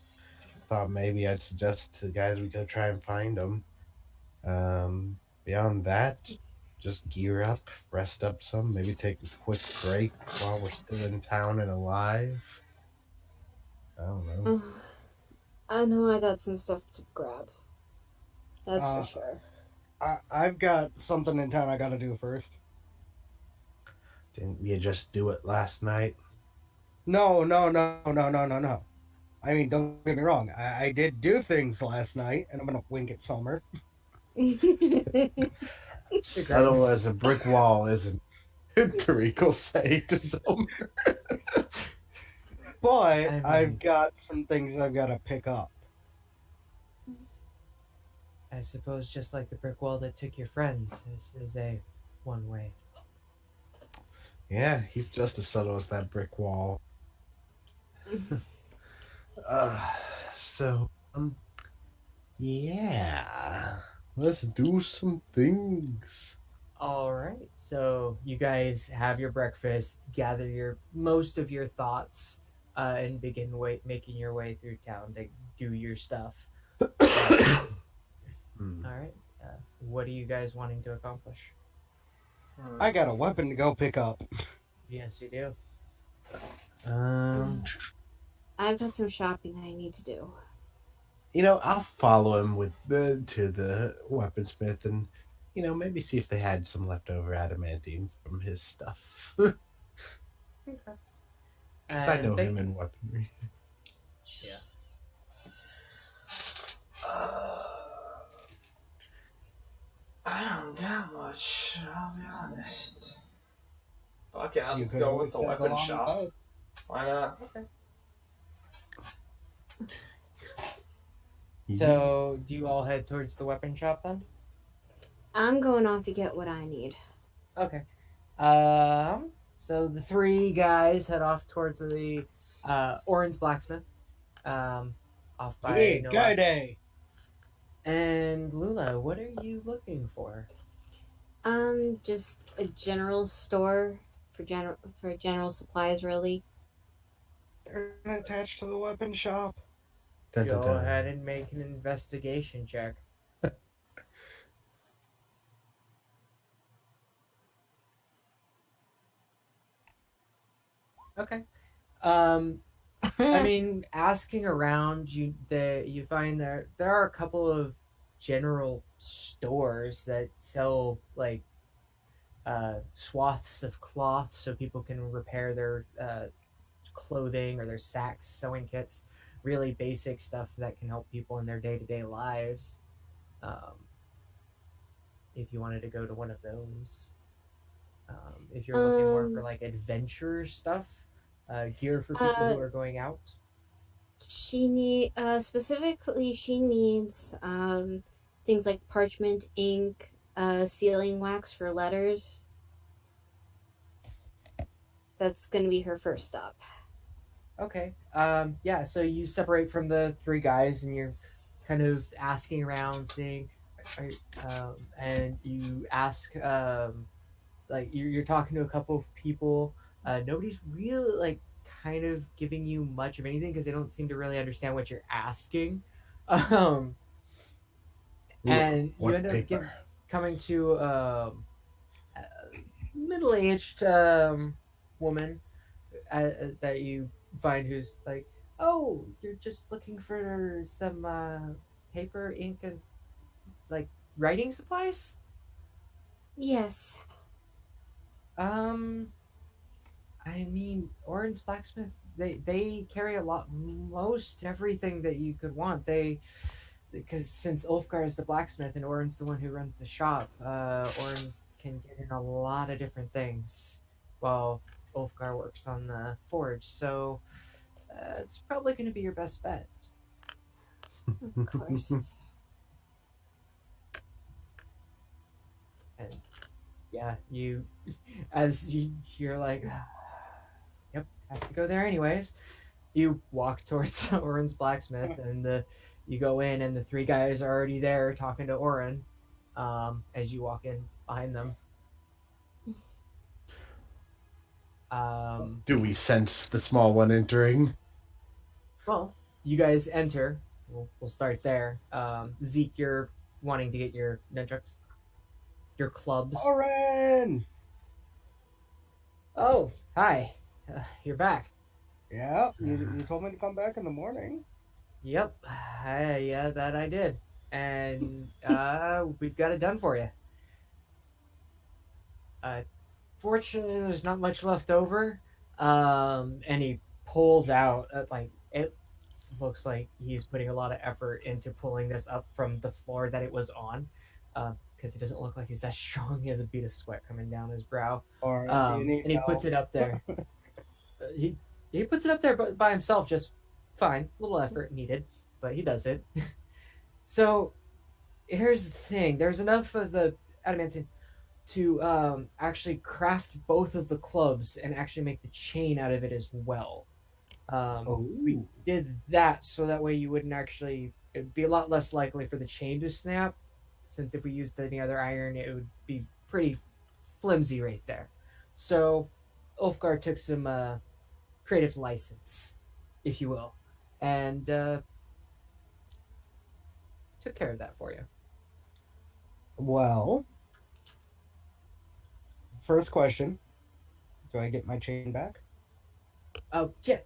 [SPEAKER 4] Thought maybe I'd suggest to the guys we go try and find them. Beyond that, just gear up, rest up some, maybe take a quick break while we're still in town and alive. I don't know.
[SPEAKER 5] Oh, I know I got some stuff to grab. That's for
[SPEAKER 6] Uh,
[SPEAKER 5] sure.
[SPEAKER 6] I've got something in town I gotta do first.
[SPEAKER 4] Didn't you just do it last night?
[SPEAKER 6] No, no, no, no, no, no, no. I mean, don't get me wrong. I did do things last night, and I'm gonna wink at Summer.
[SPEAKER 4] Subtle as a brick wall, isn't it? Tariq will say to Summer.
[SPEAKER 6] But
[SPEAKER 3] I
[SPEAKER 6] I've
[SPEAKER 3] mean,
[SPEAKER 6] got some things I've got to pick up.
[SPEAKER 3] I suppose just like the brick wall that took your friends, this is a one way.
[SPEAKER 4] Yeah, he's just as subtle as that brick wall. Uh, so, yeah, let's do some things.
[SPEAKER 3] All right, so you guys have your breakfast, gather your most of your thoughts, and begin making your way through town to do your stuff.
[SPEAKER 4] Hmm.
[SPEAKER 3] All right, what are you guys wanting to accomplish?
[SPEAKER 6] I got a weapon to go pick up.
[SPEAKER 3] Yes, you do.
[SPEAKER 4] Um,
[SPEAKER 5] I've got some shopping I need to do.
[SPEAKER 4] I'll follow him to the weaponsmith and, maybe see if they had some leftover adamantine from his stuff.
[SPEAKER 3] Okay.
[SPEAKER 4] Because I
[SPEAKER 3] And
[SPEAKER 4] know him
[SPEAKER 3] they,
[SPEAKER 4] in weaponry.
[SPEAKER 3] yeah.
[SPEAKER 2] Uh, I don't got much, I'll be honest. Fuck it, I'll
[SPEAKER 6] You
[SPEAKER 2] just
[SPEAKER 6] could
[SPEAKER 2] go
[SPEAKER 6] always
[SPEAKER 2] with the
[SPEAKER 6] tag
[SPEAKER 2] weapon
[SPEAKER 6] along with
[SPEAKER 2] shop.
[SPEAKER 6] us.
[SPEAKER 2] Why not?
[SPEAKER 3] Okay.
[SPEAKER 4] Yeah.
[SPEAKER 3] So, do you all head towards the weapon shop then?
[SPEAKER 5] I'm going off to get what I need.
[SPEAKER 3] Okay. So the three guys head off towards the Orange Blacksmith, off
[SPEAKER 6] Yeah,
[SPEAKER 3] by No
[SPEAKER 6] guy
[SPEAKER 3] Last.
[SPEAKER 6] day.
[SPEAKER 3] And Lula, what are you looking for?
[SPEAKER 5] Just a general store for general supplies, really.
[SPEAKER 6] They're attached to the weapon shop.
[SPEAKER 4] Dun, dun,
[SPEAKER 3] Go ahead
[SPEAKER 4] dun.
[SPEAKER 3] and make an investigation check. Okay. Um, I mean, asking around, you find there are a couple of general stores that sell like swaths of cloth so people can repair their clothing or their sacks, sewing kits, really basic stuff that can help people in their day to day lives. Um, if you wanted to go to one of those, if you're looking more for
[SPEAKER 5] um,
[SPEAKER 3] like adventure stuff, gear for people
[SPEAKER 5] uh,
[SPEAKER 3] who are going out.
[SPEAKER 5] specifically she needs things like parchment, ink, sealing wax for letters. That's gonna be her first stop.
[SPEAKER 3] Okay. Yeah. So you separate from the three guys, and you're kind of asking around, seeing, are, and you ask, like you're talking to a couple of people. Nobody's really like kind of giving you much of anything because they don't seem to really understand what you're asking. Um, and you
[SPEAKER 4] What
[SPEAKER 3] end up
[SPEAKER 4] paper?
[SPEAKER 3] coming to a middle-aged woman that you find who's like, "Oh, you're just looking for some paper, ink, and like writing supplies."
[SPEAKER 5] Yes.
[SPEAKER 3] Um, I mean, Orange Blacksmith, they carry a lot, most everything that you could want. Because since Ulfgar is the blacksmith and Orin's the one who runs the shop, Orin can get in a lot of different things, while Ulfgar works on the forge. So it's probably going to be your best bet.
[SPEAKER 5] Of course.
[SPEAKER 3] And yeah, as you're like, yep, have to go there anyways. You walk towards Orin's blacksmith, and you go in, and the three guys are already there talking to Orin. As you walk in behind them, um,
[SPEAKER 4] Do we sense the small one entering?
[SPEAKER 3] well, you guys enter. We'll start there. Zeke, you're wanting to get your nunchucks. your clubs.
[SPEAKER 6] Oren!
[SPEAKER 3] Oh, hi. You're back.
[SPEAKER 6] Yeah, you told me to come back in the morning.
[SPEAKER 3] Yep. Yeah, that I did. And we've got it done for you. Uh, Fortunately, there's not much left over. And he pulls out, like, it looks like he's putting a lot of effort into pulling this up from the floor that it was on. Because he doesn't look like he's that strong. He has a bead of sweat coming down his brow.
[SPEAKER 6] Or do you need
[SPEAKER 3] And he puts
[SPEAKER 6] help?
[SPEAKER 3] it up there. He puts it up there by himself, just fine. Little effort needed, but he does it. So here's the thing: there's enough of the adamantine to actually craft both of the clubs and actually make the chain out of it as well. We
[SPEAKER 6] Oh.
[SPEAKER 3] did that so that way you wouldn't actually. It'd be a lot less likely for the chain to snap, since if we used any other iron, it would be pretty flimsy right there. So Ulfgar took some creative license, if you will, and took care of that for you.
[SPEAKER 6] Well, first question: do I get my chain back?
[SPEAKER 3] Oh, yeah.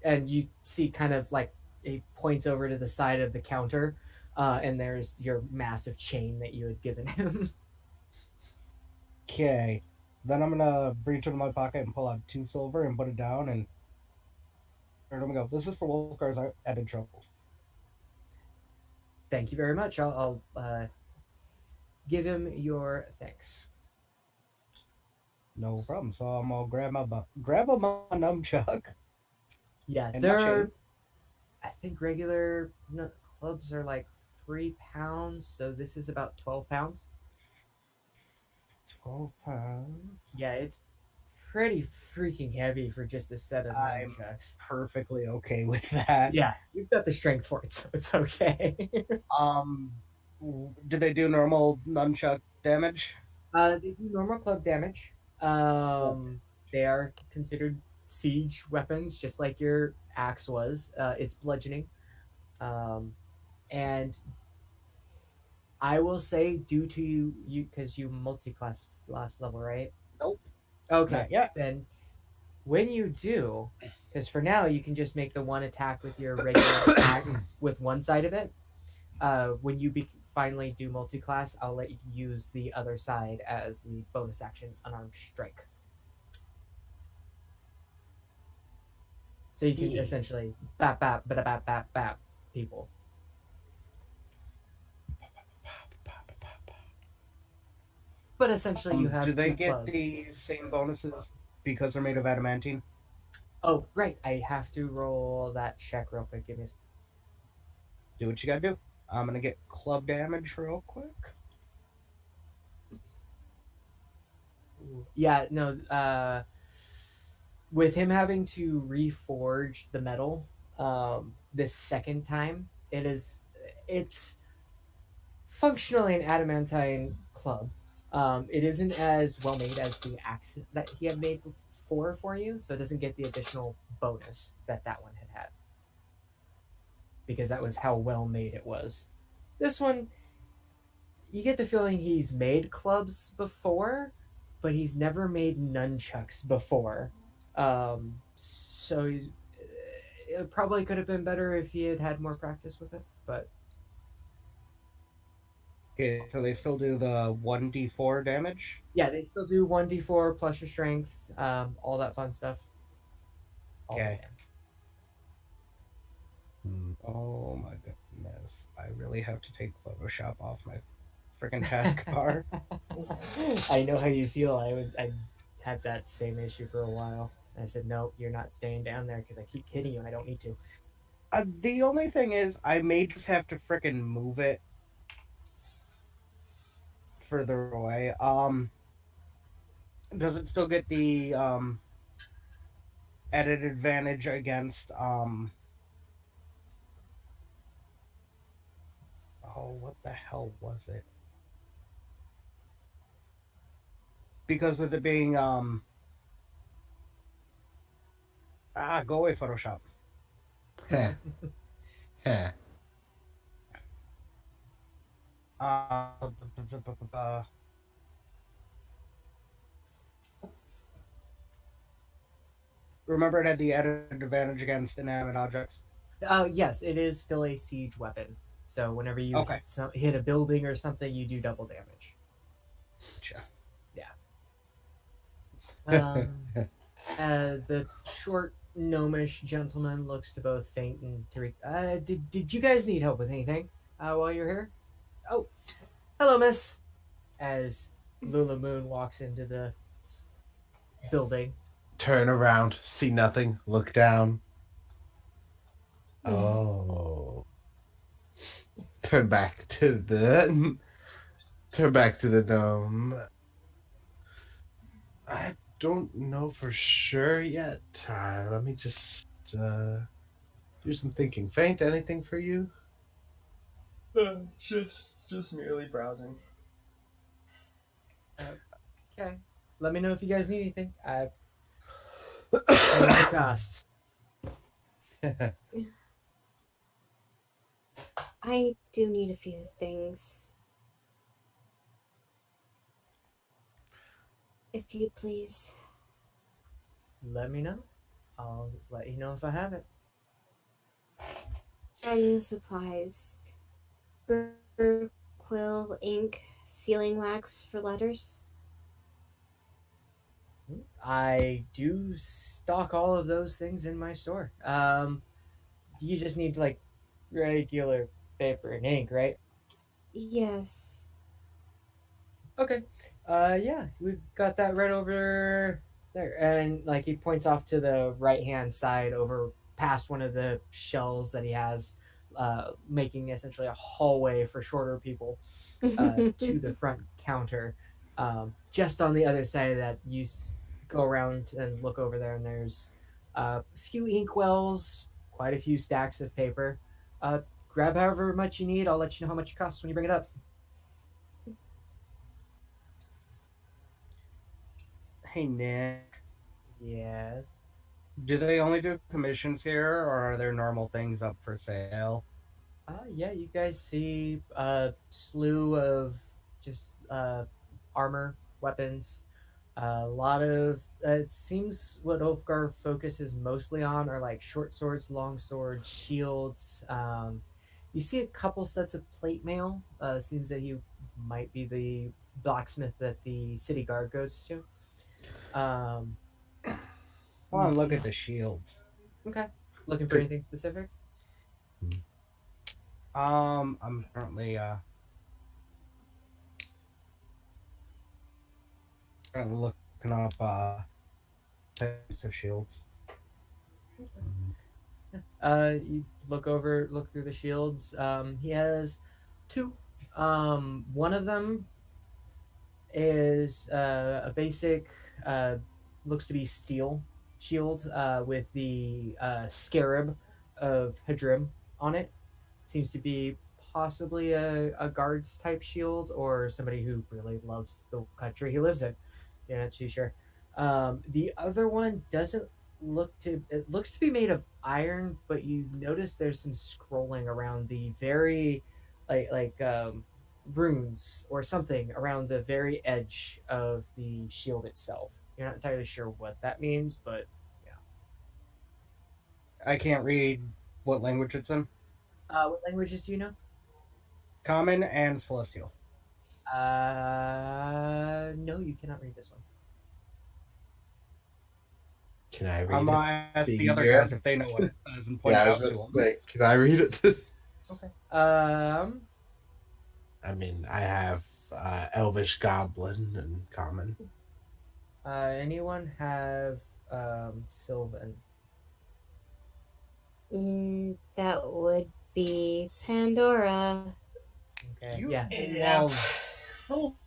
[SPEAKER 3] And you see, kind of like he points over to the side of the counter, and there's your massive chain that you had given him.
[SPEAKER 6] Okay. Then I'm gonna reach into my pocket and pull out 2 silver and put it down and I'm gonna go. This is for Wolfgar's added trouble.
[SPEAKER 3] Thank you very much. I'll give him your thanks.
[SPEAKER 6] No problem. So I'm gonna grab a my nunchuck
[SPEAKER 3] Yeah,
[SPEAKER 6] and my
[SPEAKER 3] there
[SPEAKER 6] chain.
[SPEAKER 3] are. I think regular clubs are like 3 pounds, so this is about 12 pounds.
[SPEAKER 6] 12 pounds.
[SPEAKER 3] Yeah, it's pretty freaking heavy for just a set of
[SPEAKER 6] I'm
[SPEAKER 3] nunchucks.
[SPEAKER 6] perfectly okay with that.
[SPEAKER 3] Yeah, you've got the strength for it, so it's okay.
[SPEAKER 6] Um, do they do normal nunchuck damage?
[SPEAKER 3] They do normal club damage.
[SPEAKER 6] Well,
[SPEAKER 3] They are considered siege weapons, just like your axe was. It's bludgeoning. Um, and I will say, due to you because you multi-class last level, right?
[SPEAKER 6] nope,
[SPEAKER 3] Okay,
[SPEAKER 6] not yet.
[SPEAKER 3] then when you do, because for now you can just make the one attack with your regular attack with one side of it. When you finally do multi-class, I'll let you use the other side as the bonus action unarmed strike. So you can
[SPEAKER 4] Yeah.
[SPEAKER 3] essentially bap people. But essentially you
[SPEAKER 6] Do
[SPEAKER 3] have
[SPEAKER 6] they
[SPEAKER 3] two
[SPEAKER 6] get
[SPEAKER 3] clubs.
[SPEAKER 6] the same bonuses because they're made of adamantine?
[SPEAKER 3] Oh, right. I have to roll that check real quick. Give me a
[SPEAKER 6] Do what you gotta do. I'm gonna get club damage real quick.
[SPEAKER 3] Yeah, no, with him having to reforge the metal this second time, it's functionally an adamantine club. It isn't as well made as the axe that he had made before for you, so it doesn't get the additional bonus that that one had because that was how well made it was. This one, you get the feeling he's made clubs before, but he's never made nunchucks before. So it probably could have been better if he had had more practice with it, but
[SPEAKER 6] Okay, so they still do the 1d4 damage.
[SPEAKER 3] yeah, they still do 1d4 plus your strength, all that fun stuff. All the
[SPEAKER 6] Okay.
[SPEAKER 3] same.
[SPEAKER 6] Oh my goodness. I really have to take Photoshop off my freaking taskbar.
[SPEAKER 3] I know how you feel. I had that same issue for a while. I said, no, you're not staying down there because I keep kidding you and I don't need to.
[SPEAKER 6] The only thing is, I may just have to freaking move it further away. Does it still get the added advantage against oh, what the hell was it? Because with it being go away Photoshop.
[SPEAKER 4] Heh. Heh.
[SPEAKER 6] Uh, Remember, it had the added advantage against inanimate objects.
[SPEAKER 3] Yes, it is still a siege weapon. So whenever you
[SPEAKER 6] Okay,
[SPEAKER 3] hit a building or something, you do double damage.
[SPEAKER 6] gotcha.
[SPEAKER 3] Yeah. The short gnomish gentleman looks to both Faint and Tariq. Did you guys need help with anything while you're here? Oh, hello, miss. As Lula Moon walks into the building.
[SPEAKER 4] Turn around, see nothing, look down. Oh. Turn back to the turn back to the dome. I don't know for sure yet. Let me just do some thinking. Faint, anything for you?
[SPEAKER 2] Just merely browsing.
[SPEAKER 3] Okay. Let me know if you guys need anything. I pay the costs.
[SPEAKER 5] I do need a few things. If you please.
[SPEAKER 3] Let me know. I'll let you know if I have it.
[SPEAKER 5] Writing supplies. Burr, quill, ink, sealing wax for letters.
[SPEAKER 3] I do stock all of those things in my store. You just need like regular paper and ink, right?
[SPEAKER 5] Yes.
[SPEAKER 3] Okay. Yeah, we've got that right over there. And like he points off to the right hand side over past one of the shelves that he has, making essentially a hallway for shorter people to the front counter. Just on the other side of that, you go around and look over there, and there's a few inkwells, quite a few stacks of paper. Grab however much you need. I'll let you know how much it costs when you bring it up.
[SPEAKER 6] Hey, Nick.
[SPEAKER 3] Yes.
[SPEAKER 6] Do they only do commissions here, or are there normal things up for sale?
[SPEAKER 3] Yeah, you guys see a slew of just armor, weapons. A lot of it seems what Ulfgar focuses mostly on are like short swords, long swords, shields. You see a couple sets of plate mail. Seems that he might be the blacksmith that the city guard goes to. Um,
[SPEAKER 6] I
[SPEAKER 3] you
[SPEAKER 6] want to look
[SPEAKER 3] see.
[SPEAKER 6] at the shields.
[SPEAKER 3] Okay. Looking for
[SPEAKER 4] Could
[SPEAKER 3] anything specific?
[SPEAKER 6] I'm currently looking up types of shields.
[SPEAKER 3] You look through the shields. He has two. One of them is a basic, uh, looks to be steel shield with the scarab of Hadrim on it. Seems to be possibly a guard's type shield or somebody who really loves the country he lives in. You're not too sure. The other one doesn't look to. It looks to be made of iron, but you notice there's some scrolling around the very, like runes or something around the very edge of the shield itself. You're not entirely sure what that means, but yeah.
[SPEAKER 6] I can't read what language it's in.
[SPEAKER 3] What languages do you know?
[SPEAKER 6] Common and Celestial.
[SPEAKER 3] No, you cannot read this one.
[SPEAKER 4] Can I
[SPEAKER 6] I'm
[SPEAKER 4] read it?
[SPEAKER 6] gonna ask the
[SPEAKER 4] Being
[SPEAKER 6] other
[SPEAKER 4] here?
[SPEAKER 6] guys if they know what it says and point
[SPEAKER 4] Yeah,
[SPEAKER 6] it
[SPEAKER 4] I was
[SPEAKER 6] out
[SPEAKER 4] about
[SPEAKER 6] to
[SPEAKER 4] to
[SPEAKER 6] them.
[SPEAKER 4] say, can I read it?
[SPEAKER 3] Okay.
[SPEAKER 4] I mean, I have Elvish Goblin and Common.
[SPEAKER 3] Anyone have Sylvan?
[SPEAKER 5] That would be Pandora.
[SPEAKER 3] Okay.
[SPEAKER 6] You
[SPEAKER 3] Yeah.
[SPEAKER 2] Yeah.
[SPEAKER 6] love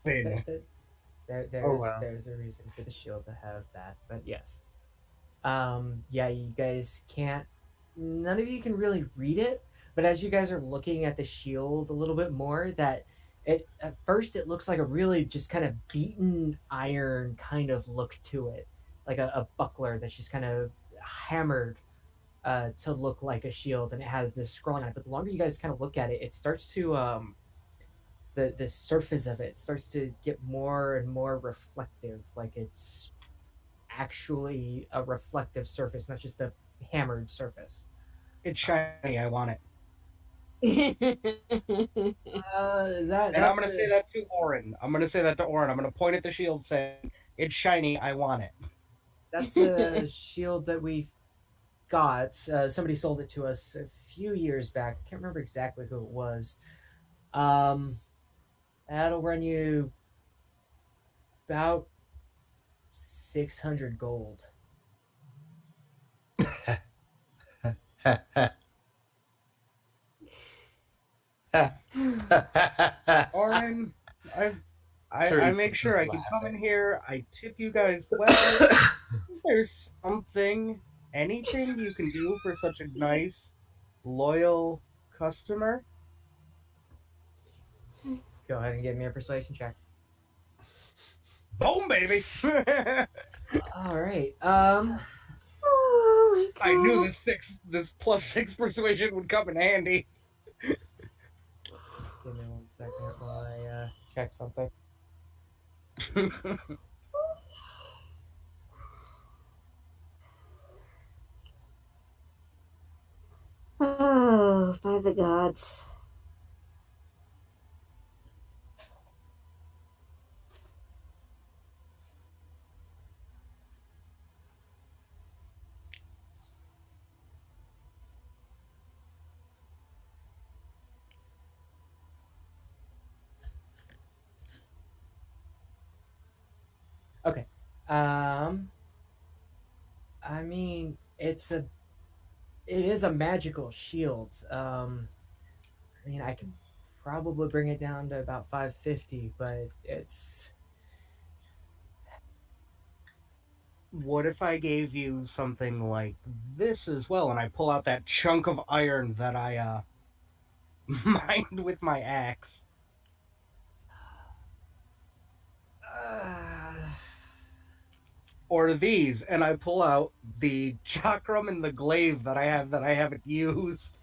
[SPEAKER 3] There,
[SPEAKER 6] open.
[SPEAKER 3] there,
[SPEAKER 4] Oh wow.
[SPEAKER 3] there's a reason for the shield to have that, but yes. Yeah, you guys can't. None of you can really read it, but as you guys are looking at the shield a little bit more, that it at first it looks like a really just kind of beaten iron kind of look to it, like a buckler that's just kind of hammered to look like a shield, and it has this scrolling on it. But the longer you guys kind of look at it, it starts to the surface of it starts to get more and more reflective, like it's actually a reflective surface, not just a hammered surface.
[SPEAKER 6] It's shiny. I want it.
[SPEAKER 3] That
[SPEAKER 6] And I'm
[SPEAKER 3] that's
[SPEAKER 6] gonna say that to Orin. I'm gonna say that to Orin. I'm gonna point at the shield saying, "It's shiny. I want it."
[SPEAKER 3] that's a shield that we got. Somebody sold it to us a few years back. I can't remember exactly who it was. Um, that'll run you about 600 gold.
[SPEAKER 6] Orin, I make
[SPEAKER 4] Teresa's
[SPEAKER 6] sure
[SPEAKER 4] just
[SPEAKER 6] I can come in
[SPEAKER 4] laughing.
[SPEAKER 6] here. I tip you guys well. Is there anything you can do for such a nice, loyal customer?
[SPEAKER 3] Go ahead and give me a persuasion check.
[SPEAKER 6] Boom, baby!
[SPEAKER 3] All right.
[SPEAKER 5] Oh my
[SPEAKER 6] I knew
[SPEAKER 5] god.
[SPEAKER 6] this +6 persuasion would come in handy.
[SPEAKER 3] Give me 1 second while I check something.
[SPEAKER 5] Oh, by the gods.
[SPEAKER 3] Okay. Um, I mean, it is a magical shield. I mean, I could probably bring it down to about 550, but it's
[SPEAKER 6] What if I gave you something like this as well, and I pull out that chunk of iron that I mined with my axe?
[SPEAKER 3] uh,
[SPEAKER 6] Or these, and I pull out the chakram and the glaive that I haven't used.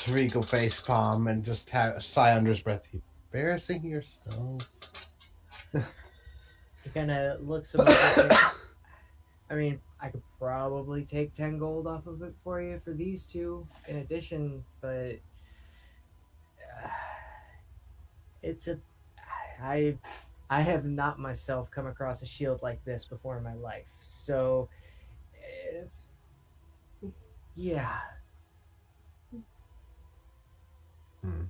[SPEAKER 4] Regal face palm and just sigh under his breath. You embarrassing yourself.
[SPEAKER 3] he kind of looks him over. Saying, I mean, I could probably take 10 gold off of it for you for these two in addition, but uh, it's a I I have not myself come across a shield like this before in my life. So it's yeah.
[SPEAKER 4] Hmm.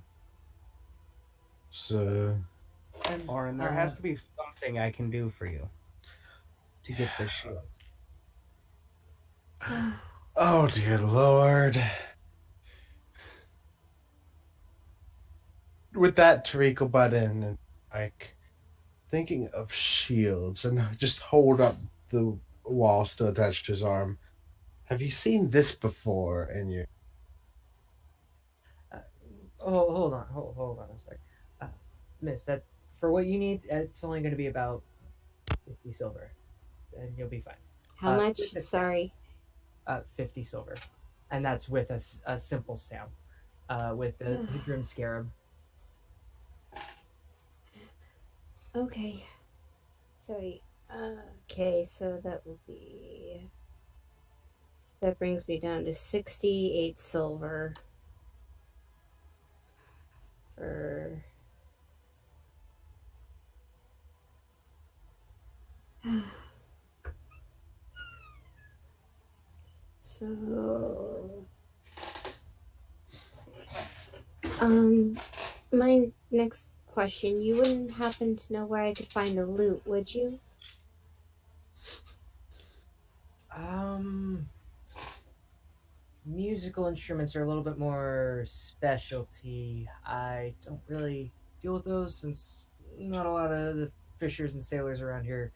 [SPEAKER 4] So,
[SPEAKER 3] And
[SPEAKER 6] Orin, there has to be something I can do for you to get this shield.
[SPEAKER 4] oh dear Lord. With that, Tariq butt in and like thinking of shields and just hold up the wall still attached to his arm. Have you seen this before in your
[SPEAKER 3] uh, hold on a sec, uh, Miss. That for what you need, it's only going to be about 50 silver, and you'll be fine.
[SPEAKER 5] How much?
[SPEAKER 3] With the stamp,
[SPEAKER 5] Sorry.
[SPEAKER 3] 50 silver, and that's with a simple stamp, with the Hadrim Scarab.
[SPEAKER 5] Okay. Sorry. Okay, so that will be. That brings me down to 68 silver for. So. My next question, you wouldn't happen to know where I could find the loot, would you?
[SPEAKER 3] Um, Musical instruments are a little bit more specialty. I don't really deal with those since not a lot of the fishers and sailors around here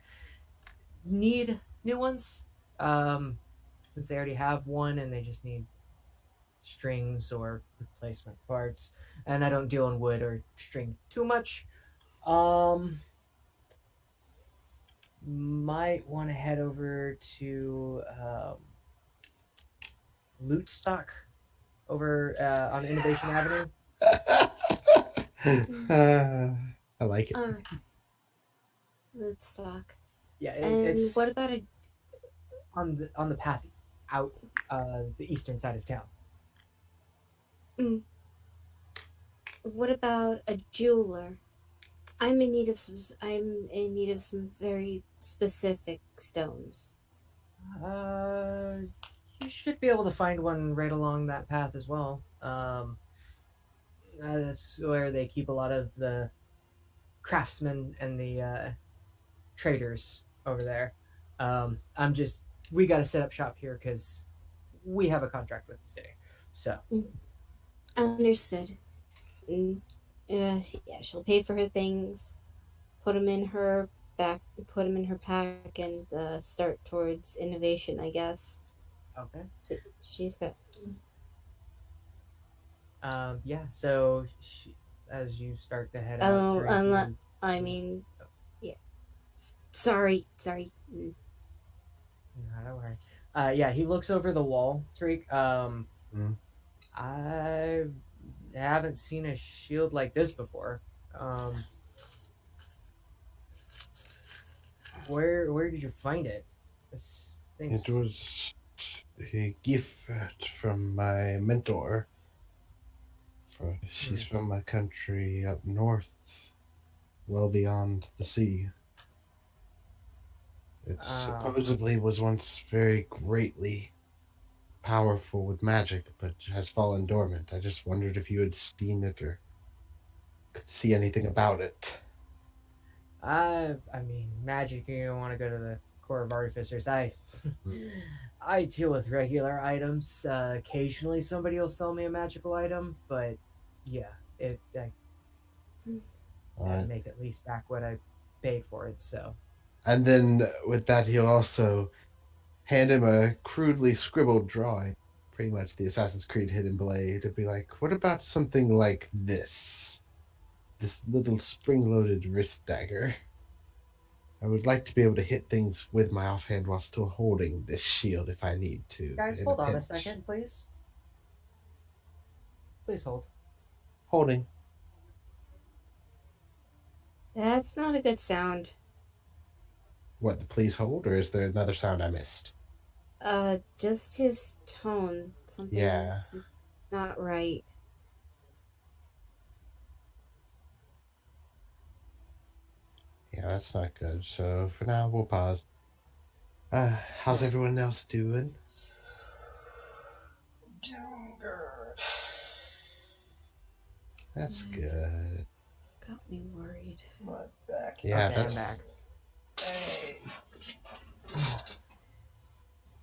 [SPEAKER 3] need new ones. Um, since they already have one and they just need strings or replacement parts, and I don't deal in wood or string too much. Um, might want to head over to Loot Stock over on Innovation Avenue.
[SPEAKER 4] I like it.
[SPEAKER 5] Loot stock.
[SPEAKER 3] Yeah,
[SPEAKER 5] And
[SPEAKER 3] it's
[SPEAKER 5] what about
[SPEAKER 3] on the path out the eastern side of town.
[SPEAKER 5] Mm. What about a jeweler? I'm in need of some very specific stones.
[SPEAKER 3] Uh, you should be able to find one right along that path as well. That's where they keep a lot of the craftsmen and the traders over there. I'm just we got to set up shop here because we have a contract with the city. So
[SPEAKER 5] Mm. Understood. Mm. Yeah, she'll pay for her things, put them in her back, put them in her pack, and start towards innovation, I guess.
[SPEAKER 3] okay.
[SPEAKER 5] She's got.
[SPEAKER 3] Yeah. So as you start to head out,
[SPEAKER 5] Oh,
[SPEAKER 3] Tariq,
[SPEAKER 5] unless
[SPEAKER 3] you
[SPEAKER 5] I mean, yeah. Sorry. Mm.
[SPEAKER 3] not worry. Yeah, he looks over the wall, Tariq.
[SPEAKER 4] Mm.
[SPEAKER 3] I haven't seen a shield like this before. Um, where did you find it? This
[SPEAKER 4] It
[SPEAKER 3] thing's
[SPEAKER 4] was a gift from my mentor. She's
[SPEAKER 3] hmm.
[SPEAKER 4] from a country up north, well beyond the sea. It
[SPEAKER 3] Uh,
[SPEAKER 4] supposedly was once very greatly powerful with magic, but has fallen dormant. I just wondered if you had seen it or could see anything about it.
[SPEAKER 3] I mean, magic. You don't want to go to the core of artificers.
[SPEAKER 4] Mm.
[SPEAKER 3] I deal with regular items. Occasionally, somebody will sell me a magical item, but yeah, I
[SPEAKER 4] All
[SPEAKER 3] had to
[SPEAKER 4] right.
[SPEAKER 3] make at least back what I paid for it. So
[SPEAKER 4] And then with that, he'll also hand him a crudely scribbled drawing, pretty much the Assassin's Creed Hidden Blade, to be like, what about something like this? This little spring-loaded wrist dagger. I would like to be able to hit things with my offhand while still holding this shield if I need to
[SPEAKER 3] guys,
[SPEAKER 4] in a
[SPEAKER 3] hold on a
[SPEAKER 4] pinch.
[SPEAKER 3] second, please. Please hold.
[SPEAKER 4] Holding.
[SPEAKER 5] That's not a good sound.
[SPEAKER 4] What, the please hold, or is there another sound I missed?
[SPEAKER 5] Just his tone.
[SPEAKER 4] Yeah.
[SPEAKER 5] Something's not right.
[SPEAKER 4] Yeah, that's not good. So for now, we'll pause. How's everyone else doing?
[SPEAKER 2] Doing good.
[SPEAKER 4] That's good.
[SPEAKER 5] Got me worried.
[SPEAKER 2] My back.
[SPEAKER 4] Yeah,
[SPEAKER 3] Okay, I'm
[SPEAKER 4] that's
[SPEAKER 3] back.
[SPEAKER 2] Hey.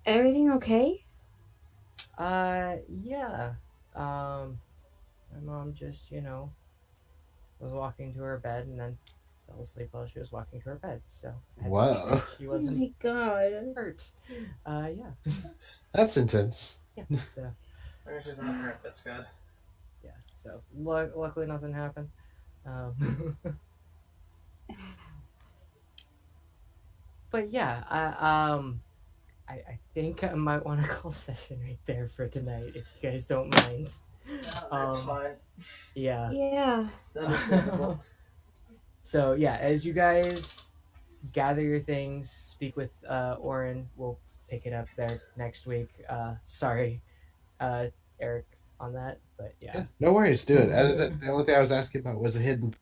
[SPEAKER 5] Everything okay?
[SPEAKER 3] Yeah. My mom just, was walking to her bed and then fell asleep while she was walking to her bed. So I had to make
[SPEAKER 4] Whoa.
[SPEAKER 3] sure she
[SPEAKER 5] Oh
[SPEAKER 3] wasn't
[SPEAKER 5] my god.
[SPEAKER 3] hurt. Yeah.
[SPEAKER 4] That's intense.
[SPEAKER 3] Yeah. So,
[SPEAKER 2] Maybe she's not hurt. That's good.
[SPEAKER 3] yeah. So luckily nothing happened. But yeah, I think I might want to call session right there for tonight if you guys don't mind.
[SPEAKER 2] That's fine.
[SPEAKER 3] Yeah.
[SPEAKER 5] Yeah.
[SPEAKER 2] Understandable.
[SPEAKER 3] So yeah, as you guys gather your things, speak with Oren. We'll pick it up there next week. Sorry, Eric, on that, but yeah.
[SPEAKER 4] Yeah, no worries, do it. The only thing I was asking about was a hidden.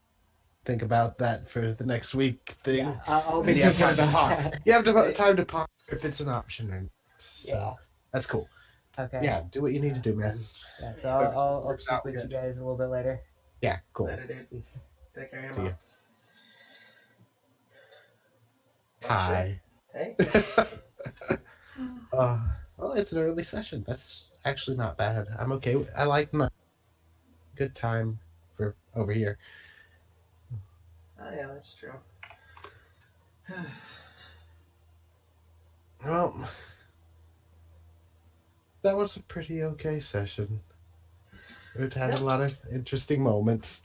[SPEAKER 4] Think about that for the next week thing.
[SPEAKER 3] Yeah, I'll be
[SPEAKER 4] And you have
[SPEAKER 3] thinking
[SPEAKER 4] time to
[SPEAKER 3] about
[SPEAKER 4] ponder.
[SPEAKER 3] that.
[SPEAKER 4] You have time to ponder if it's an option or not. So
[SPEAKER 3] Yeah.
[SPEAKER 4] that's cool.
[SPEAKER 3] Okay.
[SPEAKER 4] Yeah, do what you need to do, man.
[SPEAKER 3] Yeah. So I'll
[SPEAKER 4] Works
[SPEAKER 3] speak
[SPEAKER 4] out
[SPEAKER 3] with
[SPEAKER 4] good.
[SPEAKER 3] you guys a little bit later.
[SPEAKER 4] Yeah, cool.
[SPEAKER 2] Later, dude.
[SPEAKER 3] Peace.
[SPEAKER 2] Take care of
[SPEAKER 4] See
[SPEAKER 2] your
[SPEAKER 4] ya.
[SPEAKER 2] mom.
[SPEAKER 4] Hi.
[SPEAKER 2] Hey.
[SPEAKER 4] Well, it's an early session. That's actually not bad. I'm okay. I like my good time for over here.
[SPEAKER 2] Oh yeah, that's true.
[SPEAKER 4] Well, that was a pretty okay session. It had a lot of interesting moments.